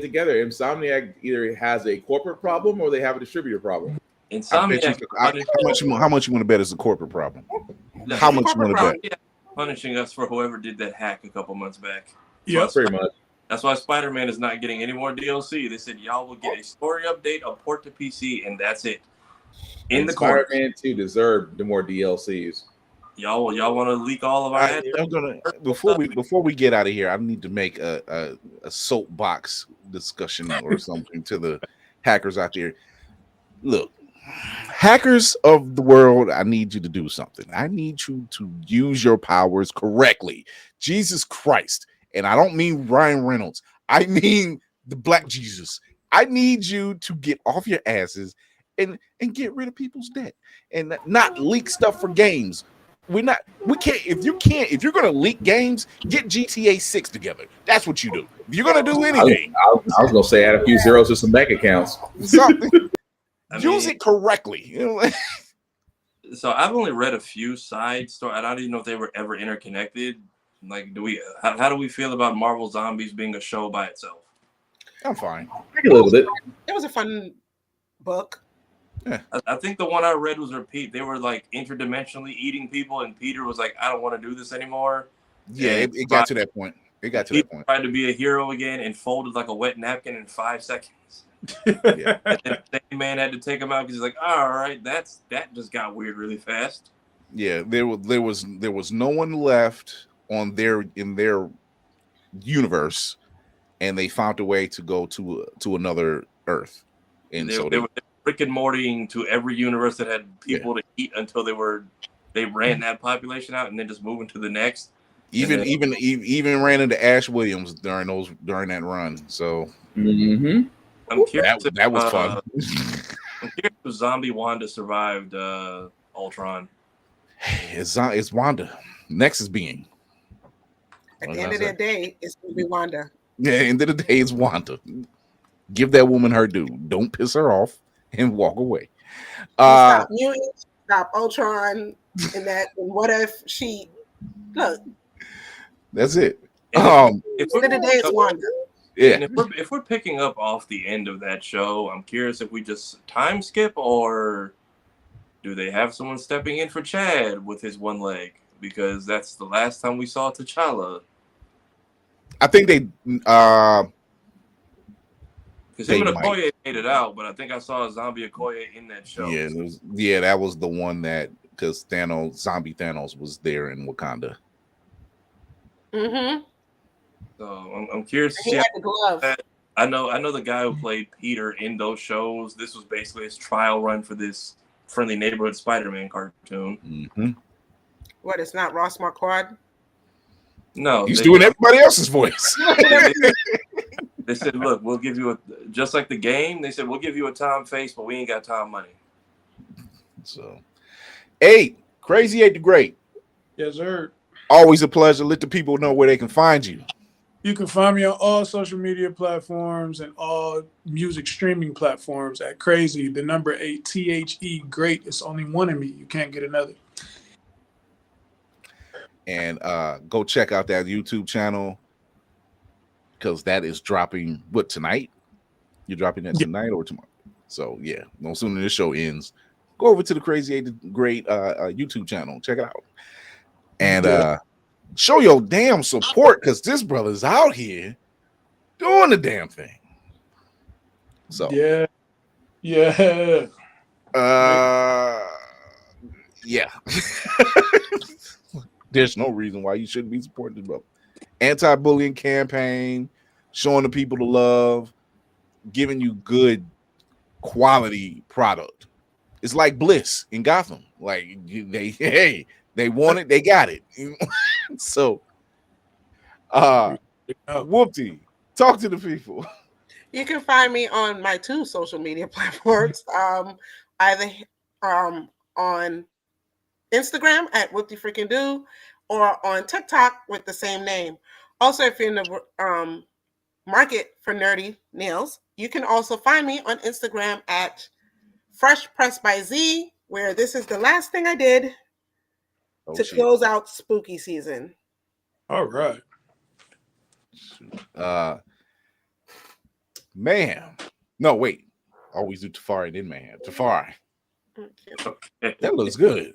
together. Insomniac either has a corporate problem or they have a distributor problem. Insomniac. How much you want to bet is a corporate problem? How much you want to bet? Punishing us for whoever did that hack a couple months back. Yep, pretty much. That's why Spider-Man is not getting any more DLC. They said y'all will get a story update, a port to PC, and that's it. Spider-Man 2 deserved the more DLCs. Y'all want to leak all of our? I'm gonna before we get out of here. I need to make a soapbox discussion or something to the hackers out there. Look, hackers of the world, I need you to do something. I need you to use your powers correctly. Jesus Christ. And I don't mean Ryan Reynolds. I mean the Black Jesus. I need you to get off your asses and get rid of people's debt and not leak stuff for games. We can't, if you're gonna leak games, get GTA 6 together. That's what you do. If you're gonna do anything. I was gonna say add a few zeros to some bank accounts. Something. Use it correctly. You know? So I've only read a few side stories. I don't even know if they were ever interconnected. Like, how do we feel about Marvel Zombies being a show by itself? I'm fine. I can live with it. It was a fun book. Yeah. I think the one I read was Pete. They were like interdimensionally eating people, and Peter was like, "I don't want to do this anymore." Yeah, it got to that point. He tried to be a hero again and folded like a wet napkin in 5 seconds. Yeah. And then the same man had to take him out because he's like, "All right, that just got weird really fast." Yeah, there was no one left in their universe, and they found a way to go to another Earth, and they were Rick and Morty to every universe that had people to eat until they ran that population out and then just moving to the next. Even ran into Ash Williams during that run. So I'm curious that was fun. I'm curious if Zombie Wanda survived Ultron. It's Wanda. Next is being. At the end of the day, it's gonna be Wanda. Yeah, end of the day, it's Wanda. Give that woman her due. Don't piss her off and walk away. Stop mutants, stop Ultron, and what if she look? That's it. If at the end of the day, it's Wanda. Yeah. And if we're picking up off the end of that show, I'm curious if we just time skip, or do they have someone stepping in for Chad with his one leg? Because that's the last time we saw T'Challa. I think they because him and Okoye made it out, but I think I saw a zombie Okoye in that show. Yeah, that was the one that, because zombie Thanos was there in Wakanda. Mm-hmm. So I'm curious to He see had the glove. I know the guy who played Peter in those shows. This was basically his trial run for this Friendly Neighborhood Spider-Man cartoon. Mm-hmm. What? It's not Ross Marquardt? No, he's doing everybody else's voice. They said, "Look, we'll give you just like the game." They said, "We'll give you a Tom face, but we ain't got Tom money." So, 8 Crazy 8 the Great. Yes, sir. Always a pleasure. Let the people know where they can find you. You can find me on all social media platforms and all music streaming platforms at Crazy, the number 8, THE Great. It's only one of me. You can't get another. And go check out that YouTube channel, because that is dropping tonight? You're dropping that tonight or tomorrow? So yeah, no sooner this show ends, go over to the Crazy 8 the Great YouTube channel. Check it out. And show your damn support, because this brother's out here doing the damn thing. So yeah. There's no reason why you shouldn't be supporting this brother. Anti-bullying campaign, showing the people the love, giving you good quality product. It's like Bliss in Gotham. Like they want it, they got it. So Whoopty, talk to the people. You can find me on my 2 social media platforms. Either on Instagram at Whoopty Freaking Do, or on TikTok with the same name. Also, if you're in the market for nerdy nails, you can also find me on Instagram at Fresh Press by Z, where this is the last thing I did to close out spooky season. All right. Mayhem. No, wait. Always do Tafari, then Mayhem. Tafari. Okay. That looks good.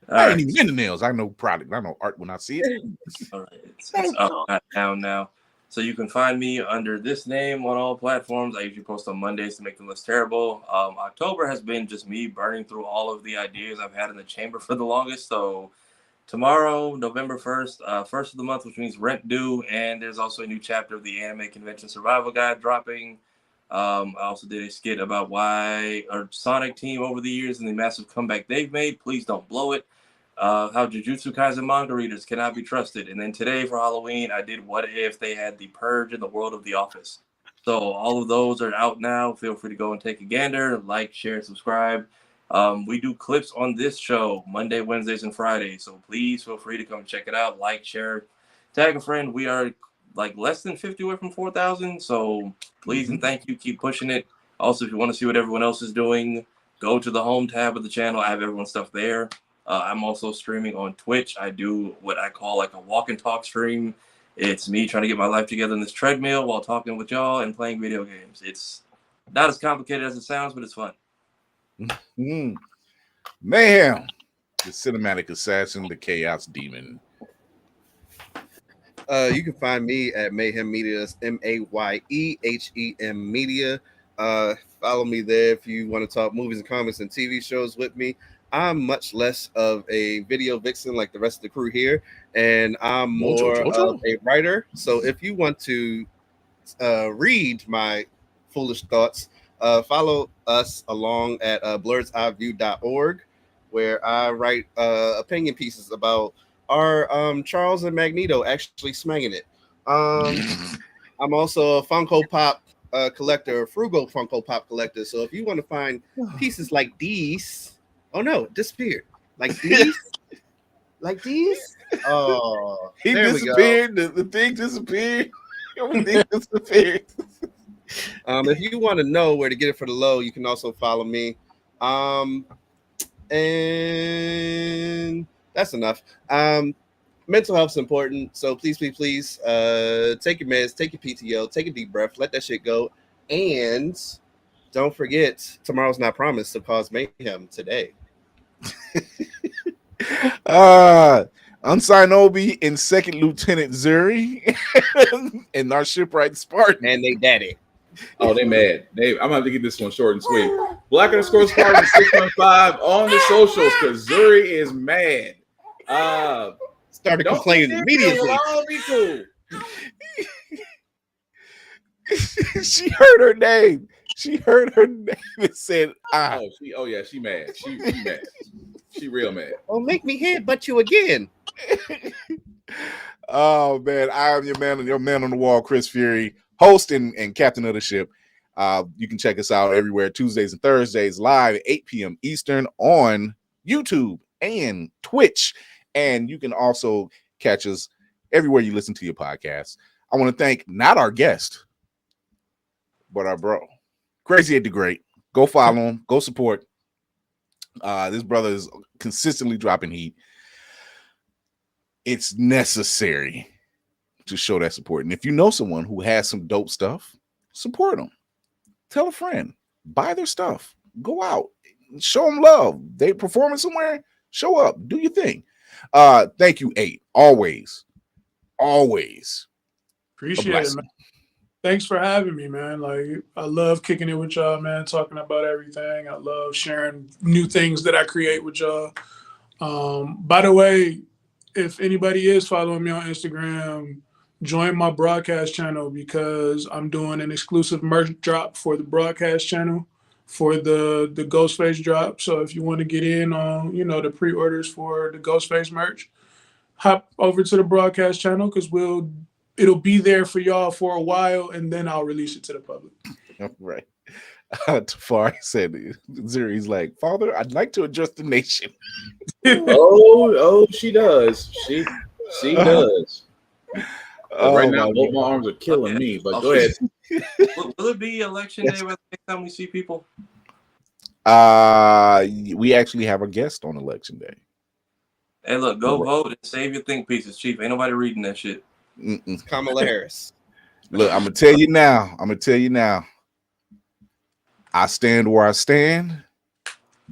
I ain't even in the nails. I know product. I know art when I see it. All right. It's up, not down now. So you can find me under this name on all platforms. I usually post on Mondays to make them less terrible. October has been just me burning through all of the ideas I've had in the chamber for the longest. So tomorrow, November 1st, first of the month, which means rent due, and there's also a new chapter of the Anime Convention Survival Guide dropping. I also did a skit about why our Sonic team over the years and the massive comeback they've made. Please don't blow it. How Jujutsu Kaisen manga readers cannot be trusted. And then today for Halloween, I did what if they had the purge in the world of The Office. So all of those are out now. Feel free to go and take a gander, like, share, subscribe. We do clips on this show Monday, Wednesdays, and Fridays. So please feel free to come check it out. Like, share, tag a friend. We are like less than 50 away from 4,000. So please and thank you. Keep pushing it. Also, if you want to see what everyone else is doing, go to the home tab of the channel. I have everyone's stuff there. I'm also streaming on Twitch. I do what I call like a walk and talk stream. It's me trying to get my life together in this treadmill while talking with y'all and playing video games. It's not as complicated as it sounds, but it's fun. Mayhem, the cinematic assassin, the chaos demon. You can find me at Mayhem Media. That's MAYEHEM Media. Follow me there if you want to talk movies and comics and TV shows with me. I'm much less of a video vixen like the rest of the crew here, and I'm more of a writer. So if you want to read my foolish thoughts, follow us along at blerdseyeview.org, where I write opinion pieces about our Charles and Magneto actually smanging it. I'm also a Funko Pop collector, a frugal Funko Pop collector. So if you want to find pieces like these, oh no, it disappeared. Like these, like these. Oh, he there disappeared. The thing disappeared. Everything disappeared. If you want to know where to get it for the low, you can also follow me. And that's enough. Mental health's important, so please take your meds, take your PTO, take a deep breath, let that shit go, and don't forget, tomorrow's not promised, so cause mayhem today. Unsigned Obi and Second Lieutenant Zuri and our shipwright Spartan, and they daddy. Oh, they mad. I'm gonna have to get this one short and sweet. Black_Spartan 615 on the socials because Zuri is mad. Started complaining immediately. Be cool. She heard her name. She heard her name and said, She mad. She mad. She real mad. Oh, make me headbutt you again. Oh man, I am your man on the wall, Chris Fury, host and captain of the ship. You can check us out everywhere Tuesdays and Thursdays live at 8 p.m. Eastern on YouTube and Twitch. And you can also catch us everywhere you listen to your podcasts. I want to thank not our guest, but our bro, Crazy 8 the Great. Go follow him. Go support. This brother is consistently dropping heat. It's necessary to show that support. And if you know someone who has some dope stuff, support them. Tell a friend. Buy their stuff. Go out. Show them love. They performing somewhere. Show up. Do your thing. Thank you, 8. Always. Appreciate it, man. Thanks for having me, man. Like, I love kicking it with y'all, man, talking about everything. I love sharing new things that I create with y'all. By the way, if anybody is following me on Instagram, join my broadcast channel because I'm doing an exclusive merch drop for the broadcast channel for the Ghostface drop. So if you want to get in on, the pre-orders for the Ghostface merch, hop over to the broadcast channel because it'll be there for y'all for a while and then I'll release it to the public. Right. Tafari said, Zuri's like, Father, I'd like to address the nation. Oh, she does. She does. Right now, both my arms are killing me, but go ahead. Will it be election day by the next time we see people? We actually have a guest on election day. Hey, look, go vote and save your think pieces, Chief. Ain't nobody reading that shit. Kamala Harris. Look, I'm gonna tell you now. I stand where I stand.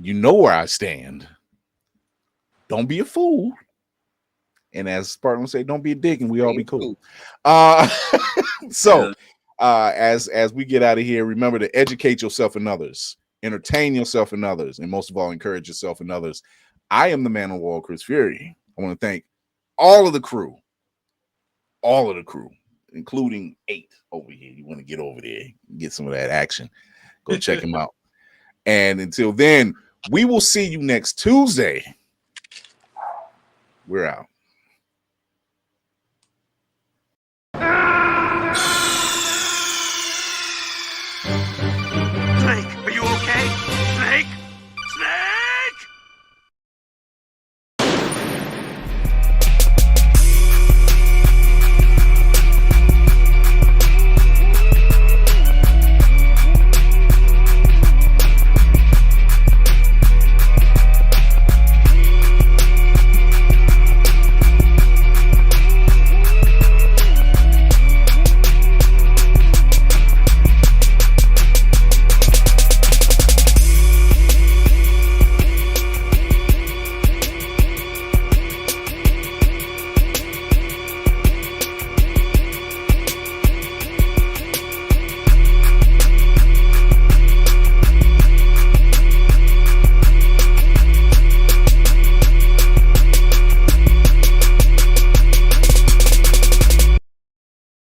You know where I stand. Don't be a fool. And as Spartan would say, don't be a dick, and we all be cool. So as we get out of here, remember to educate yourself and others, entertain yourself and others, and most of all, encourage yourself and others. I am the man on the wall, Chris Fury. I want to thank all of the crew, including 8 over here. You want to get over there, get some of that action. Go check him out. And until then, we will see you next Tuesday. We're out.